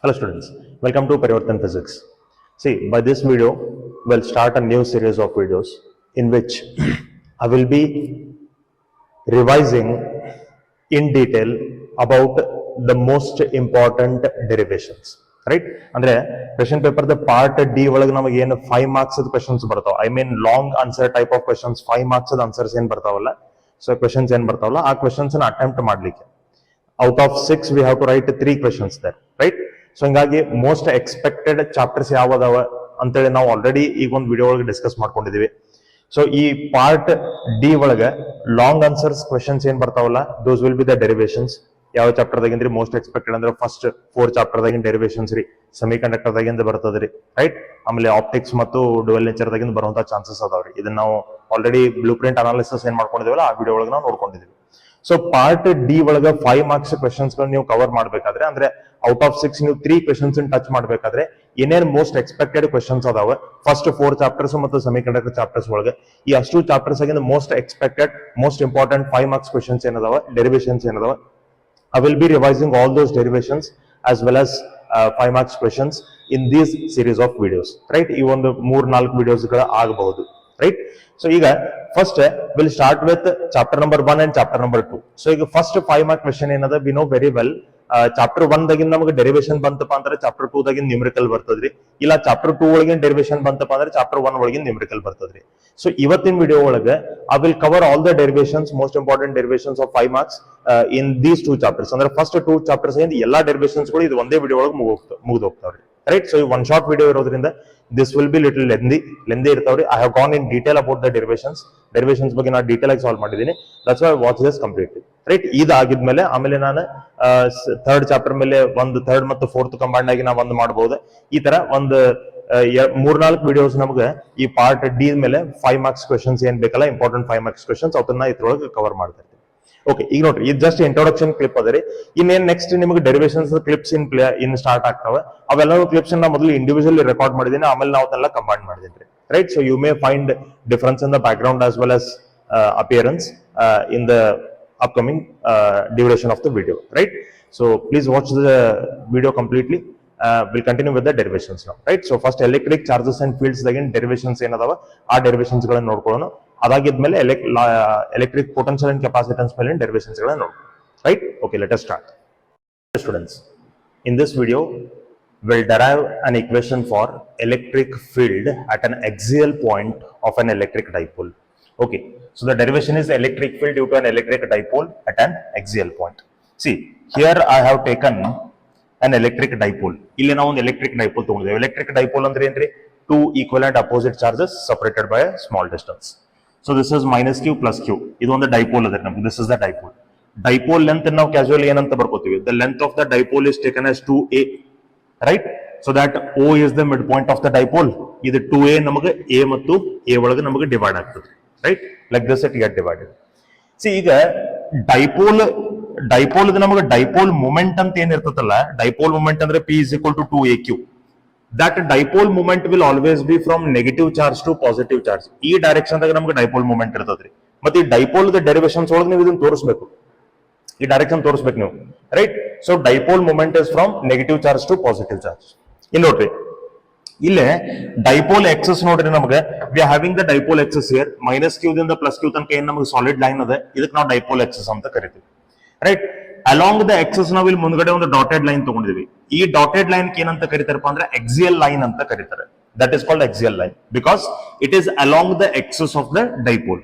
Hello students, welcome to Parivartan Physics. See, by this video, we'll start a new series of videos in which I will be revising in detail about the most important derivations. Right? Andre, question paper the part D ಒಳಗೆ ನಮಗೆ ಏನು 5 marks questions ಬರ್ತಾವ. I mean long answer type of questions, 5 marks answers ಏನು ಬರ್ತಾವಲ್ಲ. So questions ಏನು ಬರ್ತಾವಲ್ಲ, ಆ questions ಅನ್ನು attempt ಮಾಡಲಿಕ್ಕೆ. Out of 6 we have to write 3 questions there, right? So ಹಿಂಗಾಗಿ ಮೋಸ್ಟ್ ಎಕ್ಸ್ಪೆಕ್ಟೆಡ್ ಚಾಪ್ಟರ್ಸ್ ಯಾವದಾವ ಅಂತೇಳಿ ನಾವು ಆಲ್ರೆಡಿ ಈಗ ಒಂದು ವಿಡಿಯೋ ಒಳಗೆ ಡಿಸ್ಕಸ್ ಮಾಡ್ಕೊಂಡಿದೀವಿ. ಸೊ ಈ ಪಾರ್ಟ್ ಡಿ ಒಳಗೆ ಲಾಂಗ್ ಆನ್ಸರ್ಸ್ ಕ್ವೆಶನ್ಸ್ ಏನ್ ಬರ್ತಾವಲ್ಲ, ದೋಸ್ ವಿಲ್ ಬಿ ದ ಡೆರಿವೇಶನ್ಸ್. ಯಾವ ಚಾಪ್ಟರ್ ದಾಗಿಂದ್ರಿ ಮೋಸ್ಟ್ ಎಕ್ಸ್ಪೆಕ್ಟೆಡ್ ಅಂದ್ರೆ ಫಸ್ಟ್ 4 ಚಾಪ್ಟರ್ ದಾಗಿನ ಡೆರಿವೇಶನ್ಸ್ ರೀ, ಸೆಮಿ ಕಂಡಕ್ಟರ್ ದಾಗಿಂದ ಬರ್ತದ್ರಿ, ರೈಟ್? ಆಮೇಲೆ ಆಪ್ಟಿಕ್ಸ್ ಮತ್ತು ಡುವೆಲ್ ನೇಚರ್ ದಾಗಿಂದ ಬರುವಂತ ಚಾನ್ಸಸ್ ಅದಾವ್ರಿ. ಇದನ್ನ ನಾವು ಆಲ್ರೆಡಿ ಬ್ಲೂ ಪ್ರಿಂಟ್ ಅನಾಲಿಸಿಸ್ ಏನ್ ಮಾಡ್ಕೊಂಡಿದೀವಲ್ಲ ಆ ವಿಡಿಯೋ ಒಳಗೆ ನಾವು ನೋಡ್ಕೊಂಡಿದೀವಿ. ಸೊ ಪಾರ್ಟ್ ಡಿ ಒಳಗ 5 ಮಾರ್ಕ್ಸ್ ಕ್ವೆಶನ್ಸ್ ನೀವು ಕವರ್ ಮಾಡ್ಬೇಕಾದ್ರೆ, ಅಂದ್ರೆ ಔಟ್ ಆಫ್ 6 ನೀವು 3 ಕ್ವೆಶನ್ಸ್ ಟಚ್ ಮಾಡ್ಬೇಕಾದ್ರೆ ಏನೇನ್ ಮೋಸ್ಟ್ ಎಕ್ಸ್ಪೆಕ್ಟೆಡ್ ಕ್ವೆಶನ್ಸ್ ಅದಾವ ಫಸ್ಟ್ 4 ಚಾಪ್ಟರ್ಸ್ ಮತ್ತು ಸೆಮಿ ಕಂಡಕ್ಟರ್ ಚಾಪ್ಟರ್ಸ್ ಒಳಗೆ, ಈ ಅಷ್ಟು ಚಾಪ್ಟರ್ಸ್ ಆಗಿಂದ most expected most important 5 marks questions ಏನದಾವ, ಡೆರಿವೇಶನ್ಸ್ ಏನದಾವ, I will be revising all those derivations as well as 5 marks questions in these series of videos, right? ಈ ಒಂದು 3-4 videos ಗಳ ಆಗಬಹುದು, right? So ಈಗ first we'll start with chapter number 1 and chapter number 2. So ಈಗ first 5 mark question ಏನದ, we know very well chapter 1 ದಾಗಿಂದ ನಮಗೆ derivation ಬಂತಪ್ಪ ಅಂದ್ರೆ ಚಾಪ್ಟರ್ 2 ದಾಗಿನ ನ್ಯೂಮರಿಕಲ್ ಬರ್ತದ್ರಿ, ಇಲ್ಲ ಚಾಪ್ಟರ್ 2 ಒಳಗಿನ ಡೆರಿವೇಶನ್ ಬಂತಪ್ಪ ಅಂದ್ರೆ ಚಾಪ್ಟರ್ 1 ಒಳಗಿನ ನ್ಯೂಮರಿಕಲ್ ಬರ್ತದ್ರಿ. ಸೊ ಇವತ್ತಿನ ವಿಡಿಯೋ ಒಳಗೆ I will cover all the derivations, most important derivations of 5 marks in these 2 chapters. ಅಂದ್ರೆ ಫಸ್ಟ್ 2 ಚಾಪ್ಟರ್ಸ್ ಎಲ್ಲಾ ಡೆರಿವೇಶನ್ಸ್ ಗಳು ಇದು ಒಂದೇ ವಿಡಿಯೋ ಒಳಗೆ ಮುಗಿದು ಹೋಗ್ತಾವ್ರಿ, right? So one short video ಇರೋದ್ರಿಂದ this will be little lengthy ಇರ್ತಾವ್ರಿ. I have gone in detail about the derivations ಬಗ್ಗೆ ನಾನು ಡೀಟೇಲ್ ಆಗಿ ಸಾಲ್ವ್ ಮಾಡಿದೀನಿ. That's why I watch this completely, right? ಇದಾಗಿದ್ಮೇಲೆ ಆಮೇಲೆ ನಾನು ಥರ್ಡ್ ಚಾಪ್ಟರ್ ಮೇಲೆ ಒಂದು ಥರ್ಡ್ ಮತ್ತು ಫೋರ್ತ್ ಕಂಬೈಂಡ್ ಆಗಿ ನಾವು ಒಂದು ಮಾಡಬಹುದು. ಈ ತರ ಒಂದು 3-4 ವಿಡಿಯೋಸ್ ನಮಗೆ ಈ ಪಾರ್ಟ್ ಡಿ ಮೇಲೆ 5 ಮಾರ್ಕ್ಸ್ ಕ್ವೆಶನ್ಸ್ ಏನ್ ಬೇಕಲ್ಲ, ಇಂಪಾರ್ಟೆಂಟ್ 5 ಮಾರ್ಕ್ಸ್ ಕ್ವೆಶನ್ಸ್ ಅವನ್ನ ಇದ್ರೊಳಗೆ ಕವರ್ ಮಾಡ್ತಾ ಇರ್ತೀವಿ. ಓಕೆ, ಈಗ ನೋಡ್ರಿ, ಇದು ಜಸ್ಟ್ ಇಂಟ್ರೊಡಕ್ಷನ್ ಕ್ಲಿಪ್ ಅದರಿ. ಇನ್ನೇನ್ ನೆಕ್ಸ್ಟ್ ನಿಮಗೆ ಡೆರಿವೇಶನ್ಸ್ ಕ್ಲಿಪ್ಸ್ ಇನ್ ಸ್ಟಾರ್ಟ್ ಆಗ್ತಾವೆ. ಅವೆಲ್ಲವೂ ಕ್ಲಿಪ್ಸ್ ನಾ ಮೊದಲು ಇಂಡಿವಿಜುವಲಿ ರೆಕಾರ್ಡ್ ಮಾಡಿದೀನಿ, ಆಮೇಲೆ ನಾವು ಅದನ್ನೆಲ್ಲ ಕಂಬೈನ್ ಮಾಡಿದೀನಿ, right? So you may find difference in the background as well as appearance in the upcoming duration of the video, right? So please watch the video completely. We'll continue with the derivations now, right? So first electric charges and fields again derivations ಏನದಾವ ಆ derivations ಗಳನ್ನು ನೋಡ್ಕೊಳ್ಳೋಣ. ಅದಾಗಿದ್ಮೇಲೆ electric potential and capacitance ಮೇಲೆ derivations ಗಳನ್ನು ನೋಡ್ಕೊಳ್ಳೋಣ, right? Okay, let us start. Students, in this video we'll derive an equation for electric field at an axial point of an electric dipole. Okay, so the derivation is electric field due to an electric dipole at an axial point. See, here I have taken an electric dipole. ಇಲ್ಲಿ ನಾವು ಒಂದು electric dipole ತಗೊಂಡಿದ್ದೇವೆ. electric dipole ಅಂದ್ರೆ ಏನ್ರಿ? 2 equivalent opposite charges separated by a small distance. So this is minus q plus q. ಇದು ಒಂದು dipole ಅದ ನಮಗೆ. This is the dipole. Dipole length ನಾವು ಕ್ಯಾಶುಯಲಿ ಏನಂತ ಬರ್ಕೋತೀವಿ? The length of the dipole is taken as 2a, right? So that O is the midpoint of the dipole. ಇದು 2a ನಮಗೆ a ಮತ್ತು a ಒಳಗೆ ನಮಗೆ ಡಿವೈಡ್ ಆಗ್ತದೆ, right? Like this it get divided. See, ಈಗ dipole ನಮಗೆ dipole moment ಅಂತ ಏನಿರ್ತದಲ್ಲ, dipole moment ಅಂದ್ರೆ P is equal to 2aq. That dipole moment will always be from negative charge to positive charge. ಈ direction ದಾಗ ನಮಗೆ dipole moment ಇರ್ತದ್ರಿ. ಮತ್ತೆ ಈ ಡೈಪೋಲ್ ಡೆರಿವೇಶನ್ಸ್ ಒಳಗೆ ನೀವು ಇದನ್ನ ತೋರಿಸಬೇಕು, ಈ ಡೈರೆಕ್ಷನ್ ತೋರಿಸಬೇಕು ನೀವು, right? So dipole moment is from negative charge to positive charge. ಇಲ್ಲಿ ನೋಡ್ರಿ, ಇಲ್ಲೇ ಡೈಪೋಲ್ ಎಕ್ಸಸ್ ನೋಡ್ರಿ, ನಮಗೆ we are having the dipole axis here. Minus q ದಿಂದ ಪ್ಲಸ್ ಕ್ಯೂ ತನಕ ಏನ್ ನಮಗೆ ಸಾಲಿಡ್ ಲೈನ್ ಅದ, ಇದಕ್ಕೆ ನಾವು ಡೈಪೋಲ್ ಎಕ್ಸಸ್ ಅಂತ ಕರಿತೀವಿ, ರೈಟ್? ಅಲಾಂಗ್ ದ ಎಕ್ಸಸ್ ನಾವು ಇಲ್ಲಿ ಮುಂದ್ಗಡೆ ಒಂದು ಡಾಟೆಡ್ ಲೈನ್ ತಗೊಂಡಿದ್ವಿ. ಈ ಡಾಟೆಡ್ ಲೈನ್ ಏನಂತ ಕರೀತಾರಪ್ಪ ಅಂದ್ರೆ ಎಕ್ಸಿಯಲ್ ಲೈನ್ ಅಂತ ಕರೀತಾರೆ. That is called axial line because it is along the axis of the dipole.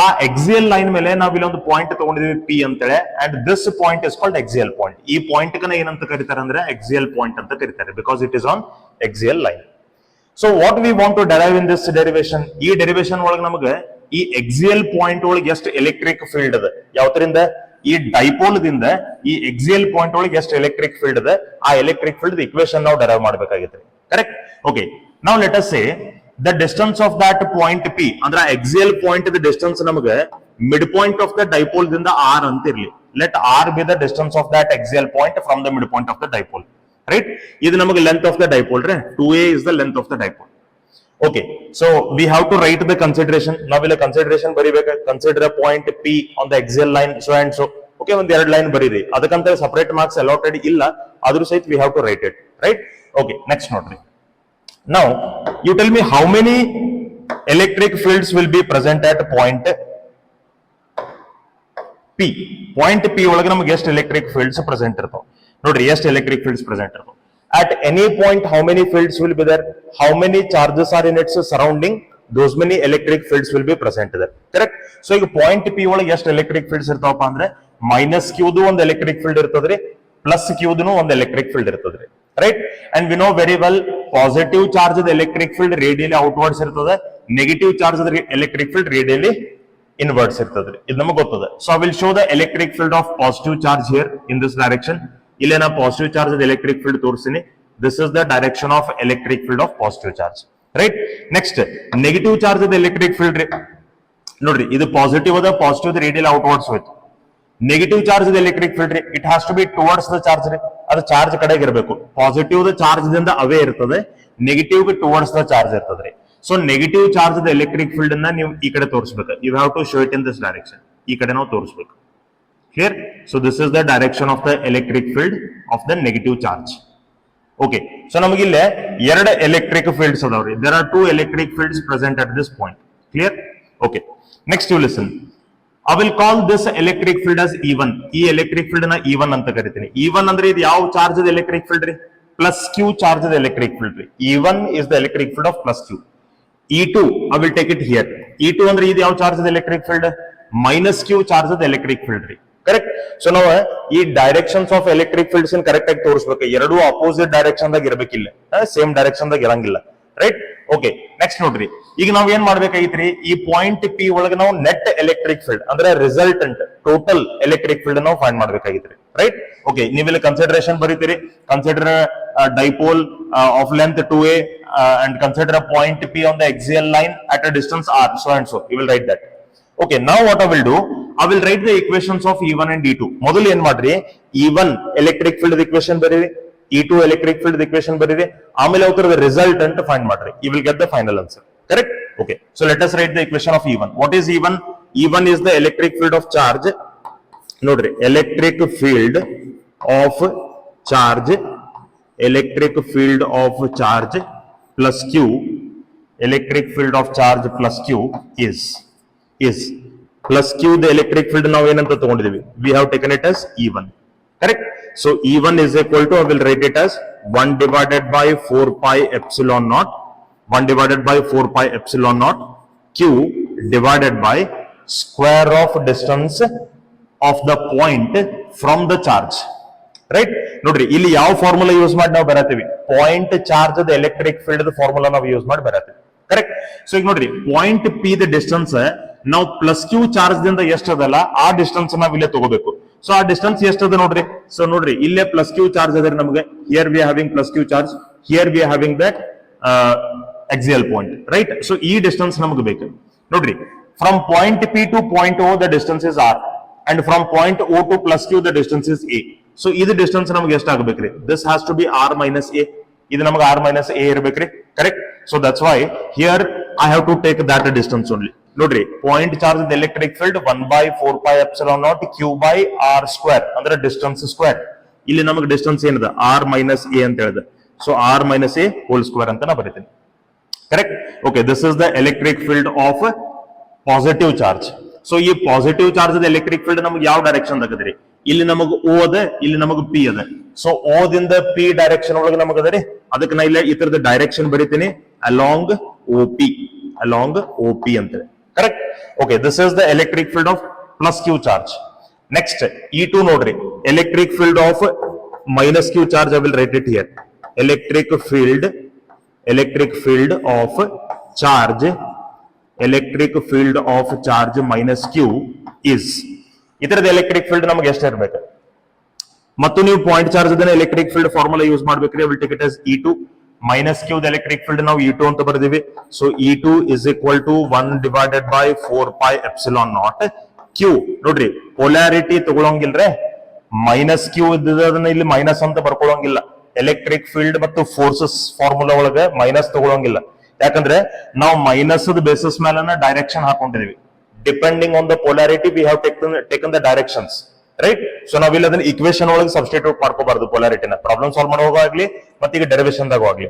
ಆ ಎಕ್ಸಿಯಲ್ ಲೈನ್ ಮೇಲೆ ನಾವು ಇಲ್ಲಿ ಒಂದು ಪಾಯಿಂಟ್ ತಗೊಂಡಿದ್ವಿ P ಅಂತೇಳಿ, and this point is called axial point. ಈ ಪಾಯಿಂಟ್ ನ ಏನಂತ ಕರೀತಾರೆ ಅಂದ್ರೆ ಎಕ್ಸಿಯಲ್ ಪಾಯಿಂಟ್ ಅಂತ ಕರೀತಾರೆ because it is on axial line. So what we want to derive in this derivation, ಈ ಡೆರಿವೇಶನ್ ಒಳಗೆ ನಮಗೆ ಈ ಎಕ್ಸಿಯಲ್ ಪಾಯಿಂಟ್ ಒಳಗೆ ಎಷ್ಟು ಎಲೆಕ್ಟ್ರಿಕ್ ಫೀಲ್ಡ್ ಅದ, ಯಾವತ್ತರಿಂದ ಈ ಡೈಪೋಲ್ ದಿಂದ ಈ ಎಕ್ಸಿಯಲ್ ಪಾಯಿಂಟ್ ಒಳಗೆ ಎಷ್ಟು ಎಲೆಕ್ಟ್ರಿಕ್ ಫೀಲ್ಡ್ ಅದ, ಆ ಎಲೆಕ್ಟ್ರಿಕ್ ಫೀಲ್ಡ್ ಇಕ್ವೇಶನ್ ನಾವು ಡೆರೈವ್ ಮಾಡಬೇಕಾಗಿತ್ತು, correct? Okay, now let us say the distance of that point P, ಅಂದ್ರೆ axial point the distance ನಮಗೆ midpoint of the dipole ದಿಂದ r ಅಂತ ಇರಲಿ. Let r be the distance of that axial point from the midpoint of the dipole, right? ಇದು ನಮಗೆ length of the dipole, right? 2a is the length of the dipole. Okay, so we have to write the consideration. ನಾವಿಲ್ಲಿ consideration ಬರಿಬೇಕು. Consider a point P on the axial line so and so. Okay, ಒಂದ್ 2 line ಬರೀರಿ, ಅದಕ್ಕಂತ separate marks allotted ಇಲ್ಲ, ಆದ್ರೂ ಸಹಿತ we have to write it, right? Okay, next ನೋಡ್ರಿ. Now you tell me how many electric fields will be present at point P. Point P ಒಳಗೆ ನಮಗೆ ಎಷ್ಟು electric fields present ಇರ್ತಾವ ನೋಡ್ರಿ, ಎಷ್ಟು electric fields present ಇರ್ತಾವ. At any point how many fields will be there? How many charges are in its surrounding? Those many electric fields will be present there. Correct? So ಈಗ point P ಒಳಗೆ ಎಷ್ಟು electric fields ಇರ್ತಾವಪ್ಪ ಅಂದ್ರೆ minus Q ದು ಒಂದು electric field ಇರ್ತದ್ರಿ, plus Q ದು ಒಂದು electric field ಇರ್ತದ್ರಿ, right? And we know very well positive charge the electric field radially outwards ಇರ್ತದೆ, negative charge the electric field radially inwards ಇರ್ತದೆ, ಇದು ನಮಗೆ ಗೊತ್ತದೆ. So I will show the electric field of positive charge here in this direction. ಇಲ್ಲಿ ನಾ positive charge the electric field ತೋರಿಸ್ತೀನಿ. This is the direction of electric field of positive charge, right? Next negative charge the electric field ನೋಡ್ರಿ, ಇದು positive ಅದ, positive radially outwards ಹೋಯ್ತು. Negative charge electric field ರೀ, it has to be towards the charge ರೀ, ಅದು charge ಕಡೆಗೆ ಇರಬೇಕು. Positive the charge ದಿಂದ ಅವೇ ಇರ್ತದೆ, ನೆಗೆಟಿವ್ ಟುವರ್ಡ್ಸ್ ದ ಚಾರ್ಜ್ ಇರ್ತದೆ. ಸೊ ನೆಗೆಟಿವ್ ಚಾರ್ಜ್ ದ ಎಲೆಕ್ಟ್ರಿಕ್ ಫೀಲ್ಡ್ ಅನ್ನ ನೀವು ಈ ಕಡೆ ತೋರಿಸಬೇಕು. You have to show it in this direction, ಈ ಕಡೆ ನಾವು ತೋರಿಸಬೇಕು. Clear? So this is the direction of the electric field of the negative charge. Okay, so ನಮಗಿಲ್ಲೇ 2 ಎಲೆಕ್ಟ್ರಿಕ್ ಫೀಲ್ಡ್ಸ್ ಅದಾವ್ರಿ. There are 2 electric fields present at this point. Clear? Okay, next you listen. I will call this electric field as E1. ಈ electric field ನ E1 ಅಂತ ಕರಿತೀನಿ. E1 ಅಂದ್ರೆ ಇದು ಯಾವ charge electric field ರೀ? Plus Q charge electric field ರೀ. E1 is the electric field of plus Q. E2 I will take it here. E2 ಅಂದ್ರೆ ಇದು ಯಾವ charge electric field? Minus Q charge electric field ರೀ. Correct? So ನಾವು ಈ directions of electric fields correct ಆಗಿ ತೋರಿಸಬೇಕು. ಎರಡು ಅಪೋಸಿಟ್ ಡೈರೆಕ್ಷನ್ ದಾಗ ಇರಬೇಕಿಲ್ಲ, ಸೇಮ್ ಡೈರೆಕ್ಷನ್ ದಾಗ ಇರಂಗಿಲ್ಲ, ರೈಟ್? ಓಕೆ, ನೆಕ್ಸ್ಟ್ ನೋಡ್ರಿ, ಈಗ ನಾವ್ ಏನ್ ಮಾಡ್ಬೇಕಾಗಿತ್ರಿ, ಈ ಪಾಯಿಂಟ್ P ಒಳಗೆ ನಾವು ನೆಟ್ ಎಲೆಕ್ಟ್ರಿಕ್ ಫೀಲ್ಡ್ ಅಂದ್ರೆ ರಿಸಲ್ಟೆಂಟ್ ಟೋಟಲ್ ಎಲೆಕ್ಟ್ರಿಕ್ ಫೀಲ್ಡ್ ನಾವು ಫೈಂಡ್ ಮಾಡ್ಬೇಕಾಗಿತ್ರಿ, ರೈಟ್? ಓಕೆ, ನೀವಿಲ್ಲಿ ಕನ್ಸಿಡರೇಷನ್ ಬರೀತೀರಿ. Consider dipole of length 2a and consider a point P on the axial line at a distance r, so and so. You will write that. Okay, now what I will do, I will write the equations of E1 and E2. ಮೊದಲು ಏನ್ ಮಾಡ್ರಿ, E1 electric field equation ಬರೀರಿ, E2 electric field equation ಬರೀರಿ, ಆಮೇಲೆ ಅವರ resultant find ಮಾಡ್ರಿ. You will get the final answer. Correct? Okay, so let us write the equation of E1. What is E1? E1 is the electric field of charge. ನೋಡ್ರಿ, electric field of charge, electric field of charge plus Q, electric field of charge plus Q is plus Q the electric field ನಾವು ಏನಂತ ತಗೊಂಡಿದೀವಿ, we have taken it as E1. Correct? So E1 is equal to, I will write it as 1 divided by 4 pi epsilon naught, 1 divided by 4 pi epsilon naught Q divided by square of distance of the point from the charge. Right? ನೋಡ್ರಿ, ಇಲ್ಲಿ ಯಾವ formula use ಮಾಡಿ ನಾವು ಬರತ್ತೀವಿ, point charge ದ electric field ದ formula ನಾವು use ಮಾಡಿ ಬರತ್ತೀವಿ. ಕರೆಕ್ಟ್? ಸೊ ಈಗ ನೋಡ್ರಿ, ಪಾಯಿಂಟ್ P ದ ಡಿಸ್ಟೆನ್ಸ್ ನಾವು ಪ್ಲಸ್ Q ಚಾರ್ಜ್ ದಿಂದ ಎಷ್ಟದಲ್ಲ ಆ ಡಿಸ್ಟೆನ್ಸ್ ನಾವ್ ಇಲ್ಲೇ ತಗೋಬೇಕು. ಸೊ ಆ ಡಿಸ್ಟೆನ್ಸ್ ಎಷ್ಟದ ನೋಡ್ರಿ. ಸೊ ನೋಡ್ರಿ, ಇಲ್ಲೇ ಪ್ಲಸ್ Q ಚಾರ್ಜ್ ಅದ ನಮಗೆ. Here we are having plus Q charge, here we are having that axial point, right? So ಈ ಡಿಸ್ಟೆನ್ಸ್ ನಮಗೆ ಬೇಕು. ನೋಡ್ರಿ, from point P to point O the distance is R, and from point O to plus Q the distance is A. So ಇದು distance ನಮ್ಗೆ ಎಷ್ಟು ಆಗ್ಬೇಕ್ರಿ? This has to be R minus A. ಇದು ನಮಗೆ R minus A ಇರ್ಬೇಕ್ರಿ, correct? So that's why here I have to take that distance only. ನೋಡ್ರಿ, point charge electric field 1 by 4 pi epsilon naught Q by R square ಅಂದ್ರೆ distance square. ಇಲ್ಲಿ ನಮಗೆ distance ಏನದ, R minus A ಅಂತ ಹೇಳಿದೆ. ಸೊ R minus A whole square ಅಂತ ನಾ ಬರೀತೀನಿ. Correct? Okay, this is the electric field of positive charge. So ಈ ಪಾಸಿಟಿವ್ ಚಾರ್ಜ್ ಎಲೆಕ್ಟ್ರಿಕ್ ಫೀಲ್ಡ್ ನಮ್ಗೆ ಯಾವ ಡೈರೆಕ್ಷನ್ ಆಗದ್ರಿ? ಇಲ್ಲಿ ನಮಗ O ಅದ, ಇಲ್ಲಿ ನಮಗ P ಅದ. ಸೊ O ದಿಂದ P ಡೈರೆಕ್ಷನ್ ಒಳಗೆ ನಮಗ ಅದರಿ, ಅದಕ್ಕೆ ನಾ ಇಲ್ಲ ಈ ತರದ ಡೈರೆಕ್ಷನ್ ಬರೀತೀನಿ, ಅಲಾಂಗ್ OP, ಅಲಾಂಗ್ OP ಅಂತ. Correct? Okay, this is the electric field of plus Q charge. Next, E2 ನೋಡ್ರಿ, electric field of minus Q charge, I will write it here. Electric field of charge, electric field of charge minus Q is, ಇದರದ electric field ನಮಗೆ ಎಷ್ಟು ಇರಬೇಕು? ಮತ್ತು ನೀವು point charge ಅದನ್ನ electric field formula use ಮಾಡ್ಬೇಕ್ರಿ. I will take it as E2 minus Q the electric field ನಾವು E2 ಅಂತ ಬರೆದಿವಿ. So E2 is equal to 1 divided by 4 pi epsilon naught Q. ನೋಡ್ರಿ, ಪೊಲಾರಿಟಿ ತಗೊಳಂಗಿಲ್ರೆ, ಮೈನಸ್ Q ಇದ್ದದನ್ನ ಇಲ್ಲಿ minus ಅಂತ ಬರ್ಕೊಳ್ಳಂಗಿಲ್ಲ. ಎಲೆಕ್ಟ್ರಿಕ್ ಫೀಲ್ಡ್ ಮತ್ತು ಫೋರ್ಸಸ್ ಫಾರ್ಮುಲಾ ಒಳಗೆ ಮೈನಸ್ ತಗೊಳಂಗಿಲ್ಲ. ಯಾಕಂದ್ರೆ ನಾವು ಮೈನಸ್ ಬೇಸಿಸ್ ಮೇಲೆ ಡೈರೆಕ್ಷನ್ ಹಾಕೊಂಡಿದೀವಿ. Depending on the polarity we have taken the directions, right. So ನಾವಿಲ್ಲಿ ಅದನ್ನ ಇಕ್ವೇಶನ್ ಒಳಗೆ ಸಬ್ಸ್ಟಿಟ್ಯೂಟ್ ಮಾಡ್ಕೋಬಾರ್ದು ಪೊಲಾರಿಟಿನ, ಪ್ರಾಬ್ಲಮ್ ಸಾಲ್ವ್ ಮಾಡುವಾಗಲಿ ಮತ್ತೆ ಈಗ ಡೆರಿವೇಶನ್ದಾಗ ಆಗ್ಲಿ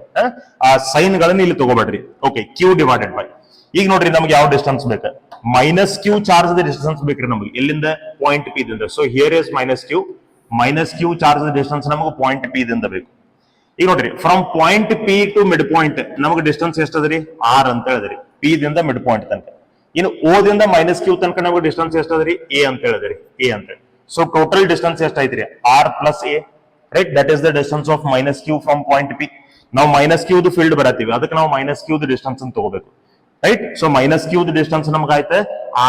ಆ ಸೈನ್ ಗಳನ್ನ ಇಲ್ಲಿ ತಗೋಬೇಡ್ರಿ. ಓಕೆ, ಕ್ಯೂ ಡಿವೈಡೆಡ್ ಬೈ, ಈಗ ನೋಡ್ರಿ ನಮ್ಗೆ ಯಾವ ಡಿಸ್ಟೆನ್ಸ್ ಬೇಕು, ಮೈನಸ್ ಕ್ಯೂ ಚಾರ್ಜ್ ಡಿಸ್ಟೆನ್ಸ್ ಬೇಕ್ರಿ ನಮಗೆ ಎಲ್ಲಿಂದ, ಪಾಯಿಂಟ್ ಪಿ ದಿಂದ. So here is minus Q charge distance ನಮಗೆ ಪಾಯಿಂಟ್ ಪಿ ದಿಂದ ಬೇಕು. ಈಗ ನೋಡ್ರಿ from point P to mid point ನಮಗೆ ಡಿಸ್ಟೆನ್ಸ್ ಎಷ್ಟದ್ರಿ, ಆರ್ ಅಂತ ಹೇಳಿದ್ರಿ, ಪಿ ದಿಂದ ಮಿಡ್ ಪಾಯಿಂಟ್ ತನಕ. ಇನ್ನು ಓ ದಿಂದ ಮೈನಸ್ ಕ್ಯೂ ತನಕ ನಮಗೆ ಡಿಸ್ಟೆನ್ಸ್ ಎಷ್ಟದ್ರಿ, ಎ ಅಂತ ಹೇಳಿದ್ರಿ, ಎ ಅಂತ. ಸೊ ಟೋಟಲ್ ಡಿಸ್ಟೆನ್ಸ್ ಎಷ್ಟೈತ್ರಿ, r plus a, right. That is the distance of minus q from point P. ನಾವು ಮೈನಸ್ ಕ್ಯೂ ಫೀಲ್ಡ್ ಬರತ್ತೀವಿ, ಅದಕ್ಕೆ ನಾವು ಮೈನಸ್ ಕ್ಯೂ ಡಿಸ್ಟೆನ್ಸ್ ಅಂತ ತಗೋಬೇಕು, right. So minus q distance ನಮ್ಗೆ ಆಯ್ತು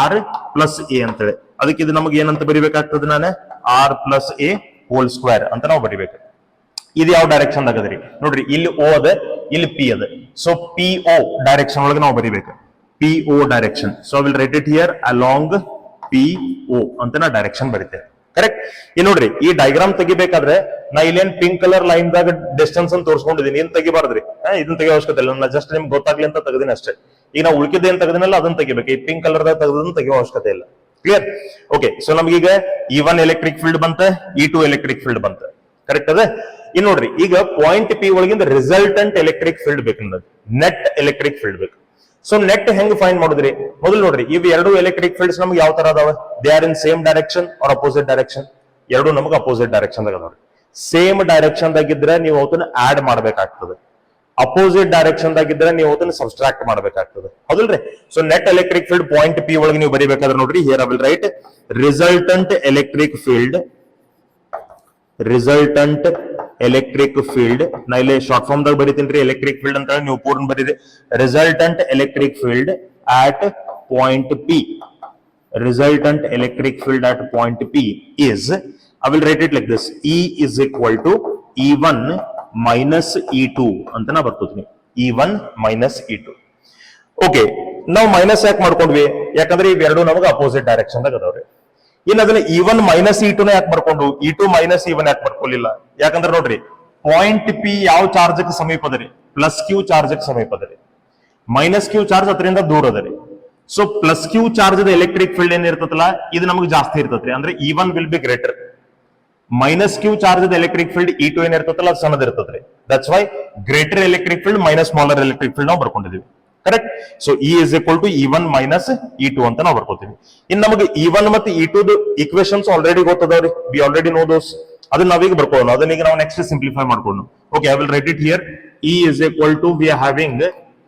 ಆರ್ ಪ್ಲಸ್ ಎ ಅಂತೇಳಿ. ಅದಕ್ಕೆ ಇದು ನಮಗೆ ಏನಂತ ಬರಿಬೇಕಾಗ್ತದೆ, ನಾನು r plus a whole square ಅಂತ ನಾವು ಬರಿಬೇಕು. ಇದು ಯಾವ ಡೈರೆಕ್ಷನ್ ಆಗದ್ರಿ ನೋಡ್ರಿ, ಇಲ್ಲಿ ಓ ಅದ, ಇಲ್ಲಿ ಪಿ ಅದ. ಸೊ ಪಿ ಓ ಡೈರೆಕ್ಷನ್ ಒಳಗೆ ನಾವು ಬರಿಬೇಕು, P O direction. So will write it here along P O ಅಂತ ನಾ ಡೈರೆಕ್ಷನ್ ಬರೀತೇವೆ, ಕರೆಕ್ಟ್. ಈ ನೋಡ್ರಿ ಈ ಡೈಗ್ರಾಮ್ ತೆಗಿಬೇಕಾದ್ರೆ ನಾ ಇಲ್ಲೇನ್ ಪಿಂಕ್ ಕಲರ್ ಲೈನ್ ದಾಗ ಡಿಸ್ಟೆನ್ಸ್ ಅಂತ ತೋರಿಸ್ಕೊಂಡಿದ್ದೀನಿ, ಏನ್ ತೆಗಿಬಾರ್ದ್ರಿ, ಇದನ್ನ ತೆಗಿಯೋ ಅವಶ್ಯಕತೆ ಇಲ್ಲ. ನಾ ಜಸ್ಟ್ ನಿಮ್ಗೆ ಗೊತ್ತಾಗ್ಲಿ ಅಂತ ತೆಗೆದಿನಿ ಅಷ್ಟೇ. ಈಗ ನಾವು ಉಳ್ಕಿದ ಏನ್ ತೆಗೆದಿನಲ್ಲ ಅದನ್ನ ತೆಗಿಬೇಕು, ಈ ಪಿಂಕ್ ಕಲರ್ ದಾಗ ತೆಗೆದನ್ನ ತೆಗಿಯೋ ಅವಶ್ಯಕತೆ ಇಲ್ಲ. ಕ್ಲಿಯರ್? ಓಕೆ. ಸೊ ನಮ್ಗೀಗ E1 ಎಲೆಕ್ಟ್ರಿಕ್ ಫೀಲ್ಡ್ ಬಂತ, E2 ಎಲೆಕ್ಟ್ರಿಕ್ ಫೀಲ್ಡ್ ಬಂತ, ಕರೆಕ್ಟ್ ಅದ. ಇನ್ ನೋಡ್ರಿ ಈಗ ಪಾಯಿಂಟ್ ಪಿ ಒಳಗಿಂದ ರಿಸಲ್ಟೆಂಟ್ ಎಲೆಕ್ಟ್ರಿಕ್ ಫೀಲ್ಡ್ ಬೇಕು, ನೆಟ್ ಎಲೆಕ್ಟ್ರಿಕ್ ಫೀಲ್ಡ್ ಬೇಕು. ಸೊ ನೆಟ್ ಹೆಂಗ್ ಫೈಂಡ್ ಮಾಡುದ್ರಿ, ಮೊದಲು ನೋಡ್ರಿ ಇವ್ ಎರಡು ಎಲೆಕ್ಟ್ರಿಕ್ ಫೀಲ್ಡ್ಸ್ ನಮ್ಗೆ ಯಾವ ತರ ಅದಾವ, they are in same direction or opposite direction. ಎರಡು ನಮ್ಗೆ ಅಪೋಸಿಟ್ ಡೈರೆಕ್ಷನ್ ದಾಗ ಅದಾವ್ರಿ. ಸೇಮ್ ಡೈರೆಕ್ಷನ್ ದಾಗಿದ್ರೆ ನೀವು ಅವತ್ತನ್ನ ಆಡ್ ಮಾಡ್ಬೇಕಾಗ್ತದೆ, ಅಪೋಸಿಟ್ ಡೈರೆಕ್ಷನ್ ದಾಗಿದ್ರೆ ನೀವು ಅದನ್ನ ಸಬ್ಸ್ಟ್ರಾಕ್ಟ್ ಮಾಡ್ಬೇಕಾಗ್ತದೆ, ಹೌದಲ್ರಿ. So net electric field point P ಒಳಗೆ ನೀವು ಬರಿಬೇಕಾದ್ರೆ ನೋಡ್ರಿ, here I will right resultant electric field, resultant electric field. ನಾ ಇಲ್ಲಿ ಶಾರ್ಟ್ ಫಾರ್ಮ್ ದಾಗ ಬರಿತೀನಿ ಎಲೆಕ್ಟ್ರಿಕ್ ಫೀಲ್ಡ್ ಅಂತ ಹೇಳಿ, ನೀವು ಪೂರ್ಣ ಬರೀರಿ. Resultant electric field at point P, resultant electric field at point P is, I will write it like this, E is equal to E1 minus E2 ಅಂತ ನಾ ಬರ್ತೀನಿ, E1 minus E2. ಓಕೆ, ನಾವು minus ಯಾಕೆ ಮಾಡ್ಕೊಂಡ್ವಿ, ಯಾಕಂದ್ರೆ ಇವೆರಡು ನಮಗೆ opposite direction ದಾಗ ಅದಾವ್ರಿ. ಇನ್ನು ಅದನ್ನ E1 ಮೈನಸ್ E2 ಯಾಕೆ ಮಾಡ್ಕೊಂಡು, E2 ಮೈನಸ್ E1 ಯಾಕೆ ಮಾಡ್ಕೊಳ್ಳಿಲ್ಲ, ಯಾಕಂದ್ರೆ ನೋಡ್ರಿ ಪಾಯಿಂಟ್ ಪಿ ಯಾವ ಚಾರ್ಜ್ ಸಮೀಪ ಅದರಿ, ಪ್ಲಸ್ ಕ್ಯೂ ಚಾರ್ಜ್ ಸಮೀಪ ಅದರಿ, ಮೈನಸ್ ಕ್ಯೂ ಚಾರ್ಜ್ ಅದರಿಂದ ದೂರ ಅದರಿ. So plus Q charge electric field ಏನ್ ಇರ್ತದಲ್ಲ ಇದು ನಮಗೆ ಜಾಸ್ತಿ ಇರ್ತದ್ರಿ, ಅಂದ್ರೆ E1 will be greater. Minus Q charge electric field E2 ಏನ್ ಇರ್ತದಲ್ಲ ಅದು ಸಣ್ಣದ ಇರ್ತದ್ರಿ. That's why greater electric field minus smaller electric field ನಾವು ಬರ್ಕೊಂಡಿದೀವಿ, correct. So E is equal to E1 minus E2 ಅಂತ ನಾವು ಬರ್ಕೋತೀವಿ. ಇನ್ ನಮಗೆ E1 ಮತ್ತೆ E2 ಈಕ್ವೇಶನ್ಸ್ ಆಲ್ರೆಡಿ ಗೊತ್ತದವ್ರಿ, ವಿ ಆಲ್ರೆಡಿ ನೋ ದೋಸ್. ಅದನ್ನ ನಾವೀಗ ಬರ್ಕೊಳ್ಳೋಣ, ಅದನ್ನ ಈಗ ನಾವು ನೆಕ್ಸ್ಟ್ ಸಿಂಪ್ಲಿಫೈ ಮಾಡ್ಕೊಂಡು. Okay, I will write it here. E is equal to we are having,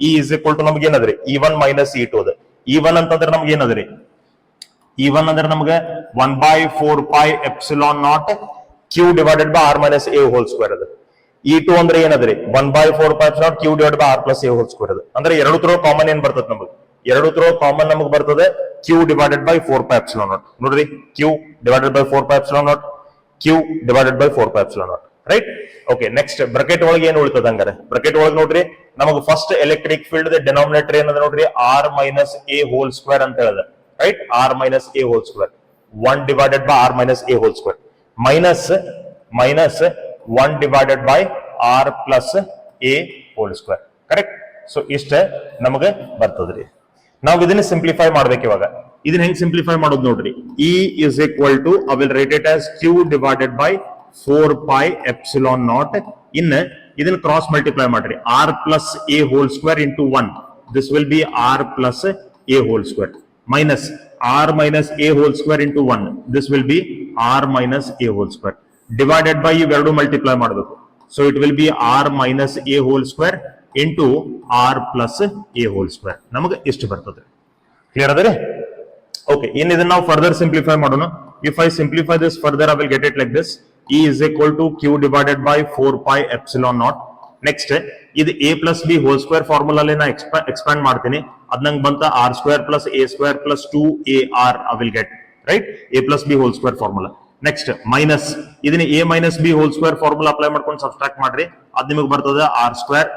E is equal to ನಮ್ಗೆ ಏನದ್ರಿ E1 minus E2 ಅದ. E1 ಅಂತಂದ್ರೆ ನಮ್ಗೆ ಏನದ್ರಿ, E1 ಅಂದ್ರೆ ನಮ್ಗೆ 1/4 pi epsilon naught Q divided by R minus A whole square ಅದ. E2 ಅಂದ್ರೆ ಏನದ್ರಿ 1/4 pi epsilon Q divided by R plus A whole square ಅದ. ಅಂದ್ರೆ ಎರಡು ತ್ರೋ ಕಾಮನ್ ಏನ್ ಬರ್ತದೆ ನಮಗೆ, ಎರಡು ತ್ರೋ ಕಾಮನ್ ನಮಗೆ ಬರ್ತದೆ Q divided by 4 pi epsilon naught. ನೋಡ್ರಿ Q divided by 4 pi epsilon naught, Q divided by 4 pi epsilon naught, right. Okay, next bracket ಒಳಗೆ ಏನು ಉಳಿತದ ಹಂಗಾರೆ, ಬ್ರಾಕೆಟ್ ಒಳಗೆ ನೋಡ್ರಿ ನಮಗೆ ಫಸ್ಟ್ ಎಲೆಕ್ಟ್ರಿಕ್ ಫೀಲ್ಡ್ ಡೆನಾಮಿನೇಟರ್ ಏನದ ನೋಡ್ರಿ R minus A whole square ಅಂತ ಹೇಳಿದ, right. R minus A whole square 1 divided by R minus A whole square minus 1 divided by R plus A whole square, correct. So ಇಷ್ಟ ನಮಗೆ ಬರ್ತದ್ರಿ. ನಾವು ಇದನ್ನ simplify ಮಾಡ್ಬೇಕು ಇವಾಗ. ಇದನ್ನ ಹೆಂಗ್ ಸಿಂಪ್ಲಿಫೈ ಮಾಡೋದು ನೋಡ್ರಿ, E is equal to, I will write it as Q divided by 4 pi epsilon naught. ಇನ್ನ ಇದನ್ನ ಕ್ರಾಸ್ ಮಲ್ಟಿಪ್ಲೈ ಮಾಡ್ರಿ, R plus A whole square into 1, this will be R plus A whole square minus R minus A whole square into 1, this will be R minus A whole square divided by ಇವೆರಡು multiply ಮಾಡಬೇಕು. So it will B R minus A whole square into R plus A whole square. ನಮಗೆ ಇಷ್ಟು ಬರ್ತದೆ, clear ಅದ ರೀ. Okay, ಇನ್ ಇದನ್ನ ನಾವು further simplify ಮಾಡೋಣ. If I simplify this further I will get it like this, E is equal to Q divided by 4 pi epsilon naught. Next ಇದು A plus B whole square formula ಅಲ್ಲಿ ನಾ expand ಮಾಡ್ತೀನಿ, ಅದ್ ನಂಗೆ ಬಂತ R square plus A square plus 2AR I will get, right. A plus B whole square formula. Next minus ಇದನ್ನ A minus B whole square formula apply ಮಾಡ್ಕೊಂಡು subtract ಮಾಡ್ರಿ, ಅದ್ ನಿಮಗೆ ಬರ್ತದ R square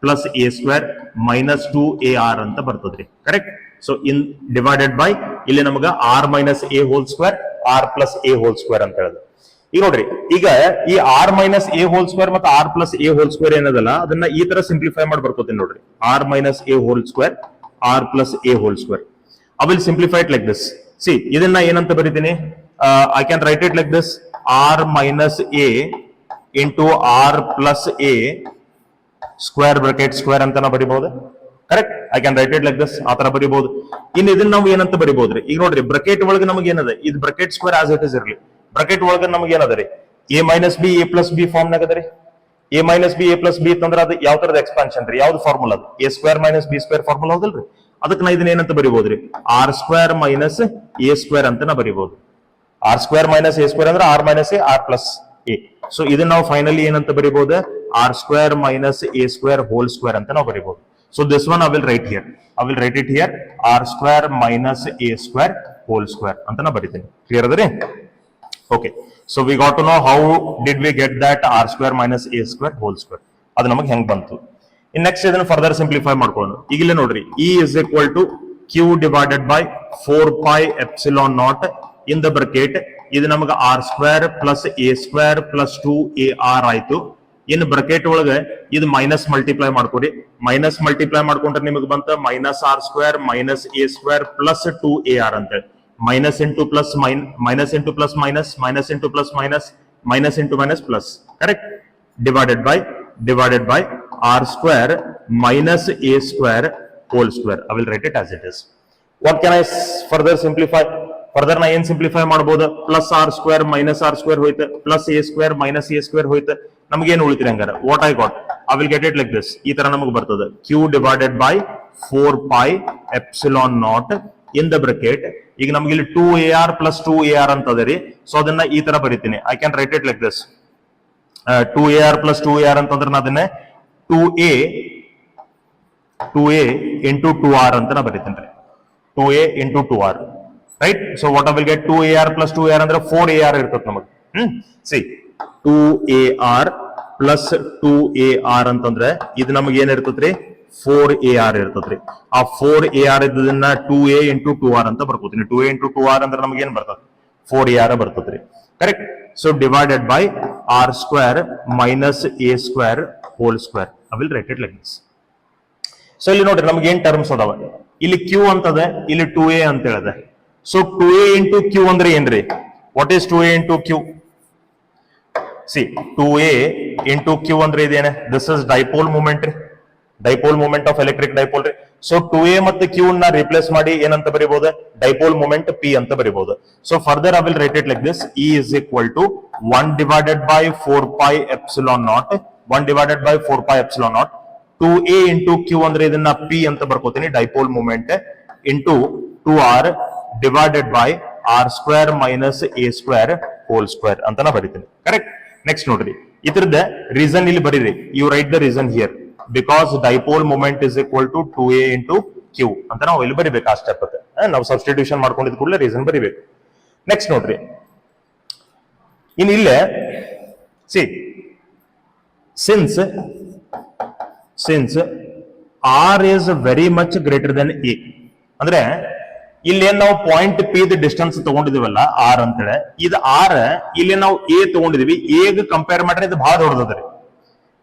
plus A square minus 2AR ಅಂತ ಬರ್ತದ್ರಿ, correct. So in divided by ಇಲ್ಲಿ ನಮಗ R minus A whole square R plus A whole square ಅಂತ ಹೇಳಿದ್ರು. ಈಗ ನೋಡ್ರಿ, ಈಗ ಈ R minus A whole square ಮತ್ತು R plus A whole square ಏನದಲ್ಲ ಅದನ್ನ ಈ ತರ ಸಿಂಪ್ಲಿಫೈ ಮಾಡಿ ಬರ್ಕೋತೀನಿ ನೋಡ್ರಿ, R minus A whole square R plus A whole square. I will simplify it like this. See, ಇದನ್ನ ಏನಂತ ಬರೀತೀನಿ, I can write it like this: r minus a into r plus a square bracket square ಅಂತ ನಾವು ಬರಿಬಹುದು. Correct, I can write it like this, ಆ ತರ ಬರಿಬಹುದು. ಇನ್ನು ಇದನ್ನ ನಾವು ಏನಂತ ಬರಿಬಹುದ್ರಿ? ಈಗ ನೋಡ್ರಿ, ಬ್ರಾಕೆಟ್ ಒಳಗೆ ನಮಗೆ ಏನದ, ಇದು bracket square as it is ಇರ್ಲಿ. ಬ್ರಾಕೆಟ್ ಒಳಗೆ ನಮಗೆ ಏನದ ರೀ, A minus B A plus B form ನಾಗ ಅದರಿ. A minus B A plus B ಅಂತಂದ್ರೆ ಅದು ಯಾವ ತರದ ಎಕ್ಸ್ಪಾನ್ಷನ್ ರೀ, ಯಾವ್ದು ಫಾರ್ಮುಲಾ ಅದು? A square minus B square formula ಹೌದಲ್ರಿ? ಅದಕ್ಕೆ ನಾ ಇದನ್ನ ಏನಂತ ಬರಿಬಹುದ್ರಿ? R square minus A square ಅಂತ ನಾ ಬರಿಬಹುದು. R square minus A square ಅಂದ್ರೆ R minus A R plus A. So ಇದನ್ನ ನಾವು ಫೈನಲಿ ಏನಂತ ಬರಿಬಹುದು? R square minus A square whole square ಅಂತ ನಾವು ಬರಿಬಹುದು. So this one I will write here, I will write it here R square minus A square whole square ಅಂತ ನಾ ಬರಿತೀನಿ. ಕ್ಲಿಯರ್ ಅದರಿ? Okay, so we got to know how did we get that R square minus A square whole square, ಅದು ನಮಗೆ ಹೆಂಗ್ ಬಂತು. In next ಇದನ್ನ further simplify ಮಾಡ್ಕೊಂಡು ಈಗಲೇ ನೋಡ್ರಿ, E is equal to q divided by 4 pi epsilon naught in the bracket. ಇದು ನಮಗೆ r square plus A square plus 2ar ಆಯ್ತು. ಇನ್ ಬ್ರಾಕೆಟ್ ಒಳಗೆ ಇದು ಮೈನಸ್ ಮಲ್ಟಿಪ್ಲೈ ಮಾಡ್ಕೊರಿ. ಮೈನಸ್ ಮಲ್ಟಿಪ್ಲೈ ಮಾಡ್ಕೊಂಡ್ರೆ ನಿಮಗೆ ಬಂತ minus R square minus A square plus 2ar ಅಂತ ಹೇಳಿ. Minus into plus minus into plus minus minus into plus minus minus into minus plus. Correct, divided by r square minus A square whole square. I will write it as it is. What can I further simplify? Further ನಾ ಏನ್ simplify ಮಾಡಬಹುದು? Plus R square minus R square ಹೋಯ್ತು, plus A square minus A square ಹೋಯ್ತು. ನಮ್ಗೆ ಏನು ಉಳಿತೀರಿ ಹಂಗಾರ? What I got, I will get it like this. ಈ ತರ ನಮಗೆ ಬರ್ತದೆ Q divided by 4 pi epsilon naught in the bracket. ಈಗ ನಮ್ಗೆ ಇಲ್ಲಿ 2ar ಪ್ಲಸ್ 2ar ಅಂತ ಅದ ರೀ. ಸೊ ಅದನ್ನ ಈ ತರ ಬರೀತೀನಿ. I can write it like this. 2ar plus 2ar ಅಂತಂದ್ರೆ ನಾ ಅದನ್ನ 2a ಇಂಟು 2r ಅಂತ ನಾ ಬರೀತೀನಿ. 2a into 2r, right? So what I will get 2ar plus 2ar ಅಂದ್ರೆ 4ar ಇರ್ತದೆ ನಮಗೆ. ಸಿ 2ar ಪ್ಲಸ್ 2ar ಅಂತಂದ್ರೆ ಇದು ನಮಗೆ ಏನಿರ್ತದ್ರಿ? 4ar ಇರ್ತದ್ರಿ. ಆ 4ar ಇದ್ದದನ್ನ 2a ಇಂಟು 2r ಅಂತ ಬರ್ಕೋತೀನಿ. 2a ಇಂಟು 2r ಅಂದ್ರೆ ನಮಗೆ ಏನ್ ಬರ್ತದೆ? 4ar ಬರ್ತದ್ರಿ. Correct. So divided by r square minus A square whole square. I will write it like this. So ಇಲ್ಲಿ ನೋಡ್ರಿ, ನಮ್ಗೆ ಏನ್ ಟರ್ಮ್ಸ್ ಅದಾವ? ಇಲ್ಲಿ q ಅಂತದೆ, ಇಲ್ಲಿ 2a ಅಂತ ಹೇಳಿದೆ. ಸೊ 2a ಇಂಟು q ಅಂದ್ರೆ ಏನ್ರಿ? What is 2a into q? See 2a into q ಅಂದ್ರೆ ಇದೇನೆ, ದಿಸ್ ಇಸ್ ಡೈಪೋಲ್ ಮೂಮೆಂಟ್ ರೀ. Dipole moment of electric dipole ರೀ. ಸೊ 2a ಮತ್ತು q ನ ರಿಪ್ಲೇಸ್ ಮಾಡಿ ಏನಂತ ಬರೀಬಹುದು? ಡೈಪೋಲ್ ಮೂಮೆಂಟ್ p ಅಂತ ಬರೀಬಹುದು. So further I will write it like this. E is equal to 1 divided by 4 pi epsilon naught 1 divided by 4 pi epsilon naught 2a into q ಅಂದ್ರೆ ಇದನ್ನ p ಅಂತ ಬರ್ಕೋತೀನಿ, dipole moment, into 2r divided by r square minus a square whole square ಅಂತ ನಾ ಬರೀತೀನಿ. Correct. Next ನೋಡ್ರಿ, ಇದ್ರದ reason ಇಲ್ಲಿ ಬರೀರಿ. You write the reason here. Because dipole moment is equal to 2a into q ಅಂತ ನಾವು ಇಲ್ಲಿ ಬರೀಬೇಕು. ಆ ಸ್ಟೆಪ್ ನಾವು ಸಬ್ಸ್ಟಿಟ್ಯೂಷನ್ ಮಾಡ್ಕೊಂಡಿದ್ ಕೂಡಲೇ ರೀಸನ್ ಬರೀಬೇಕು. ನೆಕ್ಸ್ಟ್ ನೋಡ್ರಿ, ಇನ್ ಇಲ್ಲೇ ಸಿ since R is very much greater than A ಅಂದ್ರೆ ಇಲ್ಲಿ ನಾವು ಪಾಯಿಂಟ್ ಪಿ ದ ಡಿಸ್ಟೆನ್ಸ್ ತಗೊಂಡಿದೀವಲ್ಲ ಆರ್ ಅಂತೇಳಿ, ಇದು ಆರ್ ಇಲ್ಲಿ ನಾವು ಎ ತಗೊಂಡಿದೀವಿ. ಎಗ್ ಕಂಪೇರ್ ಮಾಡ್ರೆ ಇದು ಬಹಳ ದೊಡ್ಡದ್ರಿ.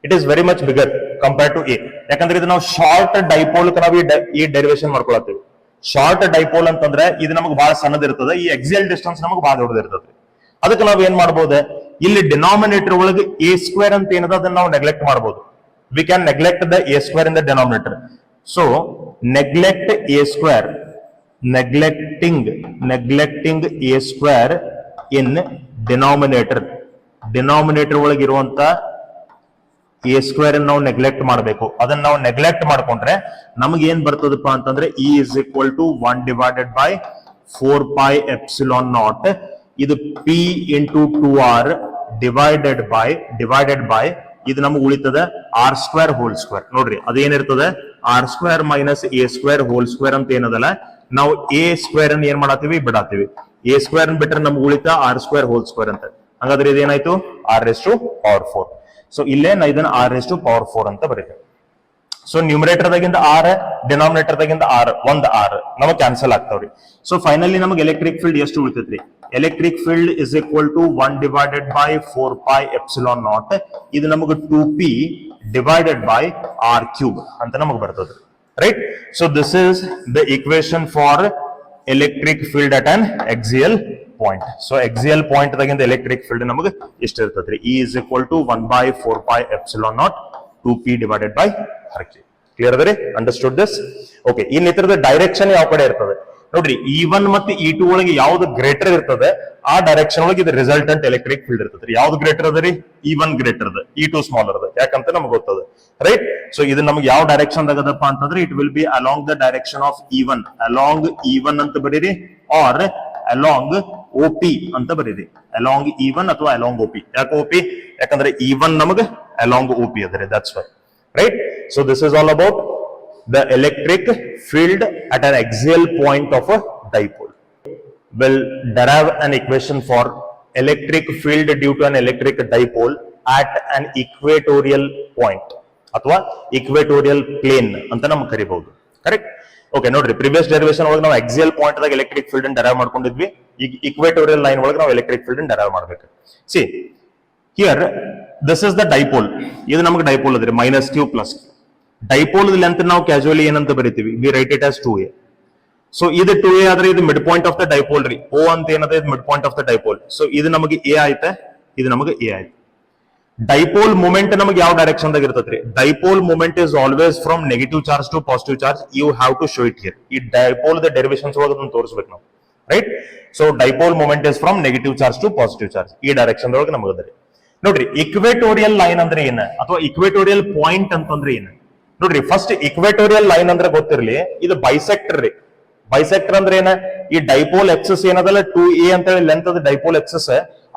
It is very much bigger compare to A. ಯಾಕಂದ್ರೆ ಇದು ನಾವು ಶಾರ್ಟ್ ಡೈಪೋಲ್ ನಾವು ಈ ಡೆರಿವೇಶನ್ ಮಾಡ್ಕೊಳತ್ತೀವಿ. ಶಾರ್ಟ್ ಡೈಪೋಲ್ ಅಂತಂದ್ರೆ ಇದು ನಮಗೆ ಬಹಳ ಸಣ್ಣದಿರ್ತದೆ, ಈ ಎಕ್ಸಿಯಲ್ ಡಿಸ್ಟೆನ್ಸ್ ನಮಗೆ ಬಹಳ ದೊಡ್ಡದಿರ್ತದೆ. ಅದಕ್ಕೆ ನಾವ್ ಏನ್ ಮಾಡ್ಬೋದು, ಇಲ್ಲಿ ಡಿನಾಮಿನೇಟರ್ ಒಳಗೆ ಎ ಸ್ಕ್ವೇರ್ ಅಂತ ಏನದ ಅದನ್ನ ನಾವು ನೆಗ್ಲೆಕ್ಟ್ ಮಾಡಬಹುದು. V can neglect the A square in the denominator. So neglect A square, neglecting a square in denominator ಒಳಗಿರುವಂತ a square ನಾವು ನೆಗ್ಲೆಕ್ಟ್ ಮಾಡಬೇಕು. ಅದನ್ನ ನಾವು ನೆಗ್ಲೆಕ್ಟ್ ಮಾಡ್ಕೊಂಡ್ರೆ ನಮಗೆ ಏನ್ ಬರ್ತದಪ್ಪ ಅಂತಂದ್ರೆ E is equal to 1 divided by 4 pi epsilon naught ಇದು p into 2r divided by ಇದು ನಮಗೆ ಉಳಿತದ r square whole square. ನೋಡ್ರಿ ಅದೇನಿರ್ತದೆ, r square minus a square whole square ಅಂತ ಏನದಲ್ಲ, ನಾವು ಎ ಸ್ಕ್ವೇರ್ ಅನ್ನು ಏನ್ ಮಾಡತ್ತೀವಿ? ಬಿಡಾತೀವಿ. ಎ ಸ್ಕ್ವೇರ್ ಬಿಟ್ರೆ ನಮ್ಗೆ ಉಳಿತಾ ಆರ್ ಸ್ಕ್ವೇರ್ ಹೋಲ್ ಸ್ಕ್ವೇರ್ ಅಂತ. ಹಾಗಾದ್ರೆ ಇದೇನಾಯ್ತು? R raise to power 4. So ಇಲ್ಲೇ ನಾ ಇದನ್ನ ಆರ್ ರೇಸ್ ಟು ಪವರ್ 4 ಅಂತ ಬರೀತೇವೆ. ಸೊ ನ್ಯೂಮರೇಟರ್ ದಾಗಿಂದ ಆರ್, ಡಿನಾಮಿನೇಟರ್ ದಾಗಿಂದ ಆರ್, ಒಂದ್ ಆರ್ ನಮಗ್ ಕ್ಯಾನ್ಸಲ್ ಆಗ್ತಾವ್ರಿ. ಸೊ ಫೈನಲಿ ನಮಗೆ ಎಲೆಕ್ಟ್ರಿಕ್ ಫೀಲ್ಡ್ ಎಷ್ಟು ಉಳಿತೈತ್ರಿ? Electric field is equal to 1 divided by 4 pi epsilon naught ಇದು ನಮಗೆ 2p divided by r cube ಅಂತ ನಮಗೆ ಬರ್ತದ್ರಿ. Right? So this is the equation for electric field at an axial point. So axial point daginda electric field namaga ಎಷ್ಟು ಇರ್ತದ್ರಿ? E is equal to 1 by 4 pi epsilon naught 2p divided by r cube. Clear adare? Understood this? Okay. In ಇತರದ direction ಯಾವ ಕಡೆ ಇರ್ತದೆ ನೋಡ್ರಿ, E1 ಮತ್ತು E2 ಒಳಗೆ ಯಾವ್ದು ಗ್ರೇಟರ್ ಇರ್ತದೆ ಆ ಡೈರೆಕ್ಷನ್ ಒಳಗೆ ಇದು ರಿಸಲ್ಟೆಂಟ್ ಎಲೆಕ್ಟ್ರಿಕ್ ಫೀಲ್ಡ್ ಇರ್ತದೆ. ಯಾವ್ದು ಗ್ರೇಟರ್ ಅದ ರೀ? E1 ಗ್ರೇಟರ್ ಅದ, E2 ಸ್ಮಾಲರ್ ಅದ. ಯಾಕಂತ ನಮ್ಗೆ ಗೊತ್ತದ, ರೈಟ್? ಸೊ ಇದು ನಮ್ಗೆ ಯಾವ ಡೈರೆಕ್ಷನ್ ಆಗದಪ್ಪ ಅಂತಂದ್ರೆ it will B along the direction of E1. Along E1 ಅಂತ ಬರೀರಿ, ಆರ್ ಅಲಾಂಗ್ OP ಅಂತ ಬರೀರಿ. ಅಲಾಂಗ್ E1 ಅಥವಾ ಅಲಾಂಗ್ OP. ಯಾಕೆ OP? ಯಾಕಂದ್ರೆ E1 ನಮಗೆ ಅಲಾಂಗ್ OP ಅದ್ರಿ. That's why, right? So this is all about the electric field at an axial point of a dipole. We'll derive an equation for electric field due to an electric dipole at an equatorial point ಅಥವಾ equatorial plane ಅಂತ ನಮಗೆ ಕರಿಬಹುದು. Correct? Okay, ನೋಡ್ರಿ, previous derivation ಒಳಗೆ ನಾವು axial point ದಾಗ electric field ಅನ್ನು derive ಮಾಡ್ಕೊಂಡಿದ್ವಿ. ಈಗ equatorial ಲೈನ್ ಒಳಗೆ ನಾವು ಎಲೆಕ್ಟ್ರಿಕ್ ಫೀಲ್ಡ್ ಅನ್ನು ಡೆರೈವ್ ಮಾಡಬೇಕು. See here this is the dipole. ಇದು ನಮಗೆ ಡೈಪೋಲ್ ಅದ್ರಿ, -q + q. ಡೈಪೋಲ್ ಲೆಂತ್ ನಾವು ಕ್ಯಾಶುಯಲಿ ಏನಂತ ಬರೀತೀವಿ? We write it as 2a. So ಇದು 2a ಆದ್ರೆ ಇದು mid point of the dipole ರೀ. O ಅಂತ ಏನದ, ಇದು mid point of the dipole. So ಇದು ನಮಗೆ a ಆಯ್ತಾ, ಇದು ನಮಗೆ a ಆಯ್ತು. ಡೈಪೋಲ್ ಮೂಮೆಂಟ್ ನಮಗೆ ಯಾವ ಡೈರೆಕ್ಷನ್ ದಾಗ ಇರ್ತದ್ರಿ? Dipole moment is always from negative charge to positive charge. You have to show it here. ಈ ಡೈಪೋಲ್ ದ ಡೆರಿವೇಶನ್ಸ್ ಒಳಗೆ ಅದನ್ನ ತೋರಿಸಬೇಕು ನಾವು, right? So dipole moment is from negative charge to positive charge. ಈ ಡೈರೆಕ್ಷನ್ ಒಳಗೆ ನಮಗೆ ಅದ್ರಿ. ನೋಡ್ರಿ, ಇಕ್ವೇಟೋರಿಯಲ್ ಲೈನ್ ಅಂದ್ರೆ ಏನ ಅಥವಾ ಇಕ್ವೇಟೋರಿಯಲ್ ಪಾಯಿಂಟ್ ಅಂತಂದ್ರೆ ಏನು? ನೋಡ್ರಿ, ಫಸ್ಟ್ ಇಕ್ವೇಟೋರಿಯಲ್ ಲೈನ್ ಅಂದ್ರೆ ಗೊತ್ತಿರ್ಲಿ, ಇದು ಬೈಸೆಕ್ಟರ್ ರೀ. ಬೈಸೆಕ್ಟರ್ ಅಂದ್ರೆ ಏನ? ಈ ಡೈಪೋಲ್ ಎಕ್ಸಸ್ ಏನದಲ್ಲ 2a ಅಂತ ಹೇಳಿ ಲೆಂತ್ ಅದ ಡೈಪೋಲ್ ಎಕ್ಸಸ್,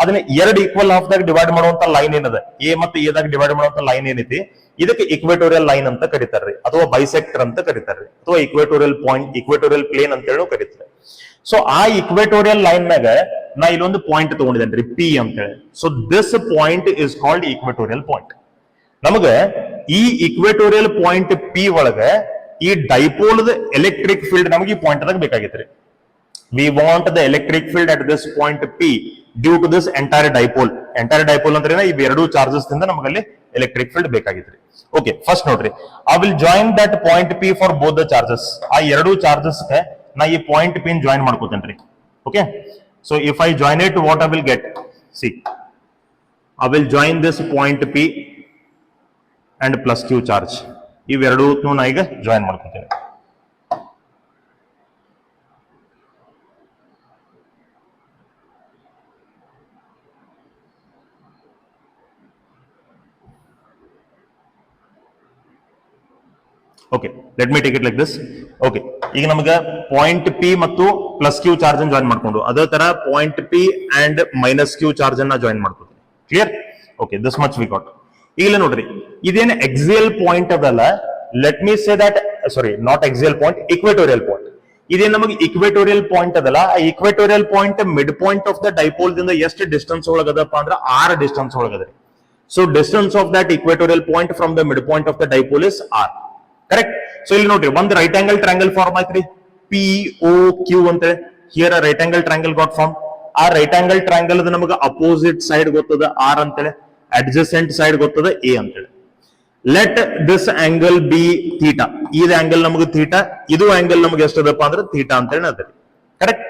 ಅದನ್ನ ಎರಡು ಈಕ್ವಲ್ ಹಾಫ್ ದಾಗ ಡಿವೈಡ್ ಮಾಡುವಂತ ಲೈನ್ ಏನದ, ಎ ಮತ್ತು ಎ ದಾಗ ಡಿವೈಡ್ ಮಾಡುವಂತ ಲೈನ್ ಏನೈತಿ, ಇದಕ್ಕೆ ಇಕ್ವೇಟೋರಿಯಲ್ ಲೈನ್ ಅಂತ ಕರೀತಾರ್ರಿ, ಅಥವಾ ಬೈಸೆಕ್ಟರ್ ಅಂತ ಕರೀತಾರ್ರಿ, ಅಥವಾ ಇಕ್ವೇಟೋರಿಯಲ್ ಪಾಯಿಂಟ್, ಇಕ್ವೇಟೋರಿಯಲ್ ಪ್ಲೇನ್ ಅಂತ ಹೇಳಿ ಕರೀತಾರೆ. ಸೊ ಆ ಇಕ್ವೇಟೋರಿಯಲ್ ಲೈನ್ ನಾಗ ನಾ ಇಲ್ಲೊಂದು ಪಾಯಿಂಟ್ ತಗೊಂಡಿದ್ದೇನೆ P ಅಂತ ಹೇಳಿ. So this point is called equatorial point. ನಮಗ ಈ ಇಕ್ವೇಟೋರಿಯಲ್ ಪಾಯಿಂಟ್ P ಒಳಗ ಈ ಡೈಪೋಲ್ ಎಲೆಕ್ಟ್ರಿಕ್ ಫೀಲ್ಡ್ ನಮಗೆ ಈ ಪಾಯಿಂಟ್ ದಾಗ ಬೇಕಾಗಿತ್ರಿ. We want the electric field at this point P due to this entire dipole. Entire dipole ಅಂದ್ರೆ ಇವ್ ಎರಡು ಚಾರ್ಜಸ್ ದಿಂದ ನಮಗಲ್ಲಿ ಎಲೆಕ್ಟ್ರಿಕ್ ಫೀಲ್ಡ್ ಬೇಕಾಗಿತ್ರಿ. ಓಕೆ, ಫಸ್ಟ್ ನೋಡ್ರಿ, I will join that point P for both the charges. ಆ ಎರಡು charges ನಾ ಈ ಪಾಯಿಂಟ್ P ಜಾಯಿನ್ ಮಾಡ್ಕೋತೇನ್ರಿ. Okay, so if I join it, what I will get? See, I will join this point P and plus q charge. ಇವೆರಡೂ ನಾ ಈಗ join ಮಾಡ್ಕೊತೇನೆ. Okay, let me take it like this. Okay, ಈಗ ನಮಗೆ point P ಮತ್ತು plus q charge ಅನ್ನು join ಮಾಡ್ಕೊಂಡು, ಅದೇ ತರ point P and -q charge ಅನ್ನ ಜಾಯಿನ್ ಮಾಡ್ಕೊತೀನಿ. Clear? Okay, this much we got. ಈಗ ನೋಡ್ರಿ, ಇದೇನು ಎಕ್ಸಿಯಲ್ ಪಾಯಿಂಟ್ ಅದಲ್ಲ, let me say that, sorry, not axial point, equatorial point. ಇದೇನು ನಮಗೆ ಇಕ್ವೇಟೋರಿಯಲ್ ಪಾಯಿಂಟ್ ಅದಲ್ಲ, ಆ equatorial point mid point of the dipole ದಿಂದ ಎಷ್ಟು ಡಿಸ್ಟೆನ್ಸ್ ಒಳಗದಪ್ಪ ಅಂದ್ರೆ r ಡಿಸ್ಟೆನ್ಸ್ ಒಳಗದ್ರಿ. So distance of that equatorial point from the mid point of the dipole is r. Correct? So ಇಲ್ಲಿ ನೋಡ್ರಿ, ಒಂದು ರೈಟ್ ಆಂಗಲ್ ಟ್ರಯಾಂಗಲ್ ಫಾರ್ಮ್ ಆಯ್ತ್ರಿ, POQ ಅಂತ. Here a right angle triangle got form. ಆ right angle triangle ನಮಗೆ opposite side ಗೊತ್ತದ r ಅಂತೇಳಿ, adjacent side ಗೊತ್ತದ a ಅಂತೇಳಿ. Let this angle be theta. ಇದು ಆಂಗಲ್ ನಮಗೆ ಥೀಟಾ, ಇದು ಆಂಗಲ್ ನಮಗೆ ಎಷ್ಟದಪ್ಪ ಅಂದ್ರೆ ಥೀಟಾ ಅಂತೇಳಿ ಅದ್ರಿ. ಕರೆಕ್ಟ್?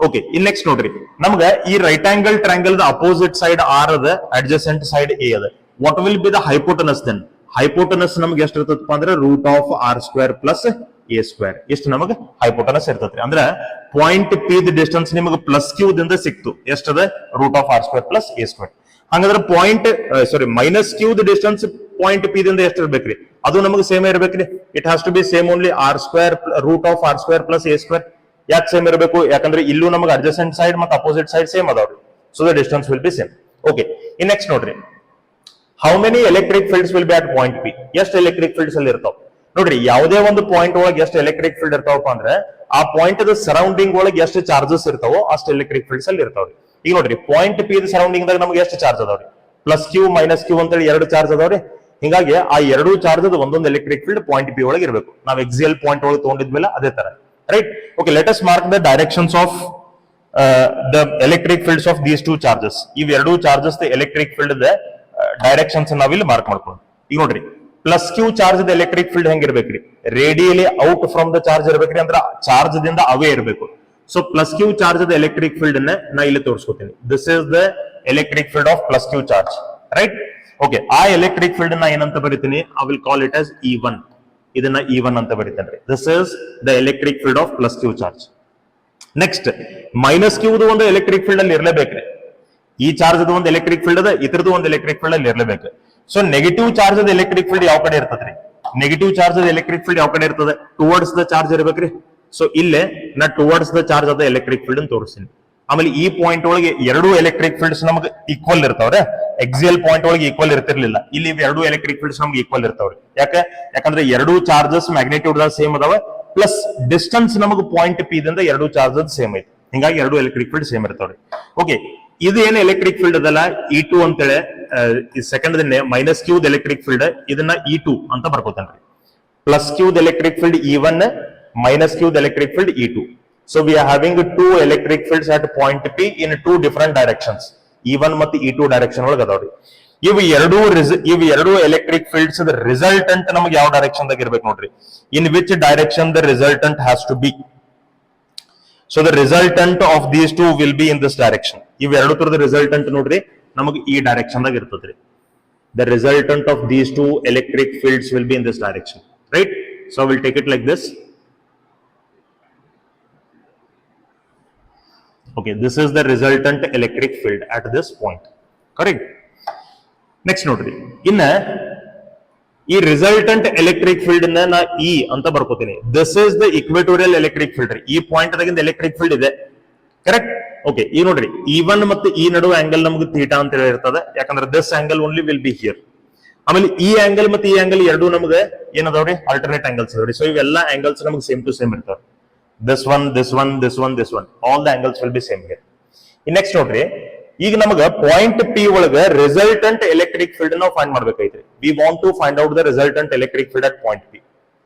ಓಕೆ, ಇನ್ ನೆಕ್ಸ್ಟ್ ನೋಡ್ರಿ, ನಮ್ಗೆ ಈ ರೈಟ್ ಆಂಗಲ್ ಟ್ರಯಾಂಗಲ್ ದ ಅಪೋಸಿಟ್ ಸೈಡ್ r ಅದ, ಅಡ್ಜಸೆಂಟ್ ಸೈಡ್ a ಅದ. What will be the hypotenuse then? Hypotenuse ನಮ್ಗೆ ಎಷ್ಟು ಇರ್ತದಪ್ಪ ಅಂದ್ರೆ √r² ಪ್ಲಸ್ a². ಎಷ್ಟು ನಮಗೆ ಹೈಪೋಟನಸ್ ಇರ್ತದ್ರಿ. ಅಂದ್ರೆ ಪಾಯಿಂಟ್ P ದ ಡಿಸ್ಟೆನ್ಸ್ ನಿಮಗೆ ಪ್ಲಸ್ q ದಿಂದ ಸಿಕ್ತು. ಎಷ್ಟದ? √r² plus a². ಹಂಗಂದ್ರೆ point, sorry, -q the distance point P ದಿಂದ ಎಷ್ಟು ಇರ್ಬೇಕ್ರಿ? ಅದು ನಮಗೆ ಸೇಮ್ ಇರ್ಬೇಕ್ರಿ. It has to be same only √r² plus a². ಯಾಕೆ ಸೇಮ್ ಇರಬೇಕು? ಯಾಕಂದ್ರೆ ಇಲ್ಲೂ ನಮಗೆ ಅಡ್ಜಸೆಂಟ್ ಸೈಡ್ ಮತ್ತು ಅಪೋಸಿಟ್ ಸೈಡ್ ಸೇಮ್ ಅದಾವ್ರಿ. So the distance will be same. Okay, in next ನೋಡ್ರಿ, how many electric fields will be at point P? ಎಷ್ಟು electric fields ಅಲ್ಲಿ ಇರ್ತಾವ ನೋಡ್ರಿ. ಯಾವುದೇ ಒಂದು ಪಾಯಿಂಟ್ ಒಳಗೆ ಎಷ್ಟು ಎಲೆಕ್ಟ್ರಿಕ್ ಫೀಲ್ಡ್ ಇರ್ತಾವಪ್ಪ ಅಂದ್ರೆ ಆ ಪಾಯಿಂಟ್ ಸರೌಂಡಿಂಗ್ ಒಳಗೆ ಎಷ್ಟು ಚಾರ್ಜಸ್ ಇರ್ತಾವೋ ಅಷ್ಟು ಎಲೆಕ್ಟ್ರಿಕ್ ಫೀಲ್ಡ್ಸ್ ಅಲ್ಲಿ ಇರ್ತಾವ್ರಿ. ಈಗ ನೋಡ್ರಿ, ಪಾಯಿಂಟ್ P ಸರೌಂಡಿಂಗ್ ದಾಗ ನಮಗೆ ಎಷ್ಟು ಚಾರ್ಜ್ ಅದಾವ್ರಿ? ಪ್ಲಸ್ q -q ಅಂತೇಳಿ ಎರಡು ಚಾರ್ಜ್ ಅದಾವ್ರಿ. ಹಿಂಗಾಗಿ ಆ ಎರಡು ಚಾರ್ಜ್ ಒಂದೊಂದು ಎಲೆಕ್ಟ್ರಿಕ್ ಫೀಲ್ಡ್ ಪಾಯಿಂಟ್ P ಒಳಗೆ ಇರಬೇಕು. ನಾವು ಎಕ್ಸಿಯಲ್ ಪಾಯಿಂಟ್ ಒಳಗೆ ತಗೊಂಡಿದ್ಮೇಲೆ ಅದೇ ತರ, right? Okay, let us mark the directions of the electric fields of these two charges. ಇವೆರಡೂ ಚಾರ್ಜಸ್ ಎಲೆಕ್ಟ್ರಿಕ್ ಫೀಲ್ಡ್ ಡೈರೆಕ್ಷನ್ಸ್ ನಾವಿಲ್ಲಿ ಮಾರ್ಕ್ ಮಾಡ್ಕೊಂಡು. ಈಗ ನೋಡ್ರಿ, plus q charge electric field ಹೆಂಗಿರ್ಬೇಕ್ರಿ? Radially out from the charge ಇರ್ಬೇಕ್ರಿ, ಅಂದ್ರೆ ಚಾರ್ಜ್ ದಿಂದ away ಇರಬೇಕು. ಸೊ ಪ್ಲಸ್ ಕ್ಯೂ ಚಾರ್ಜ್ ದ ಎಲೆಕ್ಟ್ರಿಕ್ ಫೀಲ್ಡ್ ಅನ್ನ ನಾ ಇಲ್ಲಿ ತೋರಿಸ್ಕೊತೀನಿ. This is the electric field of plus Q charge, right? Okay, ಆ ಎಲೆಕ್ಟ್ರಿಕ್ ಫೀಲ್ಡ್ ನಾ ಏನಂತ ಬರೀತೀನಿ, I will call it as E1. ಇದನ್ನ E1 ಅಂತ ಬರೀತೇನೆ. This is the electric field of plus Q charge. Next minus ಕ್ಯೂದು ಒಂದು electric field ಅಲ್ಲಿ ಇರಲೇಬೇಕ್ರಿ. ಈ ಚಾರ್ಜ್ ಒಂದು ಎಲೆಕ್ಟ್ರಿಕ್ ಫೀಲ್ಡ್ ಅದ, ಇತರದ್ದು ಒಂದು ಎಲೆಕ್ಟ್ರಿಕ್ ಫೀಲ್ಡ್ ಅಲ್ಲಿ ಇರಲೇಬೇಕು. So negative charge electric field ಯಾವ ಕಡೆ ಇರ್ತದ್ರಿ? ನೆಗೆಟಿವ್ ಚಾರ್ಜ್ ಎಲೆಕ್ಟ್ರಿಕ್ ಫೀಲ್ಡ್ ಯಾವ ಕಡೆ ಇರ್ತದೆ? ಟುವರ್ಡ್ಸ್ ದ ಚಾರ್ಜ್ ಇರಬೇಕ್ರಿ. ಸೊ ಇಲ್ಲೇ ನಾ ಟುವರ್ಡ್ಸ್ ದ ಚಾರ್ಜ್ ಅದ ಎಲೆಕ್ಟ್ರಿಕ್ ಫೀಲ್ಡ್ ಅಂತ ತೋರಿಸ್ತೀನಿ. ಆಮೇಲೆ ಈ ಪಾಯಿಂಟ್ ಒಳಗೆ ಎರಡು ಎಲೆಕ್ಟ್ರಿಕ್ ಫೀಲ್ಡ್ಸ್ ನಮಗೆ ಈಕ್ವಲ್ ಇರ್ತಾವ್ರೆ. ಎಕ್ಸಿಯಲ್ ಪಾಯಿಂಟ್ ಒಳಗೆ ಈಕ್ವಲ್ ಇರ್ತಿರ್ಲಿಲ್ಲ, ಇಲ್ಲಿ ಎರಡು ಎಲೆಕ್ಟ್ರಿಕ್ ಫೀಲ್ಡ್ಸ್ ನಮ್ಗೆ ಈಕ್ವಲ್ ಇರ್ತಾವ್ರಿ. ಯಾಕಂದ್ರೆ ಎರಡು ಚಾರ್ಜಸ್ ಮ್ಯಾಗ್ನಿಟ್ಯೂಡ್ ಸೇಮ್ ಅದಾವ, ಪ್ಲಸ್ ಡಿಸ್ಟೆನ್ಸ್ ನಮಗೆ ಪಾಯಿಂಟ್ ಪಿ ದಿಂದ ಎರಡು ಚಾರ್ಜಸ್ ಸೇಮ್ ಐತಿ. ಹಿಂಗಾಗಿ ಎರಡು ಎಲೆಕ್ಟ್ರಿಕ್ ಫೀಲ್ಡ್ ಸೇಮ್ ಇರ್ತಾವ್ರಿ. ಓಕೆ, ಇದು ಏನು ಎಲೆಕ್ಟ್ರಿಕ್ ಫೀಲ್ಡ್ ಅದಲ್ಲ E2 ಅಂತೇಳಿ, ಸೆಕೆಂಡ್ ಮೈನಸ್ ಕ್ಯೂದ್ ಎಲೆಕ್ಟ್ರಿಕ್ ಫೀಲ್ಡ್, ಇದನ್ನ E2 ಅಂತ ಬರ್ಕೋತಾನ್ರಿ. ಪ್ಲಸ್ ಕ್ಯೂದ್ electric field E1, minus Q the electric field E2. So we are having two electric fields at point P in two different directions. E1 ಮತ್ತು E2 direction ಒಳಗೆ ಅದಾವ್ರಿ. ಇವು ಎರಡು ಎಲೆಕ್ಟ್ರಿಕ್ ಫೀಲ್ಡ್ಸ್ ದ ರಿಸಲ್ಟೆಂಟ್ ನಮಗೆ ಯಾವ direction ದಾಗ ಇರ್ಬೇಕು ನೋಡ್ರಿ. In which direction the resultant has to be. So the resultant of these two will be in this direction. ಇವು ಎರಡು ತರದ ರಿಸಲ್ಟೆಂಟ್ ನೋಡ್ರಿ ನಮಗೆ ಈ ಡೈರೆಕ್ಷನ್ ದಾಗ ಇರ್ತದ್ರಿ. The resultant of these two electric fields will be in this direction, right? So I will take it like this. Okay, this is the resultant electric field at this point, correct? Next notary, in ಈ resultant electric field ನಾ E ಅಂತ ಬರ್ಕೋತೀನಿ. This is the equatorial electric field. ಈ point ದಾಗಿಂದ electric field ಇದೆ, correct? Okay, ಈ ನೋಡ್ರಿ E1 ಮತ್ತು ಈ ನಡುವೆ ಆಂಗಲ್ ನಮಗೆ ಥೀಟಾ ಅಂತ ಹೇಳಿ ಇರ್ತದೆ. ಯಾಕಂದ್ರೆ this angle only will be here. ಆಮೇಲೆ ಈ ಆಂಗಲ್ ಮತ್ತೆ ಈ ಆಂಗಲ್ ಎರಡು ನಮಗೆ ಏನದಾವ್ರಿ, ಆಲ್ಟರ್ನೇಟ್ ಆಂಗಲ್ಸ್ ಅದಾವ್ರಿ. ಸೊ ಇವೆಲ್ಲ ಆಂಗಲ್ಸ್ ನಮಗೆ ಸೇಮ್ ಟು ಸೇಮ್ ಇರ್ತಾವೆ. This one, this one, this one, this one. All the angles will be same here. Next ನೋಡ್ರಿ, ಈಗ ನಮಗೆ ಪಾಯಿಂಟ್ P ಒಳಗೆ ರಿಸಲ್ಟೆಂಟ್ ಎಲೆಕ್ಟ್ರಿಕ್ ಫೀಲ್ಡ್ ನಾವು find ಮಾಡ್ಬೇಕಾಯ್ತ್ರಿ. We want to find out the resultant electric field at point P.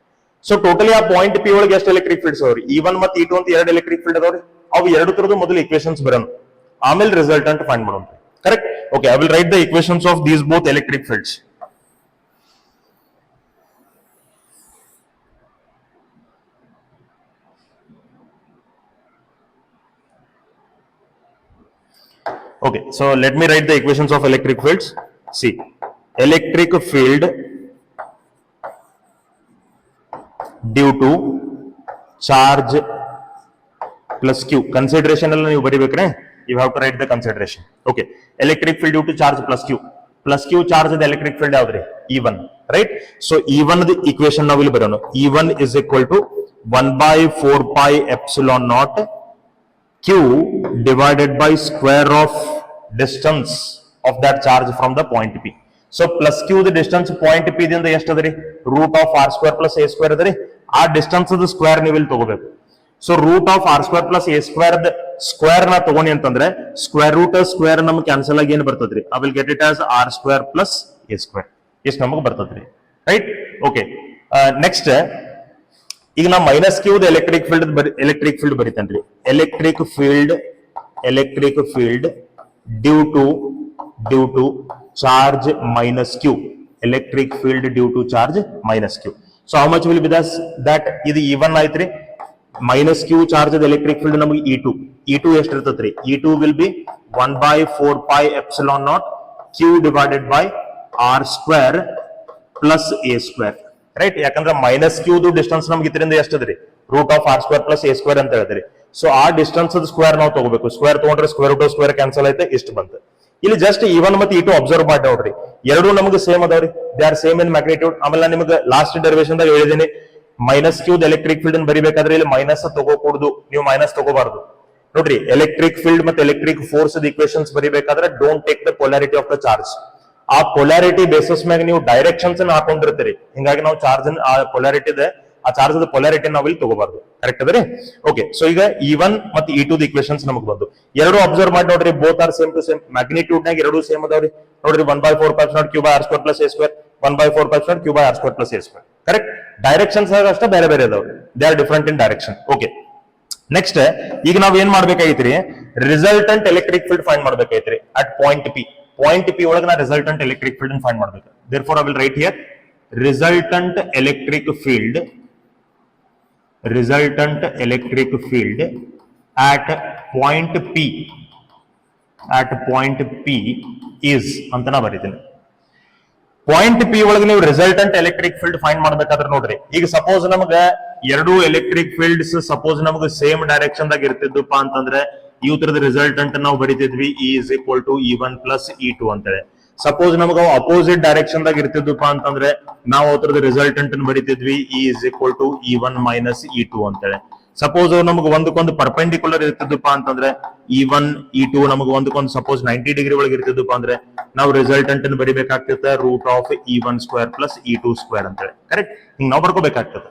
So totally ಆ point P ಒಳಗೆ ಎಷ್ಟು electric fields ಅದಾವ್ರಿ? E1 ಮತ್ತು E2 ಅಂತ ಎರಡು ಎಲೆಕ್ಟ್ರಿಕ್ ಫೀಲ್ಡ್ ಅದಾವ್ರಿ. ಅವು ಎರಡು ತರದ್ದು ಮೊದಲು ಇಕ್ವೇಶನ್ಸ್ ಬರೋಣ, ಆಮೇಲೆ ರಿಸಲ್ಟೆಂಟ್ ಫೈಂಡ್ ಮಾಡೋಣ, correct? Okay, I will write the equations of these both electric fields. Okay, so let me write the equations of electric fields. See, electric field due to charge plus Q. Consideration alla ನೀವು ಬರಿಬೇಕ್ರೆ, you have to write the consideration. Okay, electric field due to charge plus Q. Plus Q charge the electric field ಯಾವ್ದ್ರಿ? E1, right? So E1 the equation ನಾವು ಇಲ್ಲಿ ಬರೋಣ. E1 is equal to 1 by 4 pi epsilon naught Q divided by square of distance of that charge from the point P. So plus Q the distance point P ದಿಂದ ಎಷ್ಟು ಅದರಿ? root of r square plus a square ಅದರಿ. ಆ distance the square ನೀವು ಇಲ್ಲಿ ತಗೋಬೇಕು. So root of r square plus a square ದ square ನ ತಗೊಂಡಿ ಅಂತಂದ್ರೆ ಸ್ಕ್ವೇರ್ ರೂಟ್ ಸ್ಕ್ವೇರ್ ನಮಗೆ ಕ್ಯಾನ್ಸಲ್ ಆಗಿ ಏನು ಬರ್ತದ್ರಿ? I will get it as r square plus a square. ಎಷ್ಟು ನಮಗೆ ಬರ್ತದ್ರಿ, ರೈಟ್? ಓಕೆ, ನೆಕ್ಸ್ಟ್ ಈಗ ನಾ ಮೈನಸ್ ಕ್ಯೂದ್ ಎಲೆಕ್ಟ್ರಿಕ್ ಫೀಲ್ಡ್ ಬರಿತೇನ್ರಿ. Electric field due to charge minus Q. Electric field due to charge minus Q. So how much will be that? ಇದು E1 ಆಯ್ತ್ರಿ. Minus Q charge electric field ನಮಗೆ E2 ಎಷ್ಟು ಇರ್ತೈತ್ರಿ? E2 will be 1 by 4 pi epsilon naught Q divided by r square plus a square. Right? ಯಾಕಂದ್ರೆ minus ಕ್ಯೂದು distance ನಮ್ಗೆ ಇದರಿಂದ ಎಷ್ಟದ್ರಿ? Root of r square plus a square ಅಂತ ಹೇಳಿದ್ರಿ. ಸೊ ಆ ಡಿಸ್ಟೆನ್ಸ್ ಸ್ಕ್ವೇರ್ ನಾವು ತಗೋಬೇಕು. ಸ್ಕ್ವೇರ್ ತಗೊಂಡ್ರೆ ಸ್ಕ್ವೇರ್ ರೂಟ್ ಸ್ಕ್ವೇರ್ ಕ್ಯಾನ್ಸಲ್ ಐತೆ, ಇಷ್ಟು ಬಂತು. ಇಲ್ಲಿ ಜಸ್ಟ್ E1 ಮತ್ತು E2 ಅಬ್ಸರ್ವ್ ಮಾಡಿ ನೋಡ್ರಿ, ಎರಡು ನಮಗೆ ಸೇಮ್ ಅದಾವ್ರಿ. They are same in magnitude. ಆಮೇಲೆ ನಿಮಗೆ ಲಾಸ್ಟ್ ಡೆರಿವೇಶನ್ ದಾಗ ಹೇಳಿದೀನಿ, ಮೈನಸ್ ಕ್ಯೂದ್ ಎಲೆಕ್ಟ್ರಿಕ್ ಫೀಲ್ಡ್ ಬರಿಬೇಕಾದ್ರೆ ಇಲ್ಲಿ ಮೈನಸ್ ತಗೋಕೂಡುದು, ನೀವು ಮೈನಸ್ ತಗೋಬಾರ್ದು. ನೋಡ್ರಿ, ಎಲೆಕ್ಟ್ರಿಕ್ ಫೀಲ್ಡ್ ಮತ್ತೆ ಎಲೆಕ್ಟ್ರಿಕ್ ಫೋರ್ಸ್ ಇಕ್ವೇಶನ್ಸ್ ಬರಿಬೇಕಾದ್ರೆ don't take the polarity of the charge. ಆ ಪೊಲಾರಿಟಿ ಬೇಸಿಸ್ ಮ್ಯಾಗ ನೀವು ಡೈರೆಕ್ಷನ್ಸ್ ಹಾಕೊಂಡಿರ್ತೀರಿ. ಹಿಂಗಾಗಿ ನಾವು ಚಾರ್ಜ್ ಆ ಪೊಲಾರಿಟಿ ಆ ಚಾರ್ಜ್ ಪೊಲಾರಿಟಿ ನಾವು ಇಲ್ಲಿ ತಗೋಬಾರ್ದು, ಕರೆಕ್ಟ್ ಅದರಿ? ಓಕೆ, ಸೊ ಈಗ E1 ಮತ್ತು E2 ಇಕ್ವೇಶನ್ಸ್ ನಮಗೆ ಬಂದು ಎರಡು ಅಬ್ಸರ್ವ್ ಮಾಡಿ ನೋಡ್ರಿ. Both are same to same. Magnitude ನಾಗ ಎರಡು ಸೇಮ್ ಅದಾವ್ರಿ. ನೋಡ್ರಿ, 1 by 4 pi naught Q by r square plus a square, 1 by 4 pi naught Q by r square plus a square, correct? Directions ಅಷ್ಟೇ ಬೇರೆ ಬೇರೆ ಅದಾವ್ರಿ. They are different in direction. Okay, next ಈಗ ನಾವ್ ಏನ್ ಮಾಡ್ಬೇಕಾಗಿತ್ರಿ? ರಿಸಲ್ಟೆಂಟ್ ಎಲೆಕ್ಟ್ರಿಕ್ ಫೀಲ್ಡ್ ಫೈಂಡ್ ಮಾಡ್ಬೇಕಾಗಿತ್ರಿ at point P. Point P ಒಳಗೆ ನಾ ರಿಸಲ್ಟೆಂಟ್ ಎಲೆಕ್ಟ್ರಿಕ್ ಫೀಲ್ಡ್ ಫೈಂಡ್ ಮಾಡ್ಬೇಕು. therefore I will write here resultant electric field at point P is ಅಂತ ನಾ ಬರೀತೀನಿ. ಪಾಯಿಂಟ್ ಪಿ ಒಳಗೆ ನೀವು ರಿಸಲ್ಟೆಂಟ್ ಎಲೆಕ್ಟ್ರಿಕ್ ಫೀಲ್ಡ್ ಫೈಂಡ್ ಮಾಡ್ಬೇಕಾದ್ರೆ ನೋಡ್ರಿ, ಈಗ ಸಪೋಸ್ ನಮಗ ಎರಡು ಎಲೆಕ್ಟ್ರಿಕ್ ಫೀಲ್ಡ್ಸ್ ಸಪೋಸ್ ನಮಗೆ ಸೇಮ್ ಡೈರೆಕ್ಷನ್ ದಾಗ ಇರ್ತಿದ್ದಪ್ಪ ಅಂತಂದ್ರೆ ಇವ್ರದ ರಿಸಲ್ಟೆಂಟ್ ನಾವು ಬರಿತಿದ್ವಿ E is equal to E1 plus E2 ಅಂತೇಳಿ. ಸಪೋಸ್ ನಮಗ ಅಪೋಸಿಟ್ ಡೈರೆಕ್ಷನ್ ದಾಗ ಇರ್ತಿದ್ದಪ್ಪ ಅಂತಂದ್ರೆ ನಾವು ಅದ್ರದ್ದು resultant ಬರಿತಿದ್ವಿ E is equal to E1 minus E2 ಅಂತೇಳಿ. ಸಪೋಸ್ ನಮಗೆ ಒಂದಕ್ಕೊಂದು ಪರ್ಪೆಂಡಿಕ್ಯುಲರ್ ಇರ್ತಿದ್ದಪ್ಪ ಅಂತಂದ್ರೆ E1 E2 ನಮಗೆ ಒಂದಕ್ಕೊಂದು ಸಪೋಸ್ 90 ಡಿಗ್ರಿ ಒಳಗೆ ಇರ್ತಿದ್ದಪ್ಪ ಅಂದ್ರೆ ನಾವು ರಿಸಲ್ಟೆಂಟ್ ಬರಿಬೇಕಾಗ್ತದೆ root of E1 square plus E2 square ಅಂತೇಳಿ. ಕರೆಕ್ಟ್, ಹಿಂಗ್ ನಾವು ಬರ್ಕೋಬೇಕಾಗ್ತದೆ.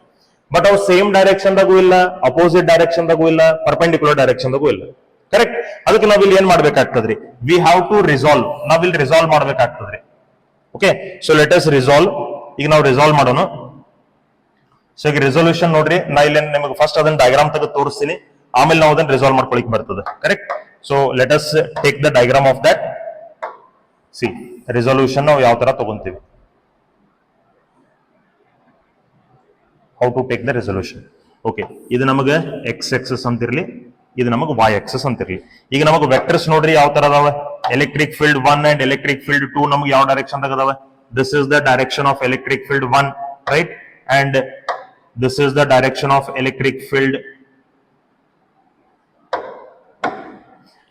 ಬಟ್ ಅವು ಸೇಮ್ ಡೈರೆಕ್ಷನ್ ದಾಗೂ ಇಲ್ಲ, ಅಪೋಸಿಟ್ ಡೈರೆಕ್ಷನ್ ದಾಗೂ ಇಲ್ಲ, ಪರ್ಪೆಂಡಿಕ್ಯುಲರ್ ಡೈರೆಕ್ಷನ್ ದಾಗೂ ಇಲ್ಲ. ಕರೆಕ್ಟ್, ಅದಕ್ಕೆ ನಾವ್ ಇಲ್ಲಿ ಏನ್ ಮಾಡ್ಬೇಕಾಗ್ತದ್ರಿ, ವಿ ಹ್ಯಾವ್ ಟು ರಿಸಾಲ್ವ್, ನಾವ್ ಇಲ್ಲಿ ರಿಸಾಲ್ವ್ ಮಾಡ್ಬೇಕಾಗ್ತದ್ರಿ. Okay, so let us resolve. ಈಗ ನಾವು ರಿಸಾಲ್ವ್ ಮಾಡೋಣ. ಸೊ ಈಗ ರೆಸೊಲ್ಯೂಷನ್ ನೋಡ್ರಿ, ನಾ ಇಲ್ಲಿ ನಿಮಗೆ ಫಸ್ಟ್ ಅದನ್ನ ಡಯಾಗ್ರಾಮ್ ತೆಗೆದು ತೋರಿಸ್ತೀನಿ, ಆಮೇಲೆ ನಾವು ಅದನ್ನ ರಿಸಾಲ್ವ್ ಮಾಡ್ಕೊಳಿಕ್ ಬರ್ತದೆ. Correct, so let us take the diagram of that. See resolution ನಾವು ಯಾವ ತರ ತಗೊಂತೀವಿ, how to take the resolution. Okay, ಇದು ನಮಗೆ ಎಕ್ಸ್ ಎಕ್ಸಸ್ ಅಂತಿರ್ಲಿ, ಇದು ನಮಗೆ ವೈ ಎಕ್ಸಸ್ ಅಂತಿರ್ಲಿ. ಈಗ ನಮಗೆ ವೆಕ್ಟರ್ಸ್ ನೋಡ್ರಿ ಯಾವ ತರ ಅದಾವೆ. Electric field 1 and electric field 2 ನಮ್ಗೆ ಯಾವ ಡೈರೆಕ್ಷನ್ ದಾಗ ಅದಾವೆ. This is the direction of electric field 1, right, and this is the direction of electric field.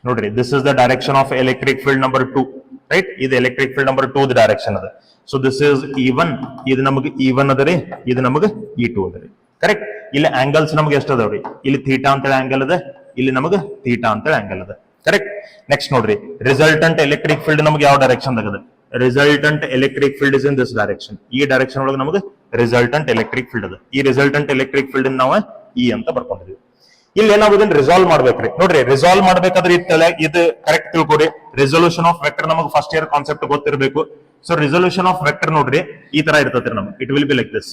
Nodri, this is the direction of electric field number 2, right? This electric field number 2 the direction ada. So this is E1, idu namaga E1 adari, idu namaga E2 adari. Correct, illi angles namaga ಎಷ್ಟು ಅದಾವ್ರಿ, ಇಲ್ಲಿ theta ಅಂತ ಹೇಳಿ angle ಅದ, ಇಲ್ಲಿ ನಮಗೆ theta ಅಂತ ಹೇಳಿ ಆಂಗಲ್ ಅದ. ಕರೆಕ್ಟ್, ನೆಕ್ಸ್ಟ್ ನೋಡ್ರಿ, ರಿಸಲ್ಟೆಂಟ್ ಎಲೆಕ್ಟ್ರಿಕ್ ಫೀಲ್ಡ್ ನಮಗೆ ಯಾವ ಡೈರೆಕ್ಷನ್ ದಾಗ ಅದ. Resultant electric field is in this direction. ಈ ಡೈರೆಕ್ಷನ್ ಒಳಗೆ ನಮಗೆ ರಿಸಲ್ಟೆಂಟ್ ಎಲೆಕ್ಟ್ರಿಕ್ ಫೀಲ್ಡ್ ಅದ. ಈ ರಿಸಲ್ಟೆಂಟ್ ಎಲೆಕ್ಟ್ರಿಕ್ ಫೀಲ್ಡ್ ನಾವು ಇ ಅಂತ ಬರ್ಕೊಂಡಿದ್ವಿ. ಇಲ್ಲಿ ಏನಾದ್ರು ಇದನ್ನ ರಿಸಾಲ್ವ್ ಮಾಡ್ಬೇಕ್ರಿ. ನೋಡ್ರಿ, ರಿಸಾಲ್ವ್ ಮಾಡ್ಬೇಕಾದ್ರೆ ಇದು ಕರೆಕ್ಟ್ ತಿಳ್ಕೊರಿ. ರೆಸೊಲ್ಯೂಷನ್ ಆಫ್ ವೆಕ್ಟರ್ ನಮಗೆ ಫಸ್ಟ್ ಇಯರ್ ಕಾನ್ಸೆಪ್ಟ್ ಗೊತ್ತಿರಬೇಕು. ಸೊ ರೆಸೊಲ್ಯೂಷನ್ ಆಫ್ ವೆಕ್ಟರ್ ನೋಡ್ರಿ ಈ ತರ ಇರ್ತದೆ ನಮ್ಗೆ. It will be like this.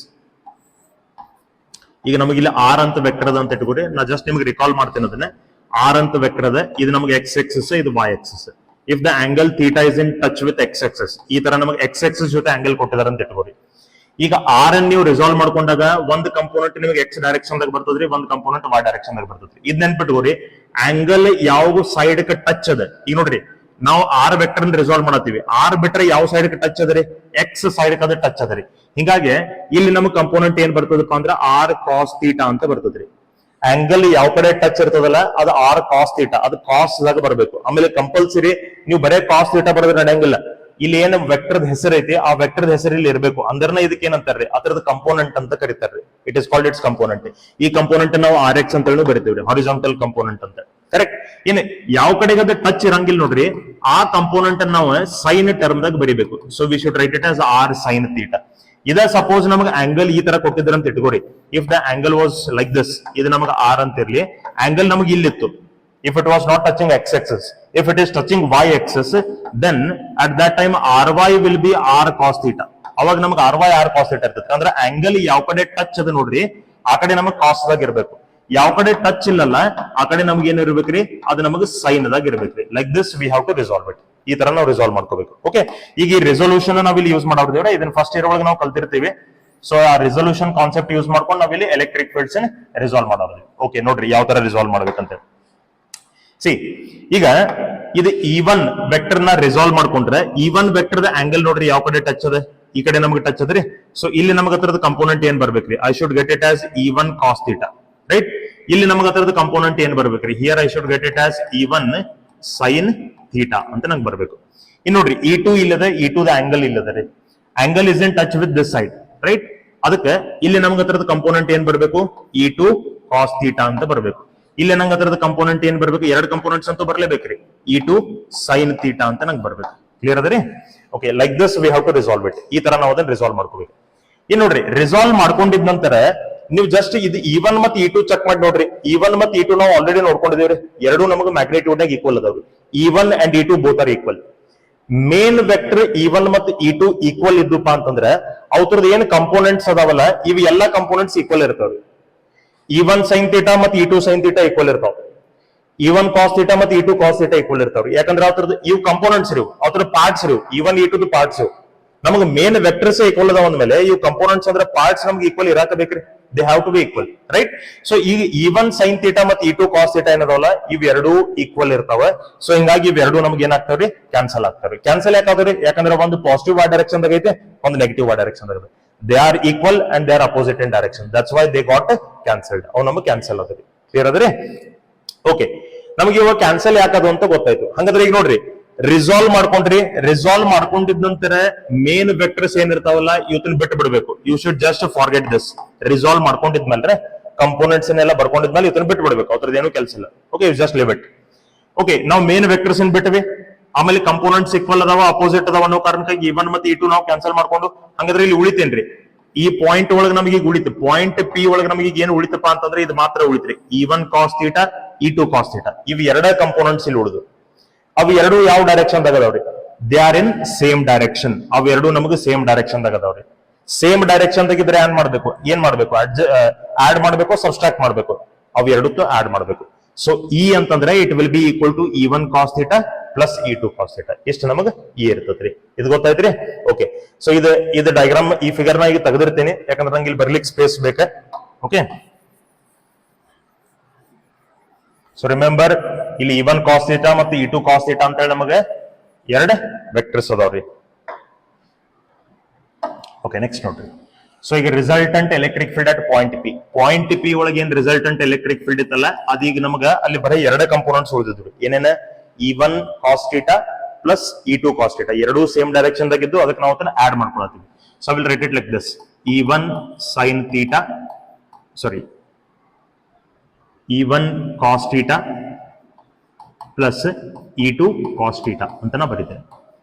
ಈಗ ನಮಗೆ ಇಲ್ಲಿ ಆರ್ ಅಂತ ವೆಕ್ಟರ್ ಅದ ಅಂತ ಇಟ್ಕೊರಿ. ನಾ ಜಸ್ಟ್ ನಿಮ್ಗೆ ರಿಕಾಲ್ ಮಾಡ್ತೇನೆ ಅದನ್ನ. ಆರ್ ಅಂತ ವೆಕ್ಟರ್ ಅದ, ಇದು ನಮಗೆ ಎಕ್ಸ್ ಎಕ್ಸಸ್, ಇದು y axis. If the angle theta is in touch with x axis, ಈ ತರ ನಮಗೆ ಎಕ್ಸ್ ಎಕ್ಸಸ್ ಜೊತೆ ಆಂಗಲ್ ಕೊಟ್ಟಿದ್ದಾರೆ ಅಂತ ಇಟ್ಕೊರಿ. ಈಗ ಆರ್ ಅನ್ನು ನೀವು ರಿಸಾಲ್ವ್ ಮಾಡ್ಕೊಂಡಾಗ ಒಂದು ಕಂಪೋನೆಂಟ್ ನಿಮಗೆ ಎಕ್ಸ್ ಡೈರೆಕ್ಷನ್ ದಾಗ ಬರ್ತದ್ರಿ, ಒಂದು ಕಂಪೋನೆಂಟ್ ವೈ ಡೈರೆಕ್ಷನ್ ದಾಗ ಬರ್ತದ್ರಿ. ಇದ್ ನೆನ್ಪಿಟ್ಕೋರಿ, ಆಂಗಲ್ ಯಾವ ಸೈಡ್ ಗೆ ಟಚ್ ಅದ. ಈಗ ನೋಡ್ರಿ, ನಾವು ಆರ್ ವೆಕ್ಟರ್ ರಿಸಾಲ್ವ್ ಮಾಡತ್ತೀವಿ, ಆರ್ ಬಿಟ್ರೆ ಯಾವ ಸೈಡ್ ಗೆ ಟಚ್ ಅದರಿ, ಎಕ್ಸ್ ಸೈಡ್ ಗೆ ಟಚ್ ಅದರಿ. ಹಿಂಗಾಗಿ ಇಲ್ಲಿ ನಮ್ಗೆ ಕಂಪೋನೆಂಟ್ ಏನ್ ಬರ್ತದಪ್ಪ ಅಂದ್ರೆ ಆರ್ ಕಾಸ್ ಥೀಟಾ ಅಂತ ಬರ್ತದ್ರಿ. ಆಂಗಲ್ ಯಾವ ಕಡೆ ಟಚ್ ಇರ್ತದಲ್ಲ ಅದು ಆರ್ ಕಾಸ್ ಥೀಟಾ, ಅದು ಕಾಸ್ ದಾಗ ಬರಬೇಕು. ಆಮೇಲೆ ಕಂಪಲ್ಸರಿ ನೀವು ಬರೇ ಕಾಸ್ ಥೀಟಾ ಬರೋದ್ರೆ ನಡೆಯಂಗಿಲ್ಲ. ಇಲ್ಲಿ ಏನು ವೆಕ್ಟರ್ದ ಹೆಸರು ಐತಿ ಆ ವೆಕ್ಟರ್ದ ಹೆಸರು ಇಲ್ಲಿ ಇರಬೇಕು. ಅಂದ್ರೆ ಇದಕ್ಕೆ ಏನಂತಾರ್ರಿ, ಅದರದ ಕಂಪೋನೆಂಟ್ ಅಂತ ಕರೀತಾರ್ರಿ. It is called its component. ಈ ಕಂಪೋನೆಂಟ್ ನಾವು ಆರ್ ಎಕ್ಸ್ ಅಂತ ಹೇಳಿ ಬರಿತೀವ್ರಿ, ಹಾರಿಜಾಂಟಲ್ ಕಂಪೋನೆಂಟ್ ಅಂತ. ಕರೆಕ್ಟ್, ಏನು ಯಾವ ಕಡೆಗೆ ಅದು ಟಚ್ ಇರಂಗಿಲ್ಲ ನೋಡ್ರಿ, ಆ ಕಂಪೋನೆಂಟ್ ನಾವು ಸೈನ್ ಟರ್ಮ್ ದಾಗ ಬರಿಬೇಕು. So we should write it as R sine theta. ಇದ ಸಪೋಸ್ ನಮಗೆ ಆಂಗಲ್ ಈ ತರ ಕೊಟ್ಟಿದ್ರ ಅಂತ ಇಟ್ಕೋರಿ. If the angle was like this, ಇದು ನಮಗೆ ಆರ್ ಅಂತ ಇರ್ಲಿ, ಆಂಗಲ್ ನಮಗೆ ಇಲ್ಲಿತ್ತು. If it was not touching x-axis, if it is touching y-axis, then at that time ry will be r cos theta. ಅವಾಗ ನಮಗೆ ry r cos theta ಇರ್ತದೆ. ಅಂದ್ರೆ angle ಯಾವ ಕಡೆ ಟಚ್ ಅದ ನೋಡ್ರಿ, ಆ ಕಡೆ ನಮಗೆ ಕಾಸ್ ದಾಗ ಇರ್ಬೇಕು. ಯಾವ ಕಡೆ ಟಚ್ ಇಲ್ಲಲ್ಲ ಆ ಕಡೆ ನಮ್ಗೆ ಏನ್ ಇರ್ಬೇಕ್ರಿ, ಅದು ನಮಗೆ ಸೈನ್ ದಾಗ ಇರ್ಬೇಕ್ರಿ. Like this we have to resolve it. ಈ ತರ ನಾವು ರಿಸಾಲ್ವ್ ಮಾಡ್ಕೋಬೇಕು. ಓಕೆ, ಈಗ ಈ ರೆಸೊಲ್ಯೂಷನ್ ನಾವ್ ಇಲ್ಲಿ ಯೂಸ್ ಮಾಡೋದೇವ್ರೆ, ಇದನ್ನ ಫಸ್ಟ್ ಇಯರ್ ಒಳಗೆ ನಾವು ಕಲ್ತಿರ್ತೀವಿ. ಸೊ ಆ ರೆಸೊಲ್ಯೂಷನ್ ಕಾನ್ಸೆಪ್ಟ್ ಯೂಸ್ ಮಾಡ್ಕೊಂಡು ನಾವ್ ಇಲ್ಲಿ ಎಲೆಕ್ಟ್ರಿಕ್ ಫೀಲ್ಡ್ಸ್ ರಿಸಾಲ್ವ್ ಮಾಡೋದು. ಓಕೆ, ನೋಡ್ರಿ ಯಾವ ತರ ರಿಸಾಲ್ವ್ ಮಾಡ್ಬೇಕಂತ. ಸಿ ಈಗ ಇದು E1 ವೆಕ್ಟರ್ ನ ರಿಸಾಲ್ವ್ ಮಾಡ್ಕೊಂಡ್ರೆ E1 ವೆಕ್ಟರ್ ದ ಆಂಗಲ್ ನೋಡ್ರಿ ಯಾವ ಕಡೆ ಟಚ್ ಅದ, ಈ ಕಡೆ ನಮಗೆ ಟಚ್ ಅದ್ರಿ. ಸೊ ಇಲ್ಲಿ ನಮಗೆ ಅದರದ ಕಂಪೋನೆಂಟ್ ಏನ್ ಬರ್ಬೇಕ್ರಿ, I should get it as E1 cos theta, right. ಇಲ್ಲಿ ನಮಗೆ ಅದರದ ಕಂಪೋನೆಂಟ್ ಏನ್ ಬರ್ಬೇಕ್ರಿ, here I should get it as E1 sine theta ಅಂತ ನಂಗೆ ಬರ್ಬೇಕು. ಇನ್ ನೋಡ್ರಿ E2 ಇಲ್ಲದ, E2 ದ ಆಂಗಲ್ ಇಲ್ಲದ ರೀ, angle is in touch with this side, right. ಅದಕ್ಕೆ ಇಲ್ಲಿ ನಮ್ಗೆ ಅದರದ ಕಂಪೋನೆಂಟ್ ಏನ್ ಬರ್ಬೇಕು, E2 ಕಾಸ್ ಥೀಟಾ ಅಂತ ಬರ್ಬೇಕು. ಇಲ್ಲಿ ನಂಗೆ ಅದರದ ಕಂಪೋನೆಂಟ್ ಏನ್ ಬರ್ಬೇಕು, ಎರಡು ಕಂಪೋನೆಂಟ್ಸ್ ಅಂತೂ ಬರ್ಲೇಬೇಕ್ರಿ, E2 ಸೈನ್ ಥೀಟಾ ಅಂತ ನಂಗೆ ಬರ್ಬೇಕು. ಕ್ಲಿಯರ್ ಅದರಿ? Okay, like this we have to resolve it. ಈ ತರ ನಾವು ಅದನ್ನ ರಿಸಾಲ್ವ್ ಮಾಡ್ಕೋಬೇಕು. ಇನ್ ನೋಡ್ರಿ, ರಿಸಾಲ್ವ್ ಮಾಡ್ಕೊಂಡಿದ ನಂತರ ನೀವು ಜಸ್ಟ್ ಇದು E1 ಮತ್ತು E2 ಚೆಕ್ ಮಾಡಿ ನೋಡ್ರಿ. E1 ಮತ್ತು E2 ನಾವು ಆಲ್ರೆಡಿ ನೋಡ್ಕೊಂಡಿದೇವ್ರಿ, ಎರಡು ನಮಗೆ ಮ್ಯಾಗ್ನಿಟ್ಯೂಡ್ ನಾಗ ಈಕ್ವಲ್ ಅದಾವ್ರಿ. E1 and E2 both are equal. Main vector E1 ಮತ್ತು E2 ಈಕ್ವಲ್ ಇದ್ದಪ್ಪ ಅಂತಂದ್ರೆ ಅವ್ರದ್ದು ಏನ್ ಕಂಪೋನೆಂಟ್ಸ್ ಅದಾವಲ್ಲ ಇವು ಎಲ್ಲಾ ಕಂಪೋನೆಂಟ್ಸ್ ಈಕ್ವಲ್ ಇರ್ತಾವ್ರಿ. E1 ಸೈನ್ ಥೀಟಾ ಮತ್ತು E2 ಸೈನ್ ಥೀಟಾ ಈಕ್ವಲ್ ಇರ್ತಾವ. E1 ಕಾಸ್ ಥೀಟಾ ಮತ್ತು E2 ಕಾಸ್ ಥೀಟಾ ಈಕ್ವಲ್ ಇರ್ತಾವ್ರಿ. ಯಾಕಂದ್ರೆ ಅವ್ರದ್ದು ಇವು ಕಂಪೋನೆಂಟ್ಸ್ ಇವು, ಅವ್ರ ಪಾರ್ಟ್ಸ್ ಇವು, E1 E2 ಪಾರ್ಟ್ಸ್ ಇವು. ನಮಗೆ ಮೇನ್ ವೆಕ್ಟರ್ಸ್ ಈಕ್ವಲ್ ಅದಾವ ಅಂದ್ಮೇಲೆ ಇವು ಕಂಪೋನೆಂಟ್ಸ್ ಅಂದ್ರೆ ಪಾರ್ಟ್ಸ್ ನಮ್ಗೆ ಈಕ್ವಲ್ ಇರಾಕಬೇಕ್ರಿ. They have to be equal, right? So ಈಗ E1 sin θ ಮತ್ತು E2 cos θ ಏನದವಲ್ಲ ಇವೆರಡೂ ಈಕ್ವಲ್ ಇರ್ತಾವ. ಸೊ ಹಿಂಗಾಗಿ ಇವೆರಡು ನಮ್ಗೆ ಏನಾಗ್ತಾವ್ರಿ, ಕ್ಯಾನ್ಸಲ್ ಆಗ್ತಾವ್ರಿ. ಕ್ಯಾನ್ಸಲ್ ಯಾಕಾದ್ರಿ? ಯಾಕಂದ್ರೆ ಒಂದು ಪಾಸಿಟಿವ್ y ಡೈರೆಕ್ಷನ್ ದಾಗ ಐತೆ, ಒಂದು ನೆಗೆಟಿವ್ y ಡೈರೆಕ್ಷನ್ ದಾಗ ಐತೆ. They are equal and they are opposite in direction, that's why they got cancelled. ಅವು ನಮಗೆ ಕ್ಯಾನ್ಸಲ್ ಆದ್ರಿ. ಕ್ಲಿಯರ್ ಅದ್ರಿ? ಓಕೆ, ನಮಗೆ ಇವಾಗ ಕ್ಯಾನ್ಸಲ್ ಯಾಕದು ಅಂತ ಗೊತ್ತಾಯ್ತು. ಹಂಗಾದ್ರೆ ಈಗ ನೋಡ್ರಿ, ರಿಸಾಲ್ವ್ ಮಾಡ್ಕೊಂಡ್ರಿ. ರಿಸಾಲ್ವ್ ಮಾಡ್ಕೊಂಡಿದ್ ನಂತರ ಮೇನ್ ವೆಕ್ಟರ್ಸ್ ಏನಿರ್ತಾವಲ್ಲ ಇವತ್ತನ್ನ ಬಿಟ್ಟು ಬಿಡ್ಬೇಕು. You should just forget this. Resolve ಮಾಡ್ಕೊಂಡಿದ್ಮೇಲೆ ಕಂಪೋನೆಂಟ್ಸ್ ಎಲ್ಲ ಬರ್ಕೊಂಡಿದ್ಮೇಲೆ ಇವತ್ತನ್ನ ಬಿಟ್ಟು ಬಿಡ್ಬೇಕು, ಅದ್ರದ್ದು ಏನು ಕೆಲಸ ಇಲ್ಲ. Okay, you just leave it. Okay, ನಾವು ಮೇನ್ ವೆಕ್ಟರ್ಸ್ ಬಿಟ್ವಿ, ಆಮೇಲೆ ಕಂಪೋನೆಂಟ್ಸ್ ಈಕ್ವಲ್ ಅದಾವ, ಅಪೋಸಿಟ್ ಅದಾವ ಅನ್ನೋ ಕಾರಣಕ್ಕಾಗಿ E1 ಮತ್ತೆ E2 ನಾವು ಕ್ಯಾನ್ಸಲ್ ಮಾಡ್ಕೊಂಡು, ಹಂಗಾದ್ರೆ ಇಲ್ಲಿ ಉಳಿತೇನ್ರಿ ಈ ಪಾಯಿಂಟ್ ಒಳಗೆ ನಮಗೆ ಈಗ ಉಳಿತು. ಪಾಯಿಂಟ್ ಪಿ ಒಳಗೆ ನಮಗೆ ಈಗ ಏನು ಉಳಿತಪ್ಪ ಅಂತಂದ್ರೆ ಇದು ಮಾತ್ರ ಉಳಿತ್ರಿ, E1 cos θ, E2 cos θ. ಇವು ಎರಡೇ ಕಂಪೋನೆಂಟ್ಸ್ ಇಲ್ಲಿ ಉಳಿದು. ಅವು ಎರಡು ಯಾವ ಡೈರೆಕ್ಷನ್ ದಾಗ ಅದಾವ್ರಿ? They are in same direction. ಅವು ಎರಡು ನಮಗೆ ಸೇಮ್ ಡೈರೆಕ್ಷನ್ ದಾಗ ಅದಾವ್ರಿ. ಸೇಮ್ ಡೈರೆಕ್ಷನ್ ದಾಗಿದ್ರೆ ಏನ್ ಮಾಡ್ಬೇಕು? ಆಡ್ ಮಾಡ್ಬೇಕು, ಸಬ್ಸ್ಟ್ರಾಕ್ಟ್ ಮಾಡ್ಬೇಕು. ಅವು ಎರಡಕ್ಕೂ ಆಡ್ ಮಾಡ್ಬೇಕು. ಸೊ E ಅಂತಂದ್ರೆ it will be equal to E1 cos θ plus E2 cos θ. ಇಷ್ಟು ನಮಗೆ E ಇರ್ತೈತ್ರಿ. ಇದು ಗೊತ್ತಾಯ್ತ್ರಿ? ಓಕೆ, ಸೊ ಇದು ಡಯಾಗ್ರಾಮ್, ಈ ಫಿಗರ್ ನ ಈಗ ತೆಗೆದಿರ್ತೀನಿ, ಯಾಕಂದ್ರೆ ನಂಗೆ ಇಲ್ಲಿ ಬರ್ಲಿಕ್ಕೆ ಸ್ಪೇಸ್ ಬೇಕಾ. ಓಕೆ, ಸೊ ರಿಮೆಂಬರ್, ಇಲ್ಲಿ E1 cos θ ಮತ್ತು E2 cos θ ಅಂತ ಹೇಳಿ ನಮಗೆ ಎರಡು ವೆಕ್ಟರ್ಸ್ ಅದಾವ್ರಿ. ಓಕೆ, ನೆಕ್ಸ್ಟ್ ನೋಡ್ರಿ. ಸೊ ಈಗ resultant electric field at point P ಒಳಗೆ ಏನ್ ರಿಸಲ್ಟೆಂಟ್ ಎಲೆಕ್ಟ್ರಿಕ್ ಫೀಲ್ಡ್ ಇತ್ತಲ್ಲ, ಅದೀಗ ನಮಗ ಅಲ್ಲಿ ಬರೀ ಎರಡು ಕಂಪೋನೆಂಟ್ಸ್ ಉಳಿದಿದ್ರು. ಏನೇನ? E1 cos θ plus E2 cos θ. ಎರಡೂ ಸೇಮ್ ಡೈರೆಕ್ಷನ್ ದಾಗಿದ್ದು, ಅದಕ್ಕೆ ನಾವು ಅದನ್ನ ಆಡ್ ಮಾಡ್ಕೊಳ್ತೀವಿ. So will write it like this: E1 sin θ, sorry, E1 cos θ plus E2 cos θ ಅಂತ ನಾ ಬರೀತೇನೆ.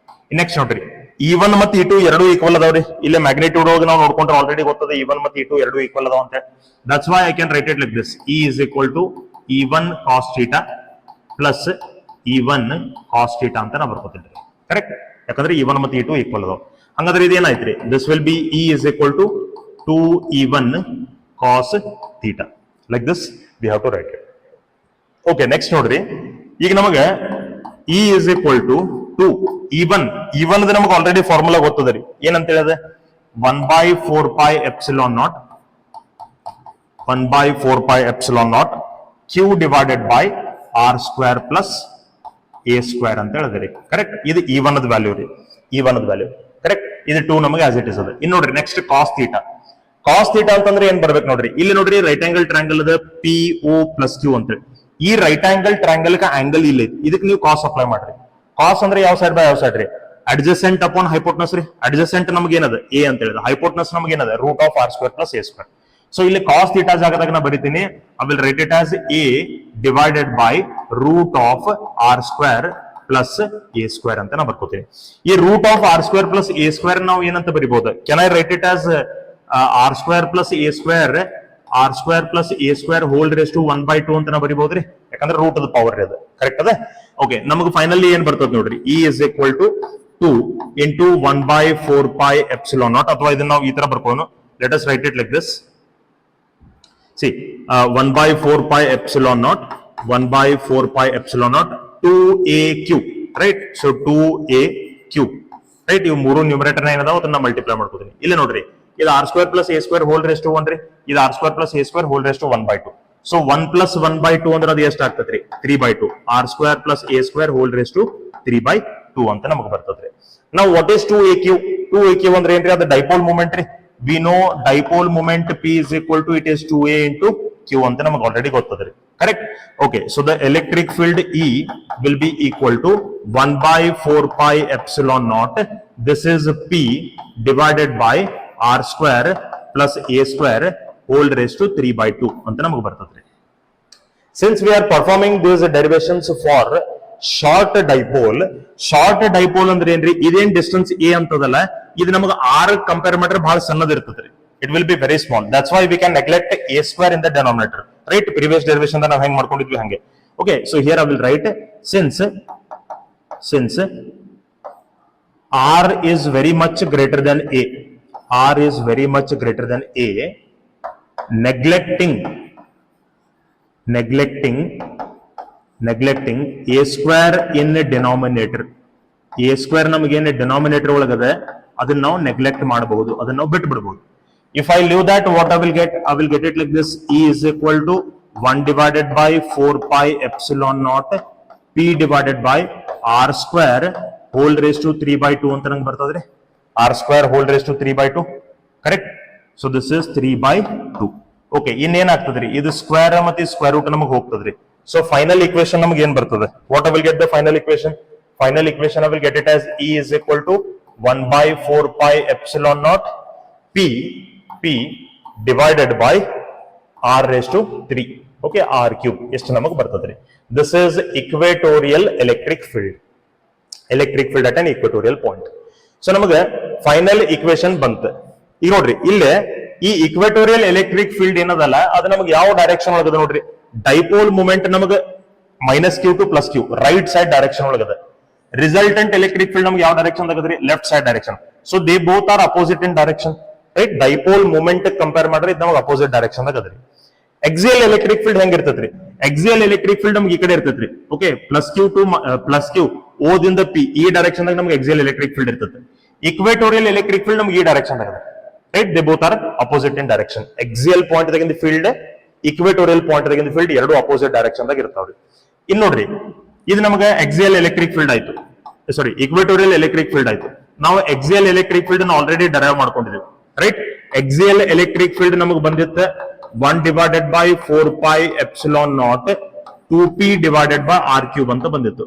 ನೆಕ್ಸ್ಟ್ ನೋಡ್ರಿ, E1 ಮತ್ತು E2 ಎರಡು ಈಕ್ವಲ್ ಅದಾವ್ರಿ. ಇಲ್ಲಿ ಮ್ಯಾಗ್ನಿಟ್ಯೂಡ್ ಒಳಗೆ ನಾವು ನೋಡ್ಕೊಂಡ್ರೆ ಆಲ್ರೆಡಿ ಗೊತ್ತದ E1 ಮತ್ತು E2 ಎರಡು ಈಕ್ವಲ್ ಅದಾವ ಅಂತ. That's why I can write it like this: E is equal to E1 cos θ plus E1 cos θ ಅಂತ ನಾ ಬರ್ಕೋತಿದ್ರಿ. ಕರೆಕ್ಟ್? ಯಾಕಂದ್ರೆ E1 ಮತ್ತು E2 ಈಕ್ವಲ್ ಅದಾವ. ಹಂಗಾದ್ರೆ ಇದೇನಾಯ್ತ್ರಿ? This will be E is equal to 2E1 cos θ. Like this we have to write it. Okay, next ನೋಡ್ರಿ, ಈಗ ನಮಗೆ E is equal to 2 E1 ನಮಗೆ ಆಲ್ರೆಡಿ ಫಾರ್ಮುಲಾ ಗೊತ್ತದ್ರಿ. ಏನಂತ ಹೇಳಿದ್ರೆ 1/4πε0 Q divided by R square plus A square ಅಂತ ಹೇಳಿದ್ರಿ. Correct? ಇದು E1 value ರೀ. E1 value correct. ಇದು 2 ನಮಗೆ ಆಸ್ ಇಟ್ ಇಸ್ ಅದ. ಇನ್ನು ನೋಡ್ರಿ, ನೆಕ್ಸ್ಟ್ cos θ. cos θ ಅಂತಂದ್ರೆ ಏನ್ ಬರ್ಬೇಕು ನೋಡ್ರಿ, ಇಲ್ಲಿ ನೋಡ್ರಿ ರೈಟ್ ಆಂಗಲ್ ಟ್ರಯಾಂಗಲ್ ಅದ PO ಪ್ಲಸ್ Q ಅಂತ ಹೇಳಿ. ಈ ರೈಟ್ ಆಂಗಲ್ ಟ್ರಯಾಂಗಲ್ ಆಂಗಲ್ ಇಲ್ಲ, ಇದಕ್ಕೆ ನೀವು ಕಾಸ್ ಅಪ್ಲೈ ಮಾಡ್ರಿ. ಕಾಸ್ ಅಂದ್ರೆ ಯಾವ ಸೈಡ್ ಬೈ ಯಾವ ಸೈಡ್ ರೀ? ಅಡ್ಜಸೆಂಟ್ ಅಪಾನ್ ಹೈಪೋಟ್ನಸ್ ರೀ. ಅಡ್ಜಸೆಂಟ್ ನಮ್ಗೆ ಏನದ? A ಅಂತ ಹೇಳಿದ್ರೆ. ಹೈಪೋಟ್ನಸ್ ನಮ್ಗೆ ಏನದ? Root of R square plus A square. So ಇಲ್ಲಿ ಕಾಸ್ θ ಜಾಗದಾಗ ನಾ ಬರೀತೀನಿ, I will write it as A divided by root of R square plus A square ಅಂತ ನಾ ಬರ್ಕೋತೀನಿ. ಈ root of R square plus A square ನಾವು ಏನಂತ ಬರಿಬಹುದು? Can I write it as R square plus A square, R square plus A square whole raise to 1/2 ಅಂತ ನಾ ಬರಿಬಹುದ್ರಿ, ಯಾಕಂದ್ರೆ ರೂಟ್ ಅದ ಪವರ್ ಅದು. ಕರೆಕ್ಟ್ ಅದ? ಓಕೆ, ನಮಗೆ ಫೈನಲಿ ಏನ್ ಬರ್ತದೆ ನೋಡ್ರಿ, E is equal to 2 into 1/4πε0, ಅಥವಾ ಇದನ್ನ ನಾವು ಈ ತರ ಬರ್ಕೋಣ. Let us write it like this. See 1/4πε0 2AQ, right? So 2AQ, right? ಇವು ಮೂರು ನ್ಯೂಮರೇಟರ್ ಏನದಾವ ಅದನ್ನ ಮಲ್ಟಿಪ್ಲೈ ಮಾಡ್ಕೋತೀನಿ. ಇಲ್ಲಿ ನೋಡ್ರಿ, ಇದು R square plus A square whole raise to 1 ರೀ, ಇದು R square plus A square whole raise to 1/2. So 1 plus 1/2 ಅಂದ್ರೆ ಅದು ಎಷ್ಟು ಆಗ್ತದ್ರಿ? 3/2. R square plus A square whole raise to 3/2 ಅಂತ ನಮಗೆ ಬರ್ತದ್ರಿ. ನಾವು ವಾಟ್ ಇಸ್ 2AQ? 2AQ ಅಂದ್ರೆ ಏನ್ರಿ? ಅದು ಡೈಪೋಲ್ ಮೂಮೆಂಟ್ ರೀ. We know dipole moment P is equal to it is 2A into Q ಅಂತ ನಮಗೆ ಆಲ್ರೆಡಿ ಗೊತ್ತದ್ರಿ. Correct? Okay, so the electric field E will be equal to 1/4πε0. This is P divided by R square plus A square whole raise to 3/2 ಅಂತ ನಮಗೆ ಬರ್ತದ್ರಿ. Since we are performing these derivations for short dipole ಅಂದ್ರೆ ಏನ್ರಿ? ಇದೇನ್ distance A ಅಂತದಲ್ಲ, ಇದು ನಮಗೆ R compare ಮಾಡಿದ್ರೆ ಬಹಳ ಸಣ್ಣದ ಇರ್ತದ್ರಿ. It will be very small. That's why we can neglect A square in the denominator, right? Previous derivation ನಾವು ಹೆಂಗ್ ಮಾಡ್ಕೊಂಡಿದ್ವಿ ಹಂಗೆ. Okay, so here I will write since R is very much greater than A, R is very much greater than A, neglecting A square in denominator. A square ನಮಗೆ ಏನು denominator ಒಳಗದೆ ಅದನ್ನ ನಾವು neglect ಮಾಡಬಹುದು, ಅದನ್ನ ನಾವು ಬಿಟ್ಟು ಬಿಡಬಹುದು. If I leave that, what I will get it like this: E is equal to 1 divided by 4 pi epsilon naught P divided by R square whole raised to 3 by 2 ಅಂತ ನಂಗೆ ಬರ್ತದ್ರಿ. R square whole raised to 3 by 2, correct? So this is 3 by 2. Okay, ಇನ್ನೇನಾಗ್ತದ್ರಿ, ಇದು square ಮತ್ತೆ square root ನಮಗೆ ಹೋಗ್ತದ್ರಿ. So final equation ನಮಗೆ ಏನ್ ಬರ್ತದೆ? What I will get the final equation? Final equation I will get it as E is equal to 1 by 4 pi epsilon naught P divided by R raised to 3. Okay, R cube. ಎಷ್ಟು ನಮಗೆ ಬರ್ತದ್ರಿ? This is equatorial electric field. Electric field at an equatorial point. So ನಮಗೆ final equation ಬಂತು. ಈಗ ನೋಡ್ರಿ, ಇಲ್ಲೇ ಈ equatorial electric field ಏನದಲ್ಲ ಅದು ನಮಗೆ ಯಾವ ಡೈರೆಕ್ಷನ್ ಒಳಗದ ನೋಡ್ರಿ, ಡೈಪೋಲ್ ಮೂಮೆಂಟ್ ನಮಗೆ -q to +q right side direction ಒಳಗದ. ರಿಸಲ್ಟೆಂಟ್ ಎಲೆಕ್ಟ್ರಿಕ್ ಫೀಲ್ಡ್ ನಮಗೆ ಯಾವ ಡೈರೆಕ್ಷನ್ ಆಗದ್ರಿ, left side direction. So they both are opposite in direction, right? Dipole moment compare ಮಾಡ್ರಿ ಇದು ನಮಗೆ ಅಪೋಸಿಟ್ ಡೈರೆಕ್ಷನ್ ಆಗದ್ರಿ. ಎಕ್ಸಿಯಲ್ ಎಲೆಕ್ಟ್ರಿಕ್ ಫೀಲ್ಡ್ ಹೆಂಗ್ ಇರ್ತೈತ್ರಿ? ಎಕ್ಸಿಯಲ್ ಎಲೆಕ್ಟ್ರಿಕ್ ಫೀಲ್ಡ್ ನಮ್ಗೆ ಈ ಕಡೆ ಇರ್ತೈತ್ರಿ. ಓಕೆ, +q ಓದಿಂದ P ಈ ಡೈರೆಕ್ಷನ್ ದಾಗ ನಮ್ಗೆ ಎಕ್ಸಿಯಲ್ ಎಲೆಕ್ಟ್ರಿಕ್ ಫೀಲ್ಡ್ ಇರ್ತೈತೆ. ಇಕ್ವೆಟೋರಿಯಲ್ ಎಲೆಕ್ಟ್ರಿಕ್ ಫೀಲ್ಡ್ ನಮ್ಗೆ ಈ ಡೈರೆಕ್ಷನ್ ಆಗದ, right? They both are opposite in direction. Axial point ದಾಗಿಂದ ಫೀಲ್ಡ್, ಇಕ್ವೆಟೋರಿಯಲ್ ಪಾಯಿಂಟ್ ದಾಗಿಂದ ಫೀಲ್ಡ್ ಎರಡು ಅಪೋಸಿಟ್ ಡೈರೆಕ್ಷನ್ ದಾಗ ಇರ್ತಾವ್ರಿ. ಇನ್ ನೋಡ್ರಿ, ಇದು ನಮಗೆ ಎಕ್ಸಿಯಲ್ ಎಲೆಕ್ಟ್ರಿಕ್ ಫೀಲ್ಡ್ ಆಯ್ತು, ಸಾರಿ ಇಕ್ವೆಟೋರಿಯಲ್ ಎಲೆಕ್ಟ್ರಿಕ್ ಫೀಲ್ಡ್ ಆಯ್ತು. ನಾವು axial electric field already derive ಮಾಡ್ಕೊಂಡಿದ್ದೀವಿ, ರೈಟ್? ಎಕ್ಸಿಯಲ್ ಎಲೆಕ್ಟ್ರಿಕ್ ಫೀಲ್ಡ್ ನಮಗೆ ಬಂದಿತ್ತು 1 divided by 4 pi epsilon naught 2p divided by r cube ಅಂತ ಬಂದಿತ್ತು.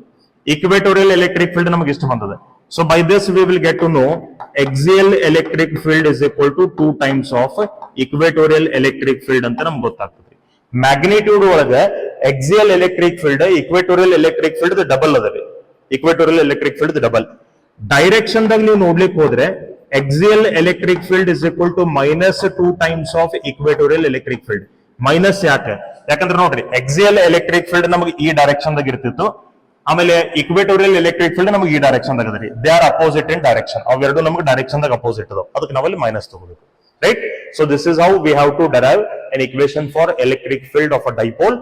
Equatorial electric field ನಮಗೆ ಇಷ್ಟು ಬಂದಿದೆ. So by this we will get to know axial electric field is equal to 2 times of equatorial electric field ಅಂತ ನಮ್ಗೆ ಗೊತ್ತಾಗ್ತದೆ. Magnitude ಒಳಗೆ axial electric field equatorial electric field double ಅದ. Equatorial electric field double. Direction ದಾಗ ನೀವು ನೋಡ್ಲಿಕ್ಕೆ ಹೋದ್ರೆ axial electric field is equal to -2 times of equatorial electric field. Minus ಯಾಕಂದ್ರೆ ನೋಡ್ರಿ, axial electric field ನಮಗೆ ಈ ಡೈರೆಕ್ಷನ್ ದಾಗ ಇರ್ತಿತ್ತು, ಆಮೇಲೆ ಇಕ್ವೆಟೋರಿಯಲ್ ಎಲೆಕ್ಟ್ರಿಕ್ ಫೀಲ್ಡ್ ನಮಗೆ ಈ ಡೈರೆಕ್ಷನ್ ದಾಗ ಅದರಿ. They are opposite in direction, ಅವೆರಡು ನಮಗೆ ಡೈರೆಕ್ಷನ್ ದಾಗ ಅಪೋಸಿಟ್ ಅದಾವ, ಅದಕ್ಕೆ ನಾವಲ್ಲಿ ಮೈನಸ್ ತಗೋಬೇಕು, right? So this is how we have to derive an equation for electric field of a dipole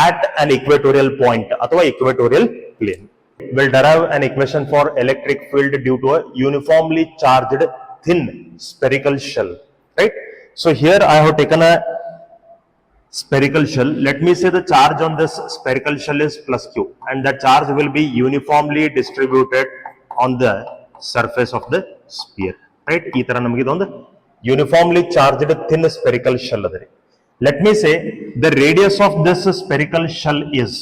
at an equatorial point ಅಥವಾ equatorial plane. We'll derive an equation for electric field due to a uniformly charged thin spherical shell, right? So here I have taken a spherical shell. Let me say the charge on this spherical shell is +q, and that charge will be uniformly distributed on the surface of the sphere, right? ಈ ತರ ನಮಗೆ ಇದೊಂದು uniformly charged thin spherical shell adari. Let me say the radius of this spherical shell is,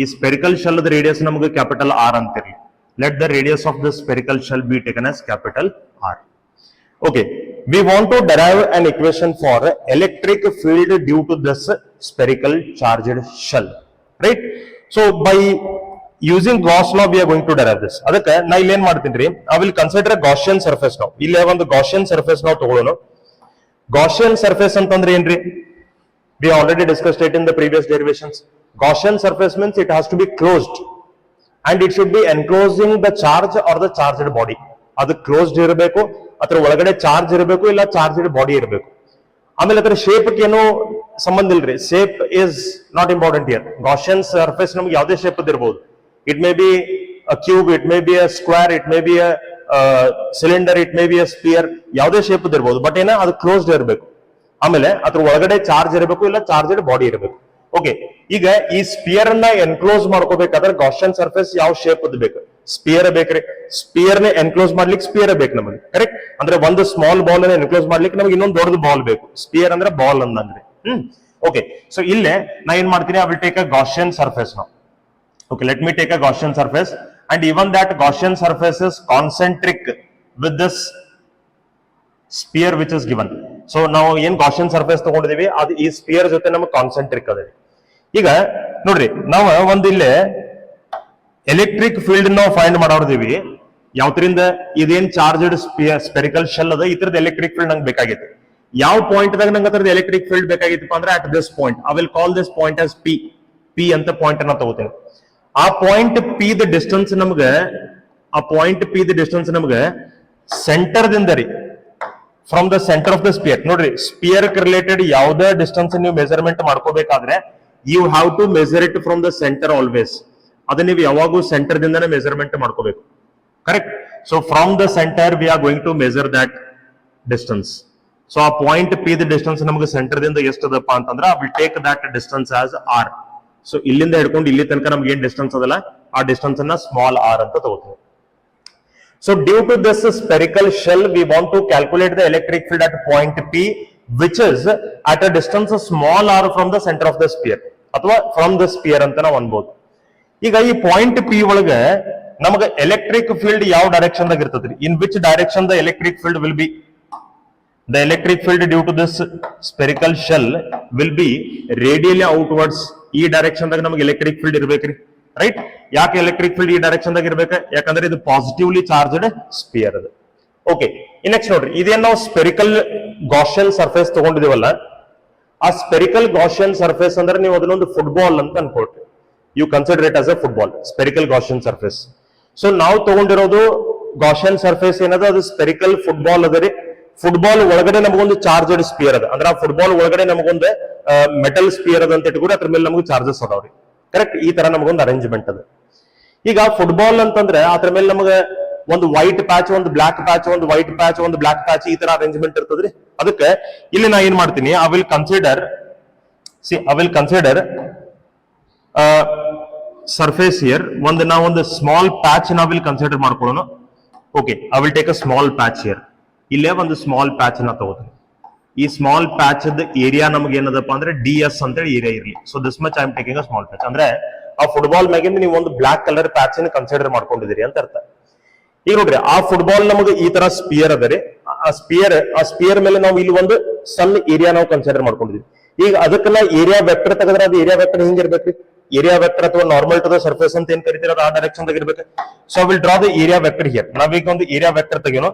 ಈ spherical shell the radius ನಮಗೆ capital R ಅಂತಿರಲಿ. Let the radius of the spherical shell be taken as capital R. Okay, we want to derive an equation for electric field due to this spherical charged shell, right? So by using Gauss law we are going to derive this. ಅದಕ್ಕೆ ನಾ ಇಲ್ಲಿ ಏನ್ ಮಾಡ್ತೀನಿ, I will consider a Gaussian surface now. ಇಲ್ಲಿ ಒಂದು Gaussian surface ನಾವು ತಗೊಳ್ಳೋಣ. Gaussian surface ಅಂತಂದ್ರೆ ಏನ್ರಿ? We already discussed it in the previous derivations. Gaussian surface means it has to be closed and it should be enclosing the charge or the charged body. ಅದು closed ಇರಬೇಕು, ಅದ್ರ ಒಳಗಡೆ charge ಇರಬೇಕು, ಇಲ್ಲ charged body ಇರಬೇಕು. ಆಮೇಲೆ ಅದರ shape ಏನು ಸಂಬಂಧ ಇಲ್ರಿ, shape is not important here. Gaussian surface ನಮ್ಗೆ ಯಾವುದೇ ಶೇಪ್ ಇರಬಹುದು. It may be a cube, it may be a square, it may be a cylinder, it may be a sphere, ಯಾವುದೇ ಶೇಪ್ ಇರಬಹುದು. ಬಟ್ ಏನ ಅದು ಕ್ಲೋಸ್ಡ್ ಇರಬೇಕು. ಆಮೇಲೆ ಅದ್ರ ಒಳಗಡೆ ಚಾರ್ಜ್ ಇರಬೇಕು, ಇಲ್ಲ ಚಾರ್ಜ್ಡ್ ಬಾಡಿ ಇರಬೇಕು. ಓಕೆ, ಈಗ ಈ ಸ್ಪಿಯರ್ ಅನ್ನ ಎನ್ಕ್ಲೋಸ್ ಮಾಡ್ಕೋಬೇಕಾದ್ರೆ ಗಾಷಿಯನ್ ಸರ್ಫೇಸ್ ಯಾವ ಶೇಪ್ ಬೇಕು? ಸ್ಪಿಯರ್ ಬೇಕ್ರಿ. ಸ್ಪಿಯರ್ ನ ಎನ್ಕ್ಲೋಸ್ ಮಾಡ್ಲಿಕ್ಕೆ ಸ್ಪಿಯರ್ ಬೇಕು ನಮಗೆ, ಕರೆಕ್ಟ್? ಅಂದ್ರೆ ಒಂದು ಸ್ಮಾಲ್ ಬಾಲ್ ಅನ್ನ ಎನ್ಕ್ಲೋಸ್ ಮಾಡ್ಲಿಕ್ಕೆ ನಮಗೆ ಇನ್ನೊಂದು ದೊಡ್ಡದು ಬಾಲ್ ಬೇಕು. ಸ್ಪಿಯರ್ ಅಂದ್ರೆ ಬಾಲ್ ಅಂದಂಗ್ರಿ. ಓಕೆ, ಸೊ ಇಲ್ಲೇ ನಾ ಏನ್ ಮಾಡ್ತೀನಿ, I will take a Gaussian surface ನಾವು. Okay, let me take a Gaussian surface, and even that Gaussian surface is concentric with this sphere which is given. So now in Gaussian surface ತಗೊಂಡಿದೀವಿ, ಅದು ಈ spear ಜೊತೆ ನಮಗೆ concentric ಅದ. ಈಗ ನೋಡ್ರಿ, ನಾವು ಒಂದು ಇಲ್ಲಿ ಎಲೆಕ್ಟ್ರಿಕ್ ಫೀಲ್ಡ್ ನಾವು ಫೈಂಡ್ ಮಾಡೋದಿವಿ. ಯಾವ್ದ್ರಿಂದ ಇದೇನ್ ಚಾರ್ಜ್ಡ್ ಸ್ಪೆರಿಕಲ್ ಶೆಲ್ ಅದ, ಈ ತರದ ಎಲೆಕ್ಟ್ರಿಕ್ ಫೀಲ್ಡ್ ನಂಗೆ ಬೇಕಾಗಿತ್ತು. ಯಾವ ಪಾಯಿಂಟ್ ದಾಗ ನಂಗೆ ಅದರದ ಎಲೆಕ್ಟ್ರಿಕ್ ಫೀಲ್ಡ್ ಬೇಕಾಗಿತ್ತಪ್ಪ ಅಂದ್ರೆ at this point. I will call this point as P ಅಂತ ಪಾಯಿಂಟ್ ಅನ್ನ ತಗೋತೀನಿ. ಆ ಪಾಯಿಂಟ್ ಪಿ ದ ಡಿಸ್ಟೆನ್ಸ್ ನಮ್ಗೆ, ಸೆಂಟರ್ ದಿಂದ ರೀ, from the centre of the sphere. ನೋಡ್ರಿ, ಸ್ಪಿಯರ್ ರಿಲೇಟೆಡ್ ಯಾವುದೇ ಡಿಸ್ಟೆನ್ಸ್ ನೀವು ಮೆಜರ್ಮೆಂಟ್ ಮಾಡ್ಕೋಬೇಕಾದ್ರೆ you have to measure it from the centre always. ಅದನ್ನ ನೀವು ಯಾವಾಗೂ ಸೆಂಟರ್ ದಿಂದನೇ ಮೆಜರ್ಮೆಂಟ್ ಮಾಡ್ಕೋಬೇಕು, correct? So from the centre we are going to measure that distance. So ಆ ಪಾಯಿಂಟ್ ಪಿ ದ ಡಿಸ್ಟೆನ್ಸ್ ನಮಗೆ ಸೆಂಟರ್ ದಿಂದ ಎಷ್ಟದಪ್ಪ ಅಂತಂದ್ರೆ I will take that distance as R. So ಇಲ್ಲಿಂದ ಹಿಡ್ಕೊಂಡು ಇಲ್ಲಿ ತನಕ ನಮ್ಗೆ ಏನ್ ಡಿಸ್ಟೆನ್ಸ್ ಅದಲ್ಲ ಆ ಡಿಸ್ಟೆನ್ಸ್ ಅನ್ನ ಸ್ಮಾಲ್ ಆರ್ ಅಂತ ತಗೋತೀವಿ. So due to this spherical shell, we want to calculate the electric field at point P, which is at a distance small r from the center of the sphere, ಅಥವಾ from the sphere ಅಂತ ನಾವು ಅನ್ಬೋದು. ಈಗ ಈ point P ಒಳಗೆ ನಮಗೆ electric field ಯಾವ direction ದಾಗ ಇರ್ತದ್ರಿ? ಇನ್ which direction the electric field will be? The electric field due to this spherical shell will be radially outwards. ಈ ಡೈರೆಕ್ಷನ್ ದಾಗ ನಮಗೆ ಎಲೆಕ್ಟ್ರಿಕ್ ಫೀಲ್ಡ್ ಇರ್ಬೇಕ್ರಿ, ರೈಟ್? ಯಾಕೆ ಎಲೆಕ್ಟ್ರಿಕ್ ಫೀಲ್ಡ್ ಈ ಡೈರೆಕ್ಷನ್ ದಾಗ ಇರ್ಬೇಕು? ಯಾಕಂದ್ರೆ ಇದು ಪಾಸಿಟಿವ್ಲಿ ಚಾರ್ಜ್ಡ್ ಸ್ಪಿಯರ್ ಅದು. ಓಕೆ, ನೆಕ್ಸ್ಟ್ ನೋಡ್ರಿ, ಇದೇನ್ ನಾವು ಸ್ಪೆರಿಕಲ್ ಗಾಷಿಯನ್ ಸರ್ಫೇಸ್ ತಗೊಂಡಿದೀವಲ್ಲ, ಆ ಸ್ಪೆರಿಕಲ್ ಗಾಷಿಯನ್ ಸರ್ಫೇಸ್ ಅಂದ್ರೆ ನೀವು ಅದನ್ನೊಂದು ಫುಟ್ಬಾಲ್ ಅಂತ ಅನ್ಕೊಳ್ರಿ. You consider it as a football, spherical Gaussian surface. So ನಾವು ತಗೊಂಡಿರೋದು ಗಾಷಿಯನ್ ಸರ್ಫೇಸ್ ಏನದ, ಅದು ಸ್ಪೆರಿಕಲ್ ಫುಟ್ಬಾಲ್ ಅದರಿ. ಫುಟ್ಬಾಲ್ ಒಳಗಡೆ ನಮಗೊಂದು ಚಾರ್ಜಡ್ ಸ್ಪಿಯರ್ ಅದ, ಅಂದ್ರೆ ಆ ಫುಟ್ಬಾಲ್ ಒಳಗಡೆ ನಮಗೊಂದು ಮೆಟಲ್ ಸ್ಪಿಯರ್ ಅದ ಅಂತ ಇಟ್ಕೊಂಡು ಅದ್ರ ಮೇಲೆ ನಮಗೆ ಚಾರ್ಜಸ್ ಅದಾವ್ರಿ, ಕರೆಕ್ಟ್? ಈ ತರ ನಮಗೊಂದು ಅರೇಂಜ್ಮೆಂಟ್ ಅದ. ಈಗ ಫುಟ್ಬಾಲ್ ಅಂತಂದ್ರೆ ಅದ್ರ ಮೇಲೆ ನಮಗೆ ಒಂದು ವೈಟ್ ಪ್ಯಾಚ್, ಒಂದು ಬ್ಲಾಕ್ ಪ್ಯಾಚ್, ಒಂದು ವೈಟ್ ಪ್ಯಾಚ್, ಒಂದು ಬ್ಲಾಕ್ ಪ್ಯಾಚ್, ಈ ತರ ಅರೇಂಜ್ಮೆಂಟ್ ಇರ್ತದ್ರಿ. ಅದಕ್ಕೆ ಇಲ್ಲಿ ನಾ ಏನ್ ಮಾಡ್ತೀನಿ, I will consider surface here. ಒಂದು ಸ್ಮಾಲ್ ಪ್ಯಾಚ್ ನಾ ವಿಲ್ ಕನ್ಸಿಡರ್ ಮಾಡ್ಕೊಳ್ಳೋಣ. Okay, I will take a small patch here. ಇಲ್ಲೇ ಒಂದು ಸ್ಮಾಲ್ ಪ್ಯಾಚ್ ನ ತಗೋತೀನಿ. ಈ ಸ್ಮಾಲ್ ಪ್ಯಾಚ್ ಏರಿಯಾ ನಮ್ಗೆ ಏನದಪ್ಪ ಅಂದ್ರೆ ds ಅಂತೇಳಿ ಏರಿಯಾ ಇರಲಿ. So this much I am taking a small patch. ಅಂದ್ರೆ ಆ ಫುಟ್ಬಾಲ್ ಮ್ಯಾಗಿಂದ ನೀವು ಒಂದು ಬ್ಲಾಕ್ ಕಲರ್ ಪ್ಯಾಚ್ ಕನ್ಸಿಡರ್ ಮಾಡ್ಕೊಂಡಿದ್ದೀರಿ ಅಂತ ಅರ್ಥ. ಈಗ ನೋಡ್ರಿ, ಆ ಫುಟ್ಬಾಲ್ ನಮಗೆ ಈ ತರ ಸ್ಪಿಯರ್ ಅದರಿ. ಆ ಸ್ಪಿಯರ್ ಮೇಲೆ ನಾವು ಇಲ್ಲಿ ಒಂದು ಸಣ್ಣ ಏರಿಯಾ ನಾವು ಕನ್ಸಿಡರ್ ಮಾಡ್ಕೊಂಡಿದ್ವಿ. ಈಗ ಅದಕ್ಕೆಲ್ಲ ಏರಿಯಾ ವೆಕ್ಟರ್ ತೆಗೆದ್ರೆ ಅದು ಏರಿಯಾ ವೆಕ್ಟರ್ ಹಿಂಗಿರ್ಬೇಕ್ರಿ. ಏರಿಯಾ ವೆಕ್ಟರ್ ಅಥವಾ ನಾರ್ಮಲ್ ಟು ದ ಸರ್ಫೇಸ್ ಅಂತ ಏನ್ ಕರಿತೀರ, ಅದು ಆ ಡೈರೆಕ್ಷನ್ ಇರ್ಬೇಕು. So will draw the area vector here. ನಾವೀಗ ಒಂದು ಏರಿಯಾ ವೆಕ್ಟರ್ ತೆಗೆಯೋಣ.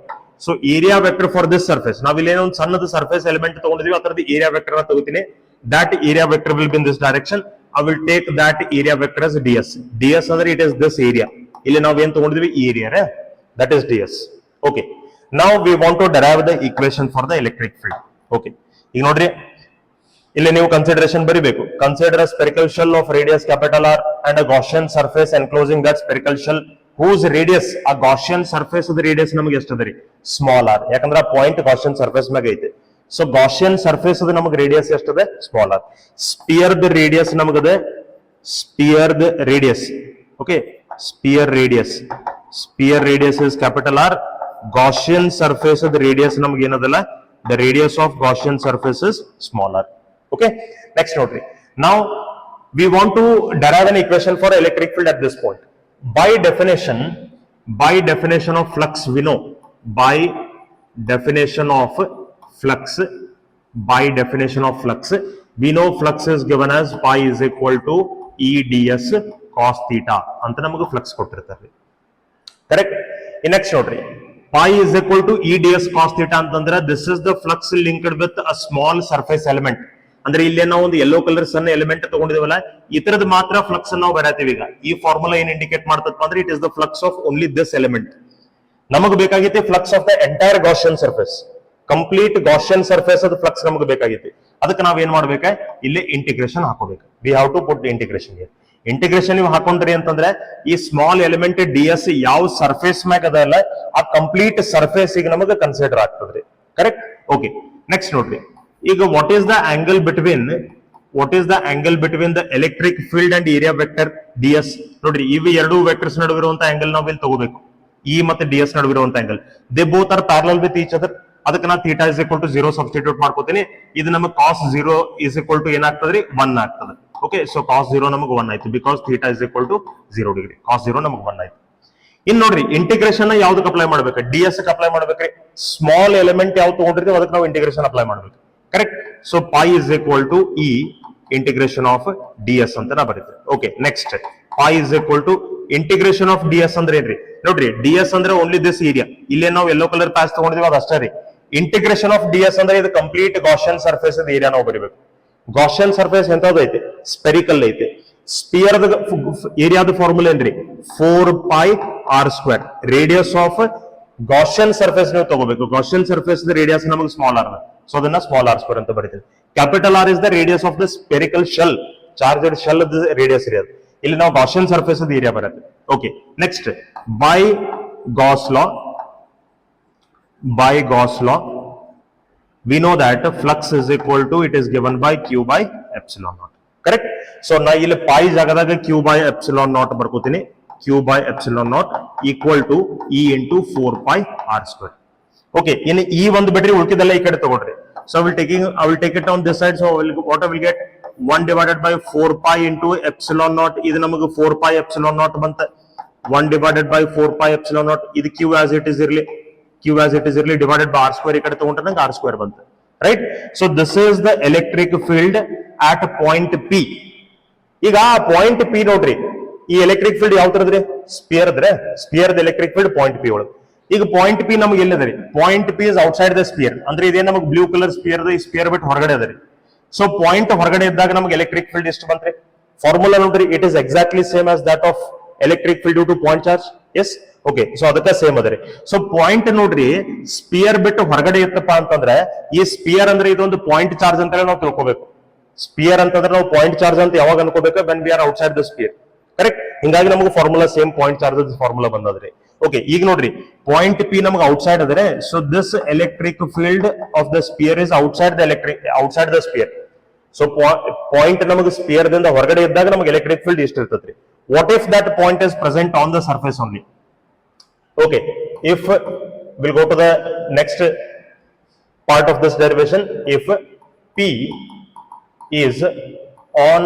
So area vector for this surface, ನಾವಿಲ್ಲೇನೋ ಒಂದು ಸಣ್ಣದ ಸರ್ಫೇಸ್ ಎಲಿಮೆಂಟ್ ತಗೊಂಡಿದ್ವಿ, ಅದರದ್ದು ಏರಿಯಾ ವೆಕ್ಟರ್ ನ ತಗೋತೀನಿ. That area vector will be in this direction. I will take that area vector as ds ಅಂದ್ರೆ ಇಟ್ ಇಸ್ ದಿಸ್ ಏರಿಯಾ. ಇಲ್ಲಿ ನಾವು ಏನ್ ತಗೊಂಡಿದ್ವಿ, ಈ area, that is ds. Okay, now we want to derive the equation for the electric field. Okay, ಈಗ ನೋಡ್ರಿ, ಇಲ್ಲಿ ನೀವು ಕನ್ಸಿಡರೇಷನ್ ಬರಿಬೇಕು. Consider spherical shell of radius capital R and a Gaussian surface enclosing that spherical shell whose radius, ಆ Gaussian surface ಅದ radius ನಮಗೆ ಎಷ್ಟದರಿ? Small R. ಯಾಕಂದ್ರೆ ಆ ಪಾಯಿಂಟ್ ಗಾಷಿಯನ್ ಸರ್ಫೇಸ್ ಮ್ಯಾಗ ಐತೆ. ಸೊ ಗಾಷಿಯನ್ ಸರ್ಫೇಸ್ ಅದ ನಮಗೆ ರೇಡಿಯಸ್ ಎಷ್ಟದೆ? Small R. ಸ್ಪಿಯರ್ ದ ರೇಡಿಯಸ್ ನಮಗದೆ, ಸ್ಪಿಯರ್ ದ radius. Okay, sphere radius is capital R. Gaussian surface ಅದ ರೇಡಿಯಸ್ ನಮ್ಗೆ ಏನದಲ್ಲ, the radius of Gaussian surface is small R. Okay, next ನೋಡ್ರಿ, now we want to derive an equation for electric field at this point. By definition of flux, we know, by definition of flux, we know flux is given as pi is equal to E ds cos theta ಅಂತ ನಮಗೆ flux ಕೊಟ್ಟಿರ್ತಾರೆ, correct? Next ನೋಡ್ರಿ, pi is equal to E ds cos theta ಅಂತಂದ್ರೆ this is the flux linked with a small surface element. ಅಂದ್ರೆ ಇಲ್ಲಿ ನಾವು ಒಂದು yellow colour ಸಣ್ಣ ಎಲಿಮೆಂಟ್ ತಗೊಂಡಿದೇವಲ್ಲ, ಇತರದ ಮಾತ್ರ ಫ್ಲಕ್ಸ್ ನಾವು ಬರತೀವಿ. ಈಗ ಈ ಫಾರ್ಮುಲಾ ಏನ್ ಇಂಡಿಕೇಟ್ ಮಾಡ್ತಪ್ಪ ಅಂದ್ರೆ it is the flux of only this element. ನಮಗೆ ಬೇಕಾಗಿತ್ತು flux of the entire Gaussian surface, complete Gaussian surface ಅದು ಫ್ಲಕ್ಸ್ ನಮಗೆ ಬೇಕಾಗಿತ್ತು. ಅದಕ್ಕೆ ನಾವ್ ಏನ್ ಮಾಡ್ಬೇಕ, ಇಲ್ಲಿ ಇಂಟಿಗ್ರೇಷನ್ ಹಾಕೋಬೇಕು. We have to put integration here. Integration ನೀವು ಹಾಕೊಂಡ್ರಿ ಅಂತಂದ್ರೆ ಈ ಸ್ಮಾಲ್ ಎಲಿಮೆಂಟ್ ds ಯಾವ ಸರ್ಫೇಸ್ ಮ್ಯಾಗ ಅದಲ್ಲ, ಆ ಕಂಪ್ಲೀಟ್ ಸರ್ಫೇಸ್ ಈಗ ನಮಗೆ ಕನ್ಸಿಡರ್ ಆಗ್ತದ್ರಿ, ಕರೆಕ್ಟ್? ಓಕೆ, ನೆಕ್ಸ್ಟ್ ನೋಡ್ರಿ, ಈಗ what is the angle between the electric field and area vector ds? ನೋಡ್ರಿ, ಇವು ಎರಡು ವೆಕ್ಟರ್ಸ್ ನಡುವಿರುವಂತ ಆಂಗಲ್ ನಾವು ಇಲ್ಲಿ ತಗೋಬೇಕು. E ಮತ್ತೆ ds ನಡುವಿರುವಂತ angle, they both are parallel with each other. ಅದಕ್ಕೆ ನಾನು θ is equal to 0 ಸಬ್ಸ್ಟಿಟ್ಯೂಟ್ ಮಾಡ್ಕೋತೀನಿ. ಇದು ನಮಗೆ cos 0 is equal to ಏನಾಗ್ತದ್ರಿ? 1 ಆಗ್ತದೆ. ಓಕೆ, ಸೊ cos 0 ನಮಗೆ 1 ಆಯ್ತು, because θ is equal to 0 degree. cos 0 ನಮಗೆ 1 ಆಯ್ತು. ಇನ್ ನೋಡ್ರಿ, ಇಂಟಿಗ್ರೇಷನ್ ಯಾವ್ದಕ್ಕೆ ಅಪ್ಲೈ ಮಾಡ್ಬೇಕು? ds ಗೆ ಅಪ್ಲೈ ಮಾಡ್ಬೇಕ್ರಿ. ಸ್ಮಾಲ್ ಎಲಿಮೆಂಟ್ ಯಾವ್ದು ತಗೊಂಡಿರ್ತೀವಿ ಅದಕ್ಕೆ ನಾವು ಇಂಟಿಗ್ರೇಷನ್ ಅಪ್ಲೈ ಮಾಡ್ಬೇಕು, correct? So pi is equal to E integration of ds ಅಂತ ನಾ ಬರೀತೀವಿ. Okay, next, pi is equal to integration of ds ಅಂದ್ರೆ ಏನ್ರಿ? ನೋಡ್ರಿ, ds ಅಂದ್ರೆ ಓನ್ಲಿ ದಿಸ್ ಏರಿಯಾ. ಇಲ್ಲೇ ನಾವು ಯೆಲ್ಲೋ ಕಲರ್ ಪ್ಯಾಚ್ ತಗೊಂಡಿದೀವಿ, ಅದು ಅಷ್ಟೇ ರೀ. ಇಂಟಿಗ್ರೇಷನ್ ಆಫ್ ds ಅಂದ್ರೆ ಇದು ಕಂಪ್ಲೀಟ್ ಗಾಷಿಯನ್ ಸರ್ಫೇಸ್ ಏರಿಯಾ ನಾವು ಬರೀಬೇಕು. ಗಾಷಿಯನ್ ಸರ್ಫೇಸ್ ಎಂತದ್ದು ಐತೆ? ಸ್ಪೆರಿಕಲ್ ಐತೆ. ಸ್ಪಿಯರ್ ಏರಿಯಾದ ಫಾರ್ಮುಲಾ ಏನ್ರಿ? 4πr². Radius of Gaussian surface ನೀವು ತಗೋಬೇಕು. ಗಾಷಿಯನ್ ಸರ್ಫೇಸ್ ರೇಡಿಯಸ್ ನಮಗೆ ಸ್ಮಾಲ್ ಆರ್, ಸೊ ಅದನ್ನ ಸ್ಮಾಲ್ r² ಅಂತ ಬರೀತೀವಿ. Capital R is the radius of the spherical shell, charged shell radius ಇರೋದು. ಇಲ್ಲಿ ನಾವು ಗಾಷಿಯನ್ ಸರ್ಫೇಸ್ ಏರಿಯಾ ಬರುತ್ತೆ. Okay, next, by Gauss law we know that flux is equal to, it is given by q by epsilon naught. Correct? So na ಇಲ್ಲಿ pi ಜಾಗದಾಗ q by epsilon naught ಬರ್ಕೋತೀನಿ. q by epsilon naught equal to e into 4 pi r square. Okay, ಇನ್ನು ಈ ಒಂದು ಬಿಟ್ರಿ ಉಳಿದಿದ್ದೆಲ್ಲ ಈ ಕಡೆ ತಗೊಳ್ರಿ. So I will take it on this side. So what I will get 1 divided by 4 pi into epsilon naught. ಇದು ನಮಗೆ 4 pi epsilon naught ಬಂತ. 1 divided by 4 pi epsilon naught. ಇದು q as it is ಇರಲಿ. Q as it is really divided by r square ಈ ಕಡೆ ತಗೊಂಡ್ರೆ ನಂಗೆ r square ಬಂತು. Right? So this is the electric field at point P. ಈಗ point P ನೋಡ್ರಿ, ಈ ಎಲೆಕ್ಟ್ರಿಕ್ ಫೀಲ್ಡ್ ಯಾವ ತರದ್ರಿ? ಸ್ಪಿಯರ್ ಅದ್ರೆ, sphere electric field point P ಒಳಗೆ. ಈಗ ಪಾಯಿಂಟ್ P ನಮಗೆ ಎಲ್ಲಿದೆ? Point P is outside the sphere. ಅಂದ್ರೆ ಇದೇ ನಮಗೆ ಬ್ಲೂ ಕಲರ್ ಸ್ಪಿಯರ್ ಈ ಸ್ಪಿಯರ್ ಬಿಟ್ಟು ಹೊರಗಡೆ ಅದ ರೀ. ಸೊ ಪಾಯಿಂಟ್ ಹೊರಗಡೆ ಇದ್ದಾಗ ನಮಗೆ ಎಲೆಕ್ಟ್ರಿಕ್ ಫೀಲ್ಡ್ ಎಷ್ಟು ಬಂತ್ರಿ? ಫಾರ್ಮುಲಾ ನೋಡ್ರಿ, it is exactly same as that of electric field due to point charge. Yes, okay. So ಅದಕ್ಕೆ ಸೇಮ್ ಅದ್ರಿ. ಸೊ ಪಾಯಿಂಟ್ ನೋಡ್ರಿ, ಸ್ಪಿಯರ್ ಬಿಟ್ಟು ಹೊರಗಡೆ ಇತ್ತಪ್ಪ ಅಂತಂದ್ರೆ, ಈ ಸ್ಪಿಯರ್ ಅಂದ್ರೆ ಇದೊಂದು ಪಾಯಿಂಟ್ ಚಾರ್ಜ್ ಅಂತ ನಾವು ತಿಳ್ಕೋಬೇಕು. ಸ್ಪಿಯರ್ ಅಂತಂದ್ರೆ ನಾವು ಪಾಯಿಂಟ್ ಚಾರ್ಜ್ ಅಂತ ಯಾವಾಗ ಅನ್ಕೋಬೇಕು? When we are outside the sphere. Correct? ಹಿಂಗಾಗಿ ನಮಗೆ formula same point charge formula ಬಂದದ್ರಿ. ಓಕೆ, ಈಗ ನೋಡ್ರಿ, ಪಾಯಿಂಟ್ P ನಮಗೆ ಔಟ್ಸೈಡ್ ಅದ್ರೆ, so this electric field of the sphere is outside the sphere. So point ನಮಗೆ ಸ್ಪಿಯರ್ ದಿಂದ ಹೊರಗಡೆ ಇದ್ದಾಗ ನಮಗೆ ಎಲೆಕ್ಟ್ರಿಕ್ ಫೀಲ್ಡ್ ಎಷ್ಟು ಇರ್ತದ್ರಿ? What if that point is present on the surface only? Okay, if we'll go to the next part of this derivation, if P is on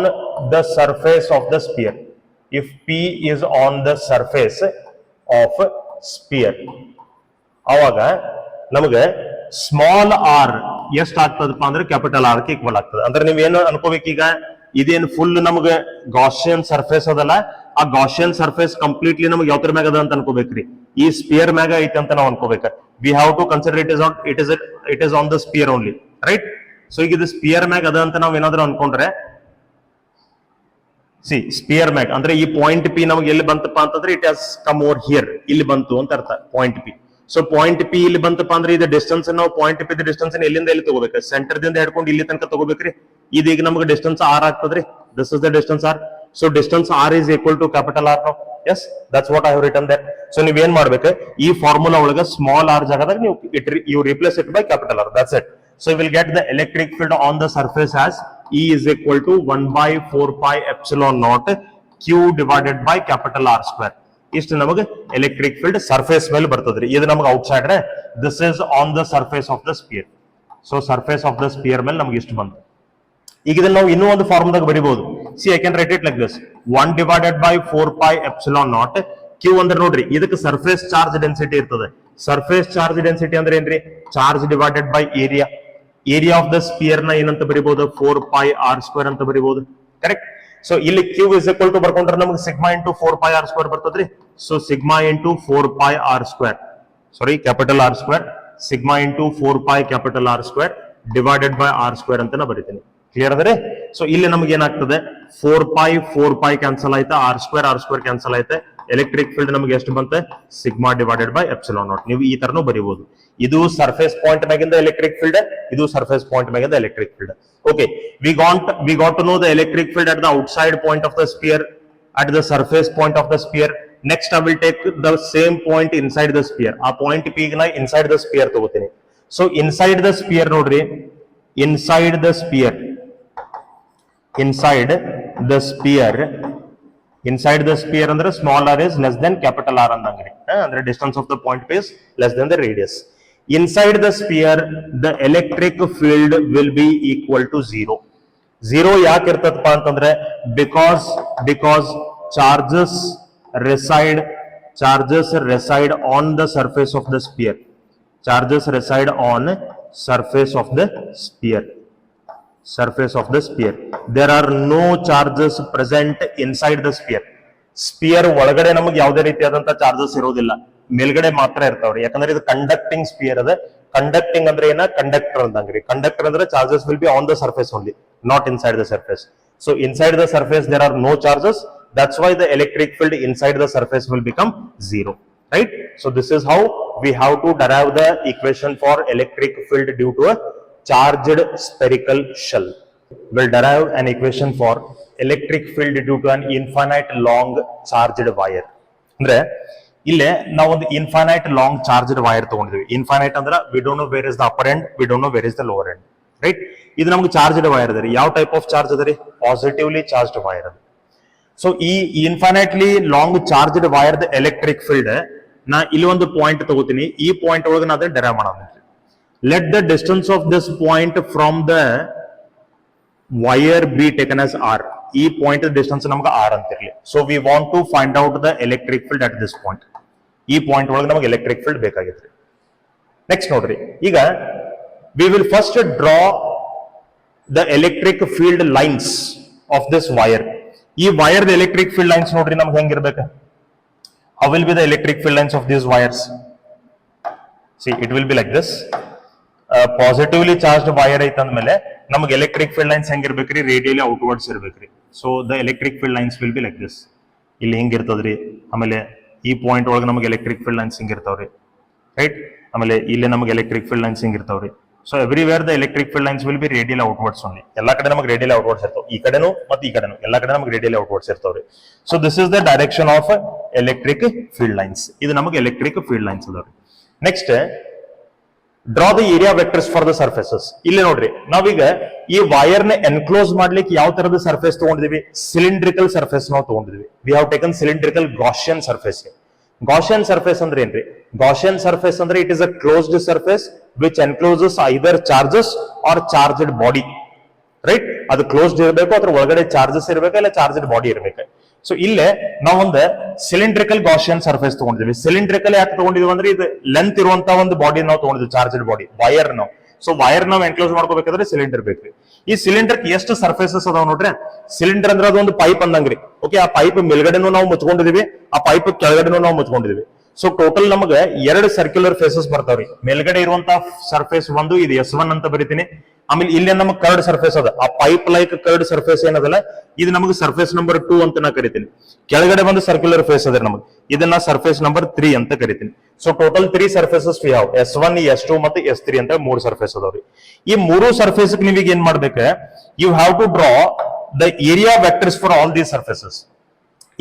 the surface of the sphere, if P is on the surface of sphere, ಅವಾಗ ನಮಗೆ small r ಎಷ್ಟು ಆಗ್ತದಪ್ಪ ಅಂದ್ರೆ capital r ಗೆ equal ಆಗ್ತದೆ. ಅಂದ್ರೆ ನೀವೇನು ಅನ್ಕೋಬೇಕು, ಈಗ ಇದೇನು ಫುಲ್ ನಮಗೆ ಗಾಸಿಯನ್ ಸರ್ಫೇಸ್ ಅದಲ್ಲ, ಆ ಗಾಸಿಯನ್ ಸರ್ಫೇಸ್ ಕಂಪ್ಲೀಟ್ಲಿ ನಮಗೆ ಯಾವ್ದ್ರ ಮ್ಯಾಗ ಅದ ಅಂತ ಅನ್ಕೋಬೇಕ್ರಿ? ಈ ಸ್ಪಿಯರ್ ಮ್ಯಾಗ ಐತೆ ಅಂತ ನಾವು ಅನ್ಕೋಬೇಕ. We have to consider it is on the sphere only, right? So ಈಗ ಇದು ಸ್ಪಿಯರ್ ಮ್ಯಾಗ ಅದ ಅಂತ ನಾವ್ ಏನಾದ್ರು ಅನ್ಕೊಂಡ್ರೆ, ಸ್ಪಿಯರ್ ಮ್ಯಾಗ್ ಅಂದ್ರೆ ಈ ಪಾಯಿಂಟ್ P ನಮಗೆ ಎಲ್ಲಿ ಬಂತಪ್ಪ ಅಂತಂದ್ರೆ, it has come over here, ಇಲ್ಲಿ ಬಂತು ಅಂತ ಅರ್ಥ point P. So point P ಇಲ್ಲಿ ಬಂತಪ್ಪ ಅಂದ್ರೆ, ಇದು ಡಿಸ್ಟೆನ್ಸ್ ನಾವು ಪಾಯಿಂಟ್ P ಡಿಸ್ಟೆನ್ಸ್ ಎಲ್ಲಿಂದ ಎಲ್ಲಿ ತಗೋಬೇಕು? ಸೆಂಟರ್ ದಿಂದ ಹಿಡ್ಕೊಂಡು ಇಲ್ಲಿ ತನಕ ತಗೋಬೇಕ್ರಿ. ಇದೀಗ ನಮಗೆ ಡಿಸ್ಟೆನ್ಸ್ r ಆಗ್ತದ್ರಿ. This is the distance r. So distance r is equal to capital R now. Yes, that's what I have written there. So ನೀವ್ ಏನ್ ಮಾಡ್ಬೇಕು, ಈ ಫಾರ್ಮುಲಾ ಒಳಗ ಸ್ಮಾಲ್ r ಜಾಗದಾಗ ನೀವು you replace it by capital R. That's it. So you will get the electric field on the surface as E is equal to 1 by 4 pi epsilon naught Q divided by capital R square. ಇಷ್ಟು ನಮಗೆ electric field surface ಮೇಲೆ ಬರ್ತದ್ರಿ. ಇದು ನಮಗೆ outside ರೇ, this is on the surface of the sphere. So surface of the sphere ಮೇಲೆ ನಮ್ಗೆ ಇಷ್ಟು ಬಂತು. ಈಗ ಇದನ್ನ ನಾವು ಇನ್ನೂ ಒಂದು ಫಾರ್ಮ್ದಾಗ ಬರೀಬಹುದು. See I can write it like this, 1 divided by 4 pi epsilon naught Q ಅಂದ್ರೆ ನೋಡ್ರಿ, ಇದಕ್ಕೆ ಸರ್ಫೇಸ್ ಚಾರ್ಜ್ ಡೆನ್ಸಿಟಿ ಇರ್ತದೆ. ಸರ್ಫೇಸ್ ಚಾರ್ಜ್ ಡೆನ್ಸಿಟಿ ಅಂದ್ರೆ ಏನ್ರಿ? Charge divided by area. Area of the spear ನ ಏನಂತ ಬರೀಬಹುದು? 4 pi r square ಅಂತ ಬರೀಬಹುದು. ಕರೆಕ್ಟ್? ಸೊ ಇಲ್ಲಿ Q is equal to ಬರ್ಕೊಂಡ್ರೆ ನಮಗೆ sigma into 4 pi r square ಬರ್ತದ್ರಿ. So sigma into 4 pi r square, sorry capital R square, sigma into 4 pi capital R square divided by R square ಅಂತ ನಾ ಬರೀತೀನಿ. Clear ಅದ್ರೆ? So ಇಲ್ಲಿ ನಮಗೆ ಏನಾಗ್ತದೆ, 4 pi cancel ಆಯ್ತಾ, R square ಕ್ಯಾನ್ಸಲ್ ಆಯ್ತಾ, ಎಲೆಕ್ಟ್ರಿಕ್ ಫೀಲ್ಡ್ ನಮಗೆ ಎಷ್ಟು ಬಂತೆ? Sigma divided by epsilon naught. ನೀವು ಈ ತರನು ಬರೀಬಹುದು. ಇದು ಸರ್ಫೇಸ್ ಪಾಯಿಂಟ್ ಮ್ಯಾಗಿಂದ ಎಲೆಕ್ಟ್ರಿಕ್ ಫೀಲ್ಡ್, ಇದು ಸರ್ಫೇಸ್ ಪಾಯಿಂಟ್ ಮ್ಯಾಗಿಂದ electric field. Okay, we got to know the electric field at the outside point of the sphere, at the surface point of the sphere. Next I will take the same point inside the sphere. ಆ point P ನ inside the sphere ತಗೋತೀನಿ. So inside the sphere ನೋಡ್ರಿ, inside the sphere ಅಂದ್ರೆ small r is less than capital R ಅಂದಂಗ್ರಿ. ಅಂದ್ರೆ distance of the point P is less than the radius. Inside the sphere the electric field will be equal to 0. 0 ಯಾಕೆ ಇರ್ತದಪ್ಪ ಅಂತಂದ್ರೆ, because charges reside on the surface of the sphere. Charges reside on surface of the sphere. There are no charges present inside the sphere. Sphere ಒಳಗಡೆ ನಮಗೆ ಯಾವುದೇ ರೀತಿಯಾದಂತ charges ಇರೋದಿಲ್ಲ, ಮೇಲ್ಗಡೆ ಮಾತ್ರ ಇರ್ತಾವ್ರಿ. ಯಾಕಂದ್ರೆ ಇದು ಕಂಡಕ್ಟಿಂಗ್ ಸ್ಪಿಯರ್ ಅದ. ಕಂಡಕ್ಟಿಂಗ್ ಅಂದ್ರೆ ಏನ? ಕಂಡಕ್ಟರ್ ಅಂದಂಗ್ರಿ. ಕಂಡಕ್ಟರ್ ಅಂದ್ರೆ charges will be on the surface only, not inside the surface. So inside the surface there are no charges. That's why the electric field inside the surface will become 0, right? So this is how we have to derive the equation for electric field due to a charged spherical shell. We'll derive an equation for electric field due to an infinite long charged wire. ಅಂದ್ರೆ ಇಲ್ಲೇ ನಾವು ಒಂದು infinite long charged wire ತಗೊಂಡಿದ್ವಿ. Infinite ಅಂದ್ರೆ we don't know where is the upper end, we don't know where is the lower end, right. ಇದು ನಮ್ಗೆ charged wire ಅದ ರೀ. ಯಾವ ಟೈಪ್ ಆಫ್ ಚಾರ್ಜ್ ಅದ ರೀ? ಪಾಸಿಟಿವ್ಲಿ ಚಾರ್ಜ್ಡ್ ವೈರ್ ಅದ. ಸೊ ಈ infinitely long charged wire the electric field ನಾ ಇಲ್ಲಿ ಒಂದು ಪಾಯಿಂಟ್ ತಗೋತೀನಿ. ಈ ಪಾಯಿಂಟ್ ಒಳಗೆ ನಾ ಅದನ್ನ ಡೆರೈವ್ ಮಾಡೋಣ. Let the distance of this point from the wire be taken as R. ಈ ಪಾಯಿಂಟ್ ಡಿಸ್ಟೆನ್ಸ್ ನಮ್ಗೆ ಆರ್ ಅಂತ ಇರಲಿ. So we want to find out the electric field at this point. ಈ ಪಾಯಿಂಟ್ ಒಳಗೆ ನಮಗೆ ಎಲೆಕ್ಟ್ರಿಕ್ ಫೀಲ್ಡ್ ಬೇಕಾಗಿತ್ತು. Next ನೋಡ್ರಿ, ಈಗ we will first draw the electric field lines of this wire. ಈ ವೈರ್ ಎಲೆಕ್ಟ್ರಿಕ್ ಫೀಲ್ಡ್ ಲೈನ್ಸ್ ನೋಡ್ರಿ ನಮ್ಗೆ ಹೆಂಗಿರ್ಬೇಕು? How will be the electric field lines of these wires? See it will be like this. Positively charged wire ಐತ ಅಂದ್ಮೇಲೆ ನಮಗೆ electric field lines ಹೆಂಗಿರ್ಬೇಕ್ರಿ? Radially outwards ಇರ್ಬೇಕ್ರಿ. So the electric field lines will be like this. ಇಲ್ಲಿ ಹಿಂಗಿರ್ತದ್ರಿ. ಆಮೇಲೆ ಈ point ಒಳಗೆ ನಮಗೆ ಎಲೆಕ್ಟ್ರಿಕ್ ಫೀಲ್ಡ್ ಲೈನ್ಸ್ ಹಿಂಗಿರ್ತಾವ್ರಿ, ರೈಟ್. ಆಮೇಲೆ ಇಲ್ಲಿ ನಮಗೆ ಎಲೆಕ್ಟ್ರಿಕ್ ಫೀಲ್ಡ್ ಲೈನ್ಸ್ ಹಿಂಗಿರ್ತಾವ್ರಿ. So everywhere the electric field lines will be radial outwards only. ಎಲ್ಲಾ ಕಡೆ ನಮಗೆ ರೇಡಿಯಲ್ ಔಟ್ವರ್ಡ್ಸ್ ಇರ್ತಾವೆ. ಈ ಕಡೆನು ಮತ್ತು ಈ ಕಡೆನು ಎಲ್ಲಾ ಕಡೆ ನಮಗೆ ರೇಡಿಯಲ್ ಔಟ್ವರ್ಡ್ಸ್ ಇರ್ತಾವ್ರಿ. So this is the direction of electric field lines. ಇದು ನಮಗೆ ಎಲೆಕ್ಟ್ರಿಕ್ ಫೀಲ್ಡ್ ಲೈನ್ಸ್ ಅದಾವ್ರಿ. Next, draw the area vectors for the surfaces. ಇಲ್ಲಿ ನೋಡ್ರಿ, ನಾವೀಗ ಈ ವೈರ್ ನ ಎನ್ಕ್ಲೋಸ್ ಮಾಡ್ಲಿಕ್ಕೆ ಯಾವ ತರದ ಸರ್ಫೇಸ್ ತಗೊಂಡಿದ್ವಿ? ಸಿಲಿಂಡ್ರಿಕಲ್ ಸರ್ಫೇಸ್ ನಾವು ತಗೊಂಡಿದ್ವಿ. We have taken cylindrical Gaussian surface. Gaussian surface ಅಂದ್ರೆ ಏನ್ರಿ? ಗಾಷಿಯನ್ ಸರ್ಫೇಸ್ ಅಂದ್ರೆ it is a closed surface which encloses either charges or charged body, right. ಅದು ಕ್ಲೋಸ್ಡ್ ಇರಬೇಕು, ಅದ್ರ ಒಳಗಡೆ ಚಾರ್ಜಸ್ ಇರಬೇಕು, ಇಲ್ಲ ಚಾರ್ಜ್ಡ್ ಬಾಡಿ ಇರಬೇಕು. ಸೊ ಇಲ್ಲೇ ನಾವೊಂದು ಸಿಲಿಂಡ್ರಿಕಲ್ ಗಾಷಿಯನ್ ಸರ್ಫೇಸ್ ತಗೊಂಡಿದ್ವಿ. ಸಿಲಿಂಡ್ರಿಕಲ್ ಯಾಕೆ ತಗೊಂಡಿದ್ವಿ ಅಂದ್ರೆ ಇದು ಲೆಂತ್ ಇರುವಂತ ಒಂದು ಬಾಡಿ ನಾವು ತಗೊಂಡಿದ್ವಿ, ಚಾರ್ಜ್ಡ್ ಬಾಡಿ, ವೈರ್ ನಾವು. ಸೊ ವೈರ್ ನಾವು ಎನ್ಕ್ಲೋಸ್ ಮಾಡ್ಕೋಬೇಕಾದ್ರೆ ಸಿಲಿಂಡರ್ ಬೇಕ್ರಿ. ಈ ಸಿಲಿಂಡರ್ ಎಷ್ಟು ಸರ್ಫೇಸಸ್ ಅದಾವ ನೋಡ್ರಿ? ಸಿಲಿಂಡರ್ ಅಂದ್ರೆ ಅದೊಂದು ಪೈಪ್ ಅಂದಂಗ್ರಿ. ಓಕೆ, ಆ ಪೈಪ್ ಮೇಲ್ಗಡೆನೂ ನಾವು ಮುಚ್ಕೊಂಡಿದೀವಿ, ಆ ಪೈಪ್ ಕೆಳಗಡೆನೂ ನಾವು ಮುಚ್ಕೊಂಡಿದೀವಿ. ಸೊ ಟೋಟಲ್ ನಮಗೆ ಎರಡು ಸರ್ಕ್ಯುಲರ್ ಫೇಸಸ್ ಬರ್ತಾವ್ರಿ. ಮೇಲ್ಗಡೆ ಇರುವಂತ ಸರ್ಫೇಸ್ ಒಂದು, ಇದು S1 ಅಂತ ಬರಿತೀನಿ. ಆಮೇಲೆ ಇಲ್ಲೇ ನಮಗೆ ಕರ್ಡ್ ಸರ್ಫೇಸ್ ಅದ, ಆ ಪೈಪ್ ಲೈಕ್ ಕರ್ಡ್ ಸರ್ಫೇಸ್ ಏನದಲ್ಲ, ಇದು ನಮಗೆ ಸರ್ಫೇಸ್ ನಂಬರ್ 2 ಅಂತ ನಾ ಕರಿತೀನಿ. ಕೆಳಗಡೆ ಒಂದು ಸರ್ಕ್ಯುಲರ್ ಫೇಸ್ ಅದ ನಮಗೆ, ಇದನ್ನ ಸರ್ಫೇಸ್ ನಂಬರ್ 3 ಅಂತ ಕರಿತೀನಿ. So total 3 surfaces we have, S1, S2 ಮತ್ತೆ S3 ಅಂತ 3 ಸರ್ಫೇಸ್ ಅದಾವ್ರಿ. ಈ 3 ಸರ್ಫೇಸ್ ನೀವೀಗ ಏನ್ ಮಾಡ್ಬೇಕು? You have to draw the area vectors for all these surfaces.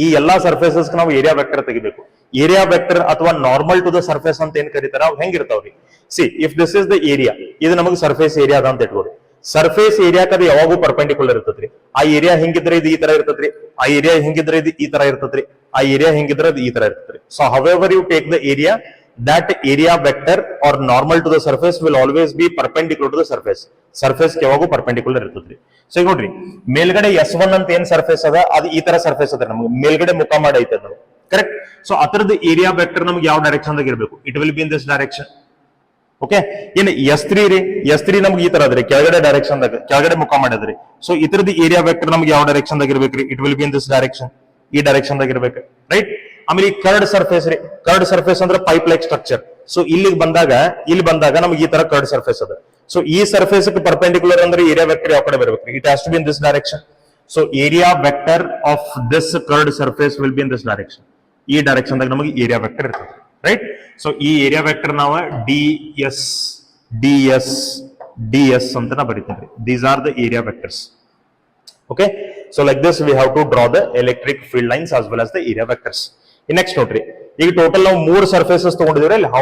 ಈ ಎಲ್ಲಾ ಸರ್ಫೇಸಸ್ ನಾವು ಏರಿಯಾ ವೆಕ್ಟರ್ ತೆಗಿಬೇಕು. ಏರಿಯಾ ವೆಕ್ಟರ್ ಅಥವಾ ನಾರ್ಮಲ್ ಟು ದ ಸರ್ಫೇಸ್ ಅಂತ ಏನ್ ಕರೀತಾರ, ಅವ್ ಹೆಂಗಿರ್ತಾವ್ರಿ? See, if this is the area, ಇದು ನಮಗೆ ಸರ್ಫೇಸ್ ಏರಿಯಾ ಅದ ಅಂತ ಇಟ್ಕೋರಿ. ಸರ್ಫೇಸ್ ಏರಿಯಾಕ ಅದು ಯಾವಾಗೂ ಪರ್ಪೆಂಡಿಕ್ಯುಲರ್ ಇರ್ತದ್ರಿ. ಆ ಏರಿಯಾ ಹಿಂಗಿದ್ರೆ ಇದು ಈ ತರ ಇರ್ತದ್ರಿ, ಆ ಏರಿಯಾ ಹಿಂಗಿದ್ರೆ ಇದು ಈ ತರ ಇರ್ತದ್ರಿ, ಆ ಏರಿಯಾ ಹಿಂಗಿದ್ರೆ ಅದು ಈ ತರ ಇರ್ತದ್ರಿ. So however you take the area, that area vector or normal to the surface will always be perpendicular to the surface. Surface ಯಾವಾಗೂ ಪರ್ಪೆಂಡಿಕ್ಯುಲರ್ ಇರ್ತದ್ರಿ. ಸೊ ಈಗ ನೋಡ್ರಿ, ಮೇಲ್ಗಡೆ S1 ಅಂತ ಏನ್ ಸರ್ಫೇಸ್ ಅದ, ಅದು ಈ ತರ ಸರ್ಫೇಸ್ ಅದ, ನಮ್ಗೆ ಮೇಲ್ಗಡೆ ಮುಖ ಮಾಡಿ ಐತೆ ಅದು, ಕರೆಕ್ಟ್. ಸೊ ಅದರದ್ದು ಏರಿಯಾ ವೆಕ್ಟರ್ ನಮ್ಗೆ ಯಾವ ಡೈರೆಕ್ಷನ್ ದಾಗ ಇರಬೇಕು? It will be in this direction. Okay, ಏನ್ S3 ರೀ, S3 ನಮ್ಗೆ ಈ ತರ ಅದ್ರಿ, ಕೆಳಗಡೆ ಡೈರೆಕ್ಷನ್ ದಾಗ, ಕೆಳಗಡೆ ಮುಖ ಮಾಡಿದ್ರಿ. ಸೊ ಇತರದ್ದು ಏರಿಯಾ ವೆಕ್ಟರ್ ನಮ್ಗೆ ಯಾವ ಡೈರೆಕ್ಷನ್ ದಾಗ ಇರ್ಬೇಕ್ರಿ? It will be in this direction, ಈ ಡೈರೆಕ್ಷನ್ ದಾಗ ಇರ್ಬೇಕು, ರೈಟ್. ಆಮೇಲೆ ಈ ಕರ್ಡ್ ಸರ್ಫೇಸ್ ರೀ, ಕರ್ಡ್ ಸರ್ಫೇಸ್ ಅಂದ್ರೆ ಪೈಪ್ ಲೈಕ್ ಸ್ಟ್ರಕ್ಚರ್. ಸೊ ಇಲ್ಲಿ ಬಂದಾಗ ನಮ್ಗೆ ಈ ತರ ಕರ್ಡ್ ಸರ್ಫೇಸ್ ಅದ. ಸೊ ಈ ಸರ್ಫೇಸ್ ಪರ್ಪೆಂಡಿಕ್ಯುಲರ್ ಅಂದ್ರೆ ಏರಿಯಾ ವೆಕ್ಟರ್ ಯಾವ ಕಡೆ ಬರ್ಬೇಕು? It has to be in this direction. So area vector of this curved surface will be in this direction. ಈ ಡೈರೆಕ್ಷನ್ ದಾಗ ನಮಗೆ ಏರಿಯಾ ವೆಕ್ಟರ್ ಇರ್ತದೆ, ರೈಟ್. ಸೊ ಈ ಏರಿಯಾ ವೆಕ್ಟರ್ ನಾವು ds ಅಂತ ನಾ ಬರೀತೀನಿ. These are the area vectors. Okay, so like this we have to draw the electric field lines as well as the area vectors. Next ನೋಡ್ರಿ, ಈಗ total ನಾವು 3 surfaces ತಗೊಂಡಿದ್ವಿ. how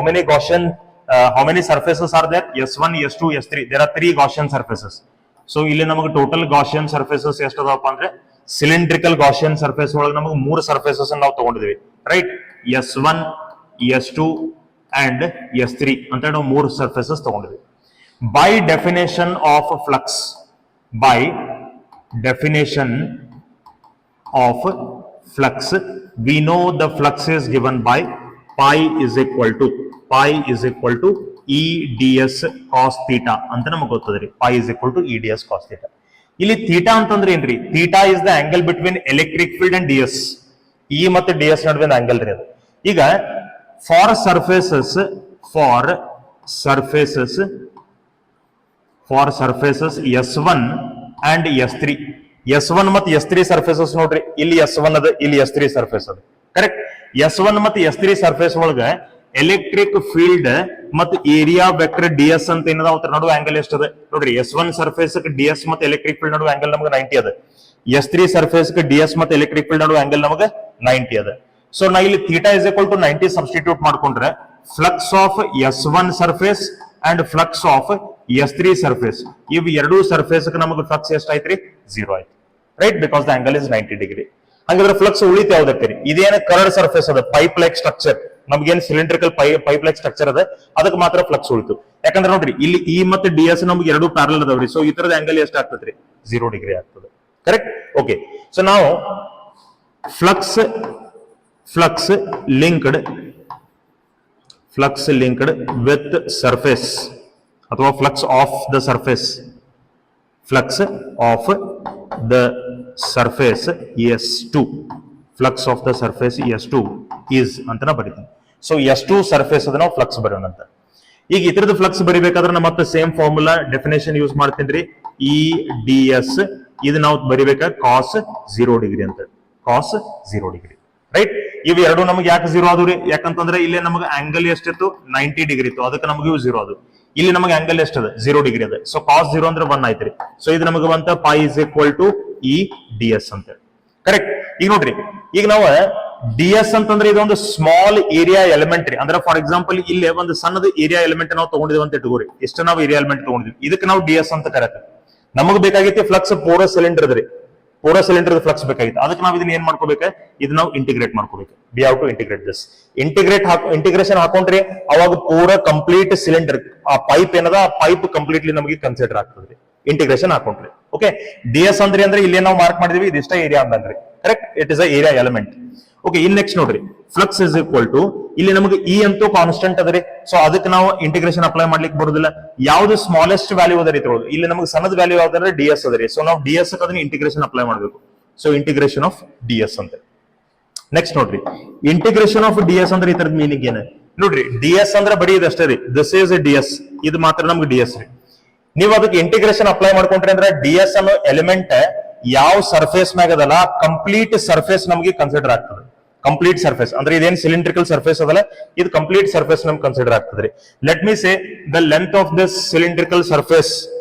many surfaces are there? S1, S2, S3. there are 3 Gaussian surfaces. So ಇಲ್ಲಿ ನಮಗೆ total Gaussian surfaces ಎಷ್ಟು ಅದಾವಪ್ಪ ಅಂದ್ರೆ, cylindrical Gaussian surface ಒಳಗೆ ನಮಗೆ 3 surfaces ನಾವು ತಗೊಂಡಿದ್ವಿ, right. S1, S2 and S3 ಅಂತ ನಾವು 3 surfaces ತಗೊಂಡಿದ್ವಿ. by definition of flux, we know the flux is given by pi is equal to E ds cos theta ಅಂತ ನಮಗೆ ಗೊತ್ತದ್ರಿ. pi is equal to E ds cos theta. ಇಲ್ಲಿ theta ಅಂತಂದ್ರೆ ಏನ್ರಿ? Theta is the angle between electric field and ds. E ಮತ್ತೆ ds ನಡುವಿನ angle ರೀ ಅದು. ಈಗ for surfaces S1 and S3. S1 ಮತ್ತು S3 ಸರ್ಫೇಸಸ್ ನೋಡ್ರಿ, ಇಲ್ಲಿ S1 ಅದ, ಇಲ್ಲಿ S3 ಸರ್ಫೇಸ್ ಅದ, ಕರೆಕ್ಟ್. S1 ಮತ್ತು S3 ಸರ್ಫೇಸ್ ಒಳಗ ಎಲೆಕ್ಟ್ರಿಕ್ ಫೀಲ್ಡ್ ಮತ್ತು ಏರಿಯಾ ವೆಕ್ಟರ್ ds ಅಂತ ಏನದ, ಅವ್ರ ನಡುವೆ ಆಂಗಲ್ ಎಷ್ಟು ಅದ ನೋಡ್ರಿ. S1 ಸರ್ಫೇಸ್ ds ಮತ್ತು ಎಲೆಕ್ಟ್ರಿಕ್ ಫೀಲ್ಡ್ ನಡುವೆ ಆಂಗಲ್ ನಮಗೆ 90 ಅದ. S3 ಸರ್ಫೇಸ್ ds ಮತ್ತು ಎಲೆಕ್ಟ್ರಿಕ್ ಫೀಲ್ಡ್ ನಡುವೆ ಆಂಗಲ್ ನಮಗೆ 90 ಅದ. ಸೊ ನಾ ಇಲ್ಲಿ theta is equal to 90 substitute ಮಾಡ್ಕೊಂಡ್ರೆ flux of S1 surface and flux of S3 surface ಇವು ಎರಡೂ ಸರ್ಫೇಸ್ ನಮಗೆ ಫ್ಲಕ್ಸ್ ಎಷ್ಟಾಯ್ತ್ರಿ 0 ಆಯ್ತು right because the angle is 90 degree. ಹಾಗಾದ್ರೆ ಫ್ಲಕ್ಸ್ ಉಳಿತ ಯಾವ್ದಕ್ಕೆ ಇದೇನ ಕರ್ಡ್ ಸರ್ಫೇಸ್ ಅದ ಪೈಪ್ ಲೈಕ್ ಸ್ಟ್ರಕ್ಚರ್ ನಮ್ಗೇನ್ ಸಿಲಿಂಡ್ರಿಕಲ್ ಪೈಪ್ ಲೈಕ್ ಸ್ಟ್ರಕ್ಚರ್ ಅದ ಅದಕ್ಕೆ ಮಾತ್ರ ಫ್ಲಕ್ಸ್ ಉಳಿತು. ಯಾಕಂದ್ರೆ ನೋಡ್ರಿ ಇಲ್ಲಿ ಇ ಮತ್ತೆ ಡಿ ಎಸ್ ನಮ್ಗೆ ಎರಡು ಪ್ಯಾರಲ್ ಅದಾವ್ರಿ. ಸೊ ಈ ತರದ ಆಂಗಲ್ ಎಷ್ಟು ಆಗ್ತದ್ರಿ 0 ಡಿಗ್ರಿ ಆಗ್ತದೆ ಕರೆಕ್ಟ್. ಓಕೆ ಸೊ ನಾವು ಫ್ಲಕ್ಸ್ ಲಿಂಕ್ಡ್ ವಿತ್ ಸರ್ಫೇಸ್ ಅಥವಾ flux of the surface S2 flux of the surface S2 is ಅಂತ ನಾ ಬರೀತೀನಿ. ಸೊ S2 ಸರ್ಫೇಸ್ ಅದ ನಾವು ಫ್ಲಕ್ಸ್ ಬರೋಣ ಅಂತ. ಈಗ ಇತರದ ಫ್ಲಕ್ಸ್ ಬರಿಬೇಕಾದ್ರೆ ನಮ್ಮ ಮತ್ತೆ ಸೇಮ್ ಫಾರ್ಮುಲಾ ಡೆಫಿನೇಷನ್ ಯೂಸ್ ಮಾಡ್ತೀನಿ. ಇ ಡಿ ಎಸ್ ಇದು ನಾವು ಬರಿಬೇಕಾ ಕಾಸ್ 0 ಡಿಗ್ರಿ ಅಂತ, ಕಾಸ್ 0 ಡಿಗ್ರಿ ರೈಟ್. ಇವು ಎರಡು ನಮಗೆ ಯಾಕೆ 0 ಆದ್ರಿ? ಯಾಕಂತಂದ್ರೆ ಇಲ್ಲಿ ನಮಗೆ ಆಂಗಲ್ ಎಷ್ಟಿತ್ತು 90 ಡಿಗ್ರಿ ಇತ್ತು, ಅದಕ್ಕೆ ನಮಗೆ ಇವು 0 ಅದು. ಇಲ್ಲಿ ನಮಗೆ ಆಂಗಲ್ ಎಷ್ಟದ 0 ಡಿಗ್ರಿ ಅದ. ಸೊ ಕಾಸ್ 0 ಅಂದ್ರೆ 1 ಆಯ್ತ್ರಿ. ಸೊ ಇದು ನಮಗೆ ಬಂತ phi is equal to E D S ಅಂತ ಕರೆಕ್ಟ್. ಈಗ ನೋಡ್ರಿ, ಈಗ ನಾವು ಡಿ ಎಸ್ ಅಂತಂದ್ರೆ ಇದೊಂದು ಸ್ಮಾಲ್ ಏರಿಯಾ ಎಲಿಮೆಂಟ್ ರೀ. ಅಂದ್ರೆ ಫಾರ್ ಎಕ್ಸಾಂಪಲ್ ಇಲ್ಲಿ ಒಂದು ಸಣ್ಣದ ಏರಿಯಾ ಎಲಿಮೆಂಟ್ ನಾವು ತಗೊಂಡಿದ್ವಿ ಅಂತ ಇಟ್ಕೋರಿ, ಎಷ್ಟು ನಾವು ಏರಿಯಾ ಎಲಿಮೆಂಟ್ ತಗೊಂಡಿದ್ವಿ, ಇದಕ್ಕೆ ನಾವು ಡಿ ಎಸ್ ಅಂತ ಕರೆಕ್ಟ್. ನಮಗ್ ಬೇಕಾಗಿತ್ತು ಫ್ಲಕ್ಸ್ ಪೋರಸ್ ಸಿಲಿಂಡರ್ ಅದ್ರಿ, ಪೋರಸ್ ಸಿಲಿಂಡರ್ ಫ್ಲಕ್ಸ್ ಬೇಕಾಗಿತ್ತು. ಅದಕ್ಕೆ ನಾವು ಇದನ್ನ ಏನ್ ಮಾಡ್ಕೋಬೇಕು, ಇದು ನಾವು ಇಂಟಿಗ್ರೇಟ್ ಮಾಡ್ಕೋಬೇಕು. We have to integrate this. Integration ಹಾಕೊಂಡ್ರಿ ಅವಾಗ ಪೂರ ಕಂಪ್ಲೀಟ್ ಸಿಲಿಂಡರ್ ಆ ಪೈಪ್ ಏನದ ಆ ಪೈಪ್ ಕಂಪ್ಲೀಟ್ಲಿ ನಮಗೆ ಕನ್ಸಿಡರ್ ಆಗ್ತದ್ರಿ ಇಂಟಿಗ್ರೇಷನ್ ಹಾಕೊಂಡ್ರಿ. ಓಕೆ, ಡಿ ಎಸ್ ಅಂದ್ರೆ ಇಲ್ಲಿ ನಾವು ಮಾರ್ಕ್ ಮಾಡಿದ್ವಿ ಇದಿಷ್ಟ ಏರಿಯಾ ಅಂತಂದ್ರಿ correct. It is a area element. Okay, in next ನೋಡ್ರಿ, ಫ್ಲಕ್ಸ್ ಇಸ್ ಈಕ್ವಲ್ ಟು ಇಲ್ಲಿ ನಮಗೆ ಇ ಅಂತೂ ಕಾನ್ಸ್ಟೆಂಟ್ ಅದರಿ. ಸೊ ಅದಕ್ಕೆ ನಾವು ಇಂಟಿಗ್ರೇಷನ್ ಅಪ್ಲೈ ಮಾಡ್ಲಿಕ್ಕೆ ಬರುದಿಲ್ಲ. ಯಾವ್ದು ಸ್ಮಾಲೆಸ್ಟ್ ವ್ಯಾಲ್ಯೂ ಅದರಿ ತಗೊಳ್ಳೋದು, ಇಲ್ಲಿ ನಮಗೆ ಸಣ್ಣದ ವ್ಯಾಲ್ಯೂ ಯಾವ್ದಂದ್ರೆ ಡಿ ಎಸ್ ಅದರಿ. ಸೊ ನಾವು ಡಿ ಎಸ್ ಅದನ್ನ ಇಂಟಿಗ್ರೇಷನ್ ಅಪ್ಲೈ ಮಾಡಬೇಕು. So integration of D S ಅಂತ. ನೆಕ್ಸ್ಟ್ ನೋಡ್ರಿ, ಇಂಟಿಗ್ರೇಷನ್ ಆಫ್ ಡಿ ಎಸ್ ಅಂದ್ರೆ ಈ ತರದ ಮೀನಿಂಗ್ ಏನ ನೋಡ್ರಿ. ಡಿ ಎಸ್ ಅಂದ್ರೆ ಬರೀ ಇದಷ್ಟೇ ರೀ, ದಿಸ್ ಈಸ್ ಡಿ ಎಸ್, ಇದು ಮಾತ್ರ ನಮ್ಗೆ ಡಿ ಎಸ್ ರೀ. ನೀವು ಅದಕ್ಕೆ ಇಂಟಿಗ್ರೇಷನ್ ಅಪ್ಲೈ ಮಾಡ್ಕೊಂಡ್ರಿ ಅಂದ್ರೆ ಡಿ ಎಸ್ ಅನ್ನೋ ಎಲಿಮೆಂಟ್ ಯಾವ ಸರ್ಫೇಸ್ ಮ್ಯಾಗ ಅದಲ್ಲ ಕಂಪ್ಲೀಟ್ ಸರ್ಫೇಸ್ ನಮಗೆ ಕನ್ಸಿಡರ್ ಆಗ್ತದೆ. ಕಂಪ್ಲೀಟ್ ಸರ್ಫೇಸ್ ಅಂದ್ರೆ ಇದೇನ್ ಸಿಲಿಂಡ್ರಿಕಲ್ ಸರ್ಫೇಸ್ ಅದಲ್ಲ, ಇದು ಕಂಪ್ಲೀಟ್ ಸರ್ಫೇಸ್ ನಮ್ಗೆ ಕನ್ಸಿಡರ್ ಆಗ್ತದೆ. Let me say the length of this cylindrical surface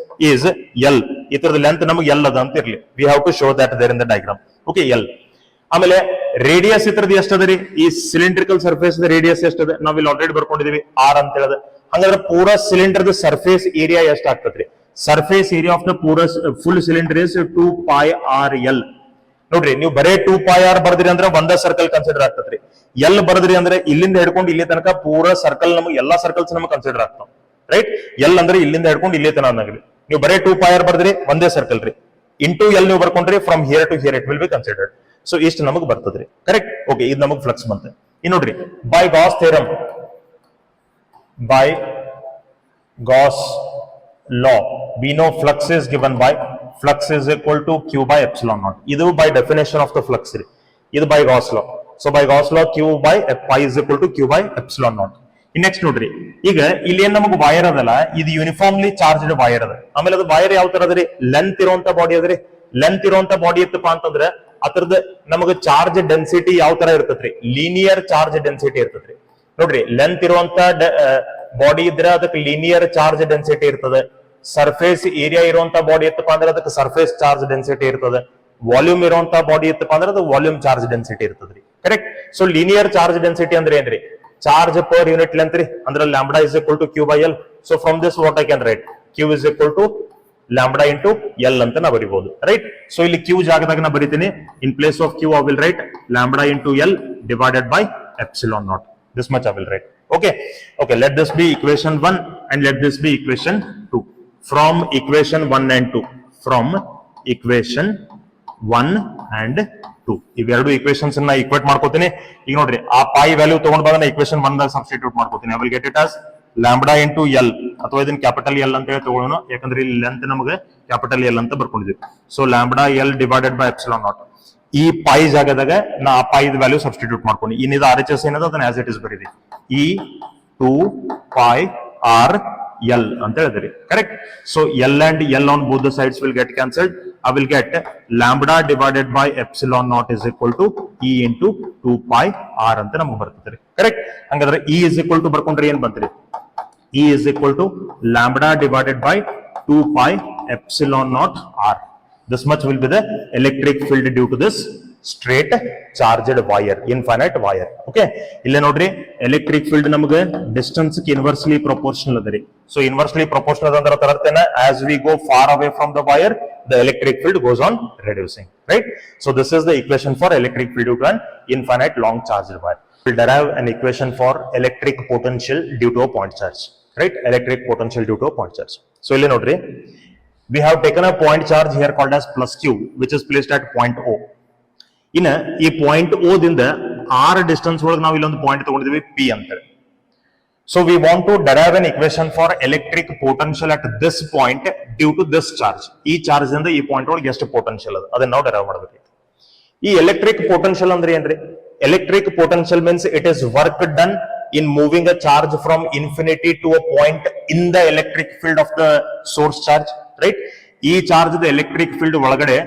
is L. ಈ ತರದ ಲೆಂತ್ ನಮಗೆ ಎಲ್ ಅದ ಅಂತ ಇರ್ಲಿ. We have to show that there in the diagram. Okay, L. ಆಮೇಲೆ ರೇಡಿಯಸ್ ಇತರದ್ದು ಎಷ್ಟದ ರೀ, ಈ ಸಿಲಿಂಡ್ರಿಕಲ್ ಸರ್ಫೇಸ್ ರೇಡಿಯಸ್ ಎಷ್ಟದ ನಾವ್ ಇಲ್ಲಿ ಆಲ್ರೆಡಿ ಬರ್ಕೊಂಡಿದೀವಿ ಆರ್ ಅಂತ ಹೇಳದ. ಹಂಗಾದ್ರೆ ಪೂರಾ ಸಿಲಿಂಡರ್ ಸರ್ಫೇಸ್ ಏರಿಯಾ ಎಷ್ಟ ಆಗ್ತದ್ರಿ? Surface area of the full cylinder is 2 pi r l. ನೋಡ್ರಿ, ನೀವು ಬರೇ 2 pi r ಬರ್ದ್ರಿ ಅಂದ್ರೆ ಒಂದ ಸರ್ಕಲ್ ಕನ್ಸಿಡರ್ ಆಗ್ತದ್ರಿ. ಎಲ್ ಬರ್ದ್ರಿ ಅಂದ್ರೆ ಇಲ್ಲಿಂದ ಹಿಡ್ಕೊಂಡು ಇಲ್ಲಿ ತನಕ ಪೂರಾ ಸರ್ಕಲ್ ನಮಗೆ ಎಲ್ಲಾ ಸರ್ಕಲ್ಸ್ ನಮಗೆ ಕನ್ಸಿಡರ್ ಆಗ್ತಾವ ರೈಟ್. ಎಲ್ ಅಂದ್ರೆ ಇಲ್ಲಿಂದ ಹಿಡ್ಕೊಂಡು ಇಲ್ಲಿ ತನಕ ಅನ್ನಗ್ರಿ. ನೀವು ಬರೇ 2 pi r ಬರ್ದ್ರಿ ಒಂದೇ ಸರ್ಕಲ್ ರೀ. ಇಂಟು ಎಲ್ ನೀವು ಬರ್ಕೊಂಡ್ರಿ from here to here it will be considered. So ಇಷ್ಟು ನಮಗೆ ಬರ್ತದ್ರಿ ಕರೆಕ್ಟ್. ಓಕೆ, ಇದು ನಮಗೆ ಫ್ಲಕ್ಸ್ ಬಂತೆ. ಇನ್ನು ನೋಡ್ರಿ, by Gauss theorem, by Gauss law we know flux is given by flux is equal to q by epsilon naught. Idu by definition of the flux re, idu by Gauss law. So by Gauss law q by pi is equal to q by epsilon naught. In next ನೋಡ್ರಿ, ಈಗ ಇಲ್ಲಿ ಏನ್ ನಮಗೆ wire ಅದಲ್ಲ, ಇದು uniformly charged wire ಅದ. ಆಮೇಲೆ ಅದು ವೈರ್ ಯಾವ ತರ ಅದರಿ, ಲೆಂತ್ ಇರುವಂತ ಬಾಡಿ ಅದರಿ. ಲೆಂತ್ ಇರುವಂತ ಬಾಡಿ ಇತ್ತಪ್ಪ ಅಂತಂದ್ರೆ ಅದರದ ನಮಗೆ ಚಾರ್ಜ್ ಡೆನ್ಸಿಟಿ ಯಾವ ತರ ಇರ್ತದ್ರಿ, ಲೀನಿಯರ್ ಚಾರ್ಜ್ ಡೆನ್ಸಿಟಿ ಇರ್ತದ್ರಿ. ನೋಡ್ರಿ, ಲೆಂತ್ ಇರುವಂತ ಬಾಡಿ ಇದ್ರೆ ಅದಕ್ಕೆ ಲೀನಿಯರ್ ಚಾರ್ಜ್ ಡೆನ್ಸಿಟಿ ಇರ್ತದೆ. ಸರ್ಫೇಸ್ ಏರಿಯಾ ಇರುವಂತ ಬಾಡಿ ಇತ್ತಪ್ಪ ಅಂದ್ರೆ ಅದಕ್ಕೆ ಸರ್ಫೇಸ್ ಚಾರ್ಜ್ ಡೆನ್ಸಿಟಿ ಇರ್ತದೆ. ವಾಲ್ಯೂಮ್ ಇರುವಂತ ಬಾಡಿ ಇತ್ತಪ್ಪ ಅಂದ್ರೆ ಅದು ವಾಲ್ಯೂಮ್ ಚಾರ್ಜ್ ಡೆನ್ಸಿಟಿ ಇರ್ತದ್ರಿ correct. So linear charge density ಅಂದ್ರೆ ಏನ್ರಿ, ಚಾರ್ಜ್ ಪರ್ ಯೂನಿಟ್ ಲೆಂತ್ ರೀ. ಅಂದ್ರೆ lambda is equal to Q by L. So from this what I can write, Q is equal to lambda into L ಅಂತ ನಾ ಬರಿಬಹುದು right. So ಇಲ್ಲಿ Q ಜಾಗದಾಗ ನಾ ಬರಿತೀನಿ, in place of Q I will write lambda into L divided by epsilon naught. This much I will write. Okay, let this be equation 1 and let this be equation 2. From equation 1 and 2, from equation 1 and 2 ಇವೆರಡು equations ಅನ್ನ equate ಮಾಡ್ಕೋತೀನಿ. ಈಗ ನೋಡ್ರಿ, ಆ pi value ತಗೊಂಡ್ ಬಂದ equation 1 ದಾಗ substitute ಮಾಡ್ಕೋತೀನಿ. I will get it as lambda into L, ಅಥವಾ ಇದನ್ನ ಕ್ಯಾಪಿಟಲ್ L ಅಂತ ಹೇಳಿ ತಗೊಳ್ಳೋಣ, ಯಾಕಂದ್ರೆ ಇಲ್ಲಿ ಲೆಂತ್ ನಮಗೆ ಕ್ಯಾಪಿಟಲ್ L ಅಂತ ಬರ್ಕೊಂಡಿದ್ವಿ. So lambda L divided by epsilon naught. ಈ ಪೈ ಜಾಗದಾಗ ನಾ ಆ ಪೈ ವ್ಯಾಲ್ಯೂ ಸಬ್ಸ್ಟಿಟ್ಯೂಟ್ ಮಾಡ್ಕೊಂಡು ಇನ್ನಿದ ಆರ್ ಎಚ್ ಎಸ್ ಏನದ ಅದನ್ನ ಆಸ್ ಇಟ್ ಇಸ್ ಬರೀರಿ. ಈ 2 pi r l ಅಂತ ಹೇಳಿದ್ರಿ correct. So L and L on both the sides will get cancelled. I will get lambda divided by epsilon naught is equal to E into 2 pi r ಅಂತ ನಮಗೆ ಬರ್ತದೆ correct. ಹಂಗಾದ್ರೆ E is equal to ಬರ್ಕೊಂಡ್ರೆ ಏನ್ ಬಂತ್ರಿ, E is equal to lambda divided by 2 pi epsilon naught r. This much will be the electric field due to this straight charged wire, infinite wire. Okay, illa nodri electric field namaga distance ki inversely proportional adari. So inversely proportional andra tarattena, as we go far away from the wire, the electric field goes on reducing, right? So this is the equation for electric field due to an infinite long charged wire. We'll derive an equation for electric potential due to a point charge, right? Electric potential due to a point charge. So illa nodri, we have taken a point charge here called as plus q, which is placed at point O. In a point O ದಿಂದ r distance ಒಳಗೆ ನಾವು ಇಲ್ಲೊಂದು point ತಗೊಂಡಿದ್ದೀವಿ p ಅಂತ. So we want to derive an equation for electric potential at this point due to this charge. ಈ charge ಇಂದ ಈ point ಒಳಗೆ ಎಷ್ಟು ಪೊಟೆನ್ಷಿಯಲ್ ಅದ ಅದನ್ನ ನಾವು ಡೆರೈವ್ ಮಾಡಬೇಕು. ಈ ಎಲೆಕ್ಟ್ರಿಕ್ ಪೊಟೆನ್ಷಿಯಲ್ ಅಂದ್ರೆ ಏನ್ರಿ? Electric potential means it is work done in moving a charge from infinity to a point in the electric field of the source charge, right? ಈ ಚಾರ್ಜ್ ದ ಎಲೆಕ್ಟ್ರಿಕ್ ಫೀಲ್ಡ್ ಒಳಗಡೆ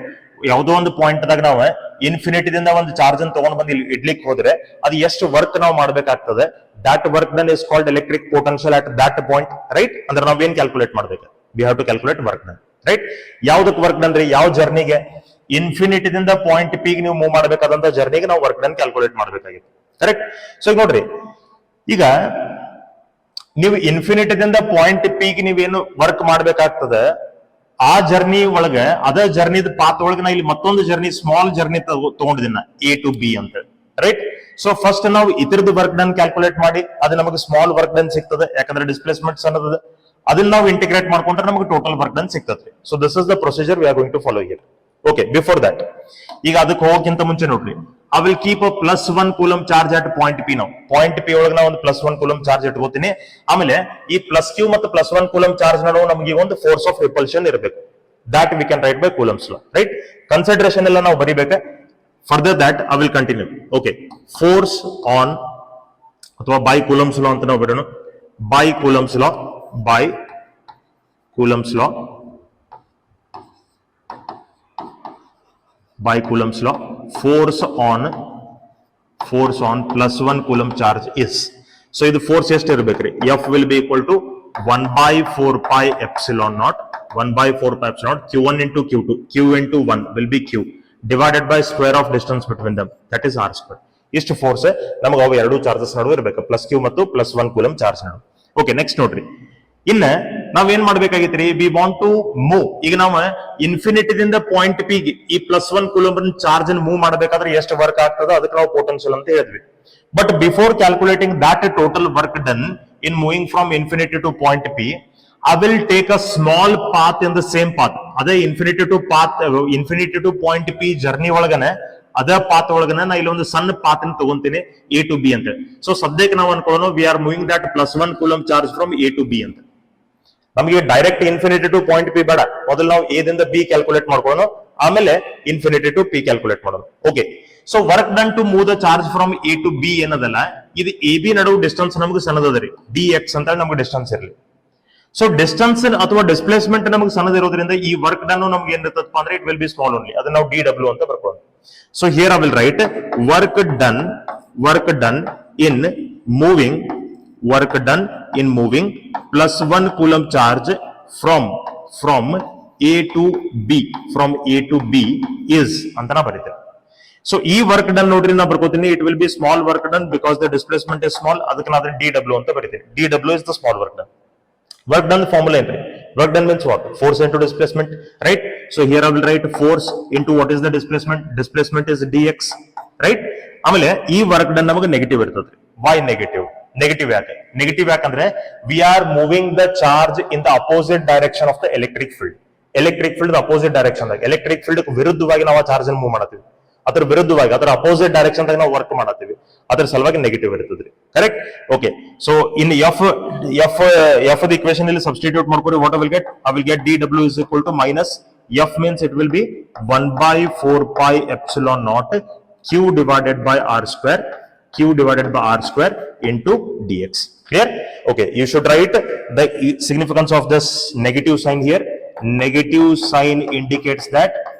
ಯಾವುದೋ ಒಂದು point ದಾಗ ನಾವು infinity ದಿಂದ ಒಂದು ಚಾರ್ಜ್ ಅನ್ನು ತಗೊಂಡು ಬಂದು ಇಡ್ಲಿಕ್ಕೆ ಹೋದ್ರೆ ಅದು ಎಷ್ಟು ವರ್ಕ್ ನಾವು ಮಾಡಬೇಕಾಗ್ತದೆ, that work done is called electric potential at that point, right? ಅಂದ್ರೆ ನಾವ್ ಏನ್ ಕ್ಯಾಲ್ಕುಲೇಟ್ ಮಾಡ್ಬೇಕು? We have to calculate work done, right? ಯಾವ್ದಕ್ಕೆ ವರ್ಕ್ ಡನ್ ರೀ? ಯಾವ ಜರ್ನಿಗೆ? ಇನ್ಫಿನಿಟಿ ದಿಂದ ಪಾಯಿಂಟ್ ಪಿ ಗೆ ನೀವು ಮೂವ್ ಮಾಡಬೇಕಾದಂತ ಜರ್ನಿಗೆ ನಾವು ವರ್ಕ್ ಡನ್ ಕ್ಯಾಲ್ಕುಲೇಟ್ ಮಾಡಬೇಕಾಗಿತ್ತು, ಕರೆಕ್ಟ್? ಸೊ ಈಗ ನೋಡ್ರಿ, ಈಗ ನೀವು ಇನ್ಫಿನಿಟಿ ದಿಂದ ಪಾಯಿಂಟ್ ಪಿ ಗೆ ನೀವೇನು ವರ್ಕ್ ಮಾಡ್ಬೇಕಾಗ್ತದೆ, ಆ ಜರ್ನಿ ಒಳಗ ಅದ ಜರ್ನಿದ ಪಾತ್ ಒಳಗ ನಾ ಇಲ್ಲಿ ಮತ್ತೊಂದು ಜರ್ನಿ, ಸ್ಮಾಲ್ ಜರ್ನಿ ತಗೊಂಡಿದ್ದೀನ ಎ ಟು ಬಿ ಅಂತ, ರೈಟ್? ಸೊ ಫಸ್ಟ್ ನಾವು ಇತರದ್ದು ವರ್ಕ್ ಡನ್ ಕ್ಯಾಲ್ಕುಲೇಟ್ ಮಾಡಿ ಅದು ನಮಗೆ ಸ್ಮಾಲ್ ವರ್ಕ್ ಡನ್ ಸಿಗ್ತದೆ, ಯಾಕಂದ್ರೆ ಡಿಸ್ಪ್ಲೇಸ್ಮೆಂಟ್ ಸಣ್ಣದ. ಅದನ್ನ ನಾವು ಇಂಟಿಗ್ರೇಟ್ ಮಾಡ್ಕೊಂಡ್ರೆ ನಮಗೆ ಟೋಟಲ್ ವರ್ಕ್ ಡನ್ ಸಿಗ್ತದೆ. So this is the procedure we are going to follow here. Okay, before that, ಈಗ ಅದಕ್ಕೆ ಹೋಗೋಕ್ಕಿಂತ ಮುಂಚೆ ನೋಡ್ರಿ, I will keep a +1 coulomb charge at point P. ನಾವು ಪಾಯಿಂಟ್ ಪಿ ಒಳಗೆ ನಾವು ಒಂದು +1 ಕೂಲಮ್ ಚಾರ್ಜ್ ಇಟ್ಕೋತೀನಿ. ಆಮೇಲೆ ಈ ಪ್ಲಸ್ ಕ್ಯೂ ಮತ್ತು +1 ಕೂಲಮ್ ಚಾರ್ಜ್ ನಡುವೆ ನಮಗೆ ಒಂದು ಫೋರ್ಸ್ ಆಫ್ ರಿಪಲ್ಷನ್ ಇರಬೇಕು. that we can write by Coulomb's law, right? Consideration ಎಲ್ಲ ನಾವು ಬರಿಬೇಕು. Further that I will continue. Okay, force on ಅಥವಾ by Coulomb's law ಅಂತ ನಾವು ಬರೋಣ. by Coulomb's law, by Coulomb's law, by Coulomb's law, force on +1 coulomb charge is. So ಇದು force ಎಷ್ಟು ಇರಬೇಕ್ರಿ? F will be equal to 1/4 pi epsilon naught, 1/4 pi epsilon naught, Q1 into Q2, Q into 1 will be Q, divided by square of distance between them, that is R square. ಇಷ್ಟು force ನಮಗೆ ಅವು ಎರಡು charges ನಡುವೆ ಇರಬೇಕು, plus Q ಮತ್ತು +1 coulomb charge ನಡುವೆ. Okay, next ನೋಡ್ರಿ, ಇನ್ನ ನಾವ್ ಏನ್ ಮಾಡ್ಬೇಕಾಗಿತ್ರಿ? We want to move. ಈಗ ನಾವು ಇನ್ಫಿನಿಟಿ ದಿಂದ ಪಾಯಿಂಟ್ ಪಿ ಗೆ ಈ +1 ಕೂಲಮ್ ಚಾರ್ಜ್ ಅನ್ನು ಮೂವ್ ಮಾಡಬೇಕಾದ್ರೆ ಎಷ್ಟು ವರ್ಕ್ ಆಗ್ತದೆ ಅದಕ್ಕೆ ನಾವು ಪೊಟೆನ್ಷಿಯಲ್ ಅಂತ ಹೇಳಿದ್ವಿ. But before calculating that total work done in moving from infinity to point P, I will take a small path in the same path. Ada infinity to point P journey ಒಳಗನೆ ಅದೇ path ಒಳಗನೆ ನಾ ಇಲ್ಲೊಂದು ಸಣ್ಣ path ಅನ್ನು ತಗೊಂತೀನಿ A to B ಅಂತ. ಸೊ ಸದ್ಯಕ್ಕೆ ನಾವು ಅನ್ಕೊಳ್ಳೋಣ we are moving that +1 coulomb charge from A to B ಅಂತ. ನಮಗೆ direct infinity to point P ಬೇಡ, ಮೊದಲು ನಾವು A ದಿಂದ B ಕ್ಯಾಲ್ಕುಲೇಟ್ ಮಾಡ್ಕೊಳ್ಳೋಣ, ಆಮೇಲೆ ಇನ್ಫಿನಿಟಿ ಟು P ಕ್ಯಾಲ್ಕುಲೇಟ್ ಮಾಡೋಣ. Okay, so work done to move the charge from A to B ಏನದಲ್ಲ, ಇದು AB ನಡುವೆ ಡಿಸ್ಟೆನ್ಸ್ ನಮಗೆ ಸಣ್ಣದರಿ, dx ಅಂತ ನಮಗೆ ಡಿಸ್ಟೆನ್ಸ್ ಇರಲಿ. ಸೊ ಡಿಸ್ಟೆನ್ಸ್ ಅಥವಾ ಡಿಸ್ಪ್ಲೇಸ್ಮೆಂಟ್ ನಮಗೆ ಸಣ್ಣದಿರೋದ್ರಿಂದ ಈ ವರ್ಕ್ ಡನ್ ನಮ್ಗೆ ಏನಿರ್ತಪ್ಪ ಅಂದ್ರೆ it will be small only, ಅದನ್ನ ನಾವು dw ಅಂತ ಬರ್ಕೊಳ್ಳೋಣ. So here I will write work done in moving +1 coulomb charge from A to B is ಅಂತ ನಾ ಬರೀತೇವೆ. ಸೊ ಈ ವರ್ಕ್ ಡನ್ ನೋಡ್ರಿ ನಾ ಬರ್ಕೋತೀನಿ, it will be small work done because the displacement is small, ಅದಕ್ಕೆ ನಾವು dw ಅಂತ ಬರೀತೀನಿ. dw is the small work done. Work done formula ಏನ್ರಿ? Work done means what? Force into displacement, right? So here I will write force into what is the displacement is dx, right? ಆಮೇಲೆ ಈ work done ನಮಗೆ negative ಇರ್ತದ್ರಿ. Why negative? Negative ಯಾಕಂದ್ರೆ we are moving the charge in the opposite direction of the electric field opposite direction ದಾಗ, electric field ವಿರುದ್ಧವಾಗಿ ನಾವು ಆ charge ಅನ್ನು ಮೂವ್ ಮಾಡತ್ತೀವಿ, ಅದರ ವಿರುದ್ಧವಾಗಿ ಅದರ ಅಪೋಸಿಟ್ ಡೈರೆಕ್ಷನ್ ದಾಗ ನಾವು ವರ್ಕ್ ಮಾಡತ್ತೀವಿ, ಅದರ ಸಲುವಾಗಿ ನೆಗೆಟಿವ್ ಇರ್ತದ್ರಿ, correct? Okay, so in if the equation ಇಲ್ಲಿ ಸಬ್ಸ್ಟಿಟ್ಯೂಟ್ ಮಾಡ್ಕೊರಿ. What I will get dw is equal to minus f means it will be 1/4 pi epsilon naught q divided by r square into dx. Clear? Okay, you should write the significance of this negative sign here. Negative sign indicates that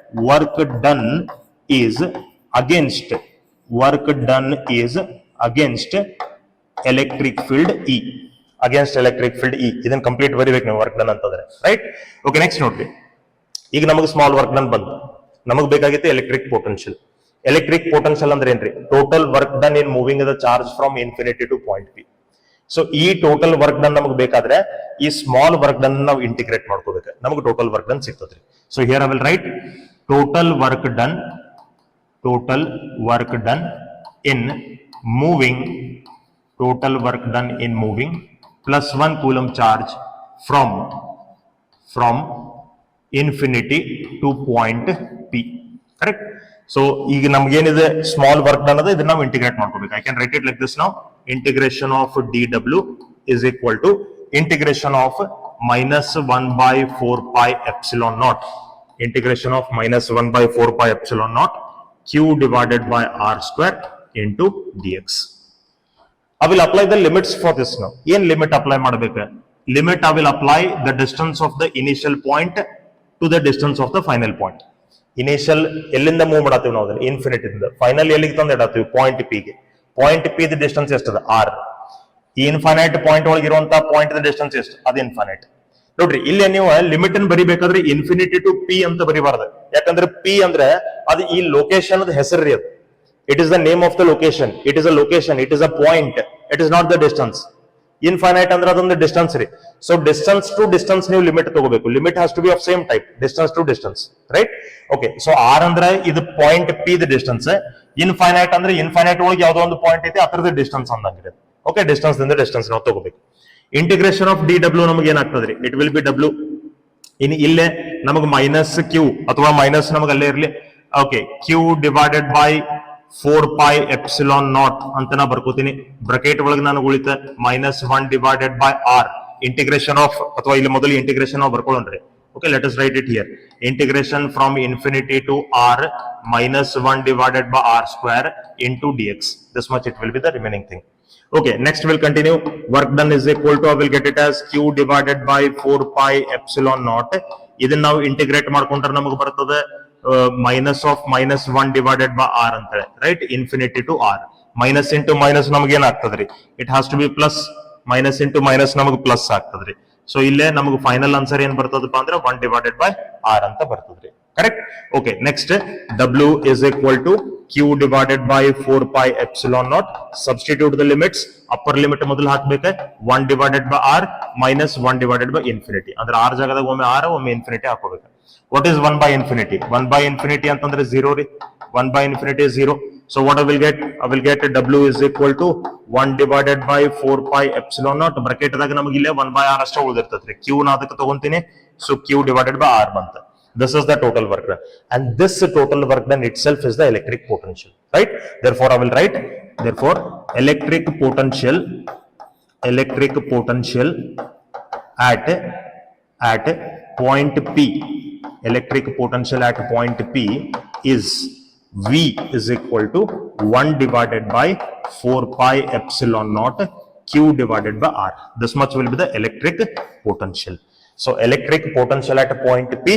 work done is against electric field E. ಇದನ್ನ complete ಬರಿಬೇಕು ನೀವು work done ಅಂತಂದ್ರೆ, right? Okay, next ನೋಡ್ರಿ, ಈಗ ನಮಗೆ small work done ಬಂತು, ನಮಗೆ ಬೇಕಾಗಿತ್ತು ಎಲೆಕ್ಟ್ರಿಕ್ ಪೊಟೆನ್ಷಿಯಲ್. Electric potential ಅಂದ್ರೆ ಏನ್ರಿ? Total work done in moving the charge from infinity to point P. So ಈ ಟೋಟಲ್ ವರ್ಕ್ ಡನ್ ನಮಗೆ ಬೇಕಾದ್ರೆ ಈ ಸ್ಮಾಲ್ ವರ್ಕ್ ಡನ್ ನಾವು ಇಂಟಿಗ್ರೇಟ್ ಮಾಡ್ಕೋಬೇಕು, ನಮಗೆ ಟೋಟಲ್ ವರ್ಕ್ ಡನ್ ಸಿಗ್ತದ್ರಿ. So here I will write total work done in moving, total work done in moving plus 1 coulomb charge from infinity to point P. Correct. So ಈಗ ನಮ್ಗೇನಿದೆ small work done ಅದ, ಇದನ್ನ ನಾವು integrate ಮಾಡ್ಕೋಬೇಕು. I can write it like this now. Integration of dw is equal to integration of minus 1 by 4 pi epsilon naught. Integration of minus 1 by 4 pi epsilon naught q divided by r square into dx. I will apply the limits for this now. Yen limit apply madabeka? Limit I will apply the distance of the initial point to the distance of the final point. Initial ಎಲ್ಲಿಂದ move ಮಾಡತ್ತೀವಿ ನಾವು ಅದನ್ನ infinity ಇಂದ final ಎಲ್ಲಿಗೆ ತಂದು ಇಡತ್ತೀವಿ? Point P ಗೆ. Point P the distance ಎಷ್ಟದ? ಆರ್. ಈ ಇನ್ಫೈನೈಟ್ ಪಾಯಿಂಟ್ ಒಳಗೆ ಇರುವಂತಹ ಪಾಯಿಂಟ್ ದ ಡಿಸ್ಟೆನ್ಸ್ ಎಷ್ಟು? ಅದು ಇನ್ಫೈನೈಟ್. ನೋಡ್ರಿ, ಇಲ್ಲಿ ನೀವು ಲಿಮಿಟ್ ಅನ್ನು ಬರಿಬೇಕಾದ್ರೆ ಇನ್ಫಿನಿಟಿ ಟು ಪಿ ಅಂತ ಬರಿಬಾರ್ದು. ಯಾಕಂದ್ರೆ ಪಿ ಅಂದ್ರೆ ಅದು ಈ ಲೊಕೇಶನ್ ಹೆಸರು ಅದು. It is the name of the location. It is a location, it is a point, it is not the distance. Infinite ಅಂದ್ರೆ ಅದೊಂದು ಡಿಸ್ಟೆನ್ಸ್ ರೀ. ಸೊ ಡಿಸ್ಟೆನ್ಸ್ ಟು ಡಿಸ್ಟೆನ್ಸ್ ನೀವು ಲಿಮಿಟ್ ತಗೋಬೇಕು. Limit has to be of same type, distance to distance, right? Okay. So R ಅಂದ್ರೆ ಇದು point P the distance. Infinite ಅಂದ್ರೆ infinite ಒಳಗೆ ಯಾವ್ದೋ ಒಂದು ಪಾಯಿಂಟ್ ಐತಿ, ಅದರದ ಡಿಸ್ಟೆನ್ಸ್ ಅಂದಂಗಿದೆ. ಓಕೆ, ಡಿಸ್ಟೆನ್ಸ್ ದಿಂದ ಡಿಸ್ಟೆನ್ಸ್ ನಾವು ತಗೋಬೇಕು. ಇಂಟಿಗ್ರೇಷನ್ ಆಫ್ ಡಿ ಡಬ್ಲ್ಯೂ ನಮಗೆ ಏನಾಗ್ತದ್ರಿ? It will be W. ಇನ್ನು ಇಲ್ಲೇ ನಮಗೆ ಮೈನಸ್ ಕ್ಯೂ ಅಥವಾ ಮೈನಸ್ ನಮಗೆ ಅಲ್ಲೇ ಇರಲಿ. Okay, Q divided by 4 pi epsilon naught ಅಂತ ನಾ ಬರ್ಕೋತೀನಿ. ಬ್ರಾಕೆಟ್ ಒಳಗೆ ನಾನು ಉಳಿತ minus 1 divided by R. Integration of, ಅಥವಾ ಇಲ್ಲಿ ಮೊದಲು ಇಂಟಿಗ್ರೇಷನ್ ನಾವು ಬರ್ಕೊಳ್ಳೋಣ್ರಿ. Okay, let us write it here. Integration from infinity to r minus 1 divided by r square into dx. This much it will be the remaining thing. Okay, next we'll continue. Work done is equal to, I will get it as q divided by 4 pi epsilon naught. ಇದನ್ನ ನಾವು integrate ಮಾಡ್ಕೊಂಡ್ರೆ ನಮಗೆ ಬರ್ತದೆ minus of minus 1 divided by R ಅಂತ ಹೇಳಿ, right? Infinity to R. Minus into minus ನಮಗೆ ಏನಾಗ್ತದ್ರಿ? It has to be plus. Minus into minus ನಮಗೆ ಪ್ಲಸ್ ಆಗ್ತದ್ರಿ. ಸೊ ಇಲ್ಲೇ ನಮಗೆ ಫೈನಲ್ ಆನ್ಸರ್ ಏನ್ ಬರ್ತದಪ್ಪ ಅಂದ್ರೆ 1 ಡಿವೈಡೆಡ್ ಬೈ ಆರ್ ಅಂತ ಬರ್ತದ್ರಿ. Correct. Okay, next w is equal to q divided by 4 pi epsilon naught. Substitute the limits. Upper limit ಮೊದಲು ಹಾಕ್ಬೇಕು. 1 divided by R minus 1 divided by infinity. ಅಂದ್ರೆ R ಜಾಗದಾಗ ಒಮ್ಮೆ R ಒಮ್ಮೆ ಇನ್ಫಿನಿಟಿ ಹಾಕೋಬೇಕು. What is 1 by infinity? 1 by infinity ಅಂತಂದ್ರೆ 0 ರೀ. 1 by infinity is 0. So what I will get? I will get w is equal to 1 divided by 4 pi epsilon naught. Bracket ದಾಗ ನಮಗೆ ಇಲ್ಲೇ 1 by r ಅಷ್ಟೇ ಉಳಿದಿರ್ತದ್ರಿ. q ನ ಅದಕ್ಕೆ ತಗೊಂತೀನಿ. So q divided by r ಬಂತ. This is the total work done, and this total work done itself is the electric potential, right? Therefore I will write, therefore electric potential at point p, electric potential at point p is v is equal to 1 divided by 4 pi epsilon naught q divided by r. This much will be the electric potential. So electric potential at point p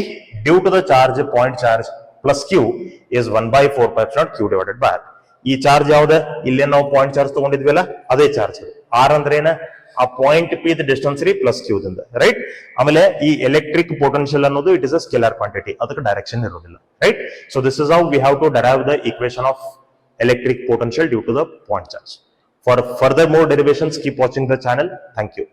due to the charge, point charge plus q is 1 by 4 pi epsilon q divided by r. ಈ charge ಯಾವ್ದು? ಇಲ್ಲೇ ನಾವು point charge ತಗೊಂಡಿದ್ವಲ್ಲ ಅದೇ charge. R ಅಂದ್ರೆ ಏನ? ಆ point P the distance ರೀ plus Q ದಿಂದ, ರೈಟ್? ಆಮೇಲೆ ಈ ಎಲೆಕ್ಟ್ರಿಕ್ ಪೊಟೆನ್ಶಿಯಲ್ ಅನ್ನೋದು it is a scalar quantity, ಅದಕ್ಕೆ ಡೈರೆಕ್ಷನ್ ಇರೋದಿಲ್ಲ, right? So this is how we have to derive the equation of electric potential due to the point charge. For further more derivations, keep watching the channel. Thank you.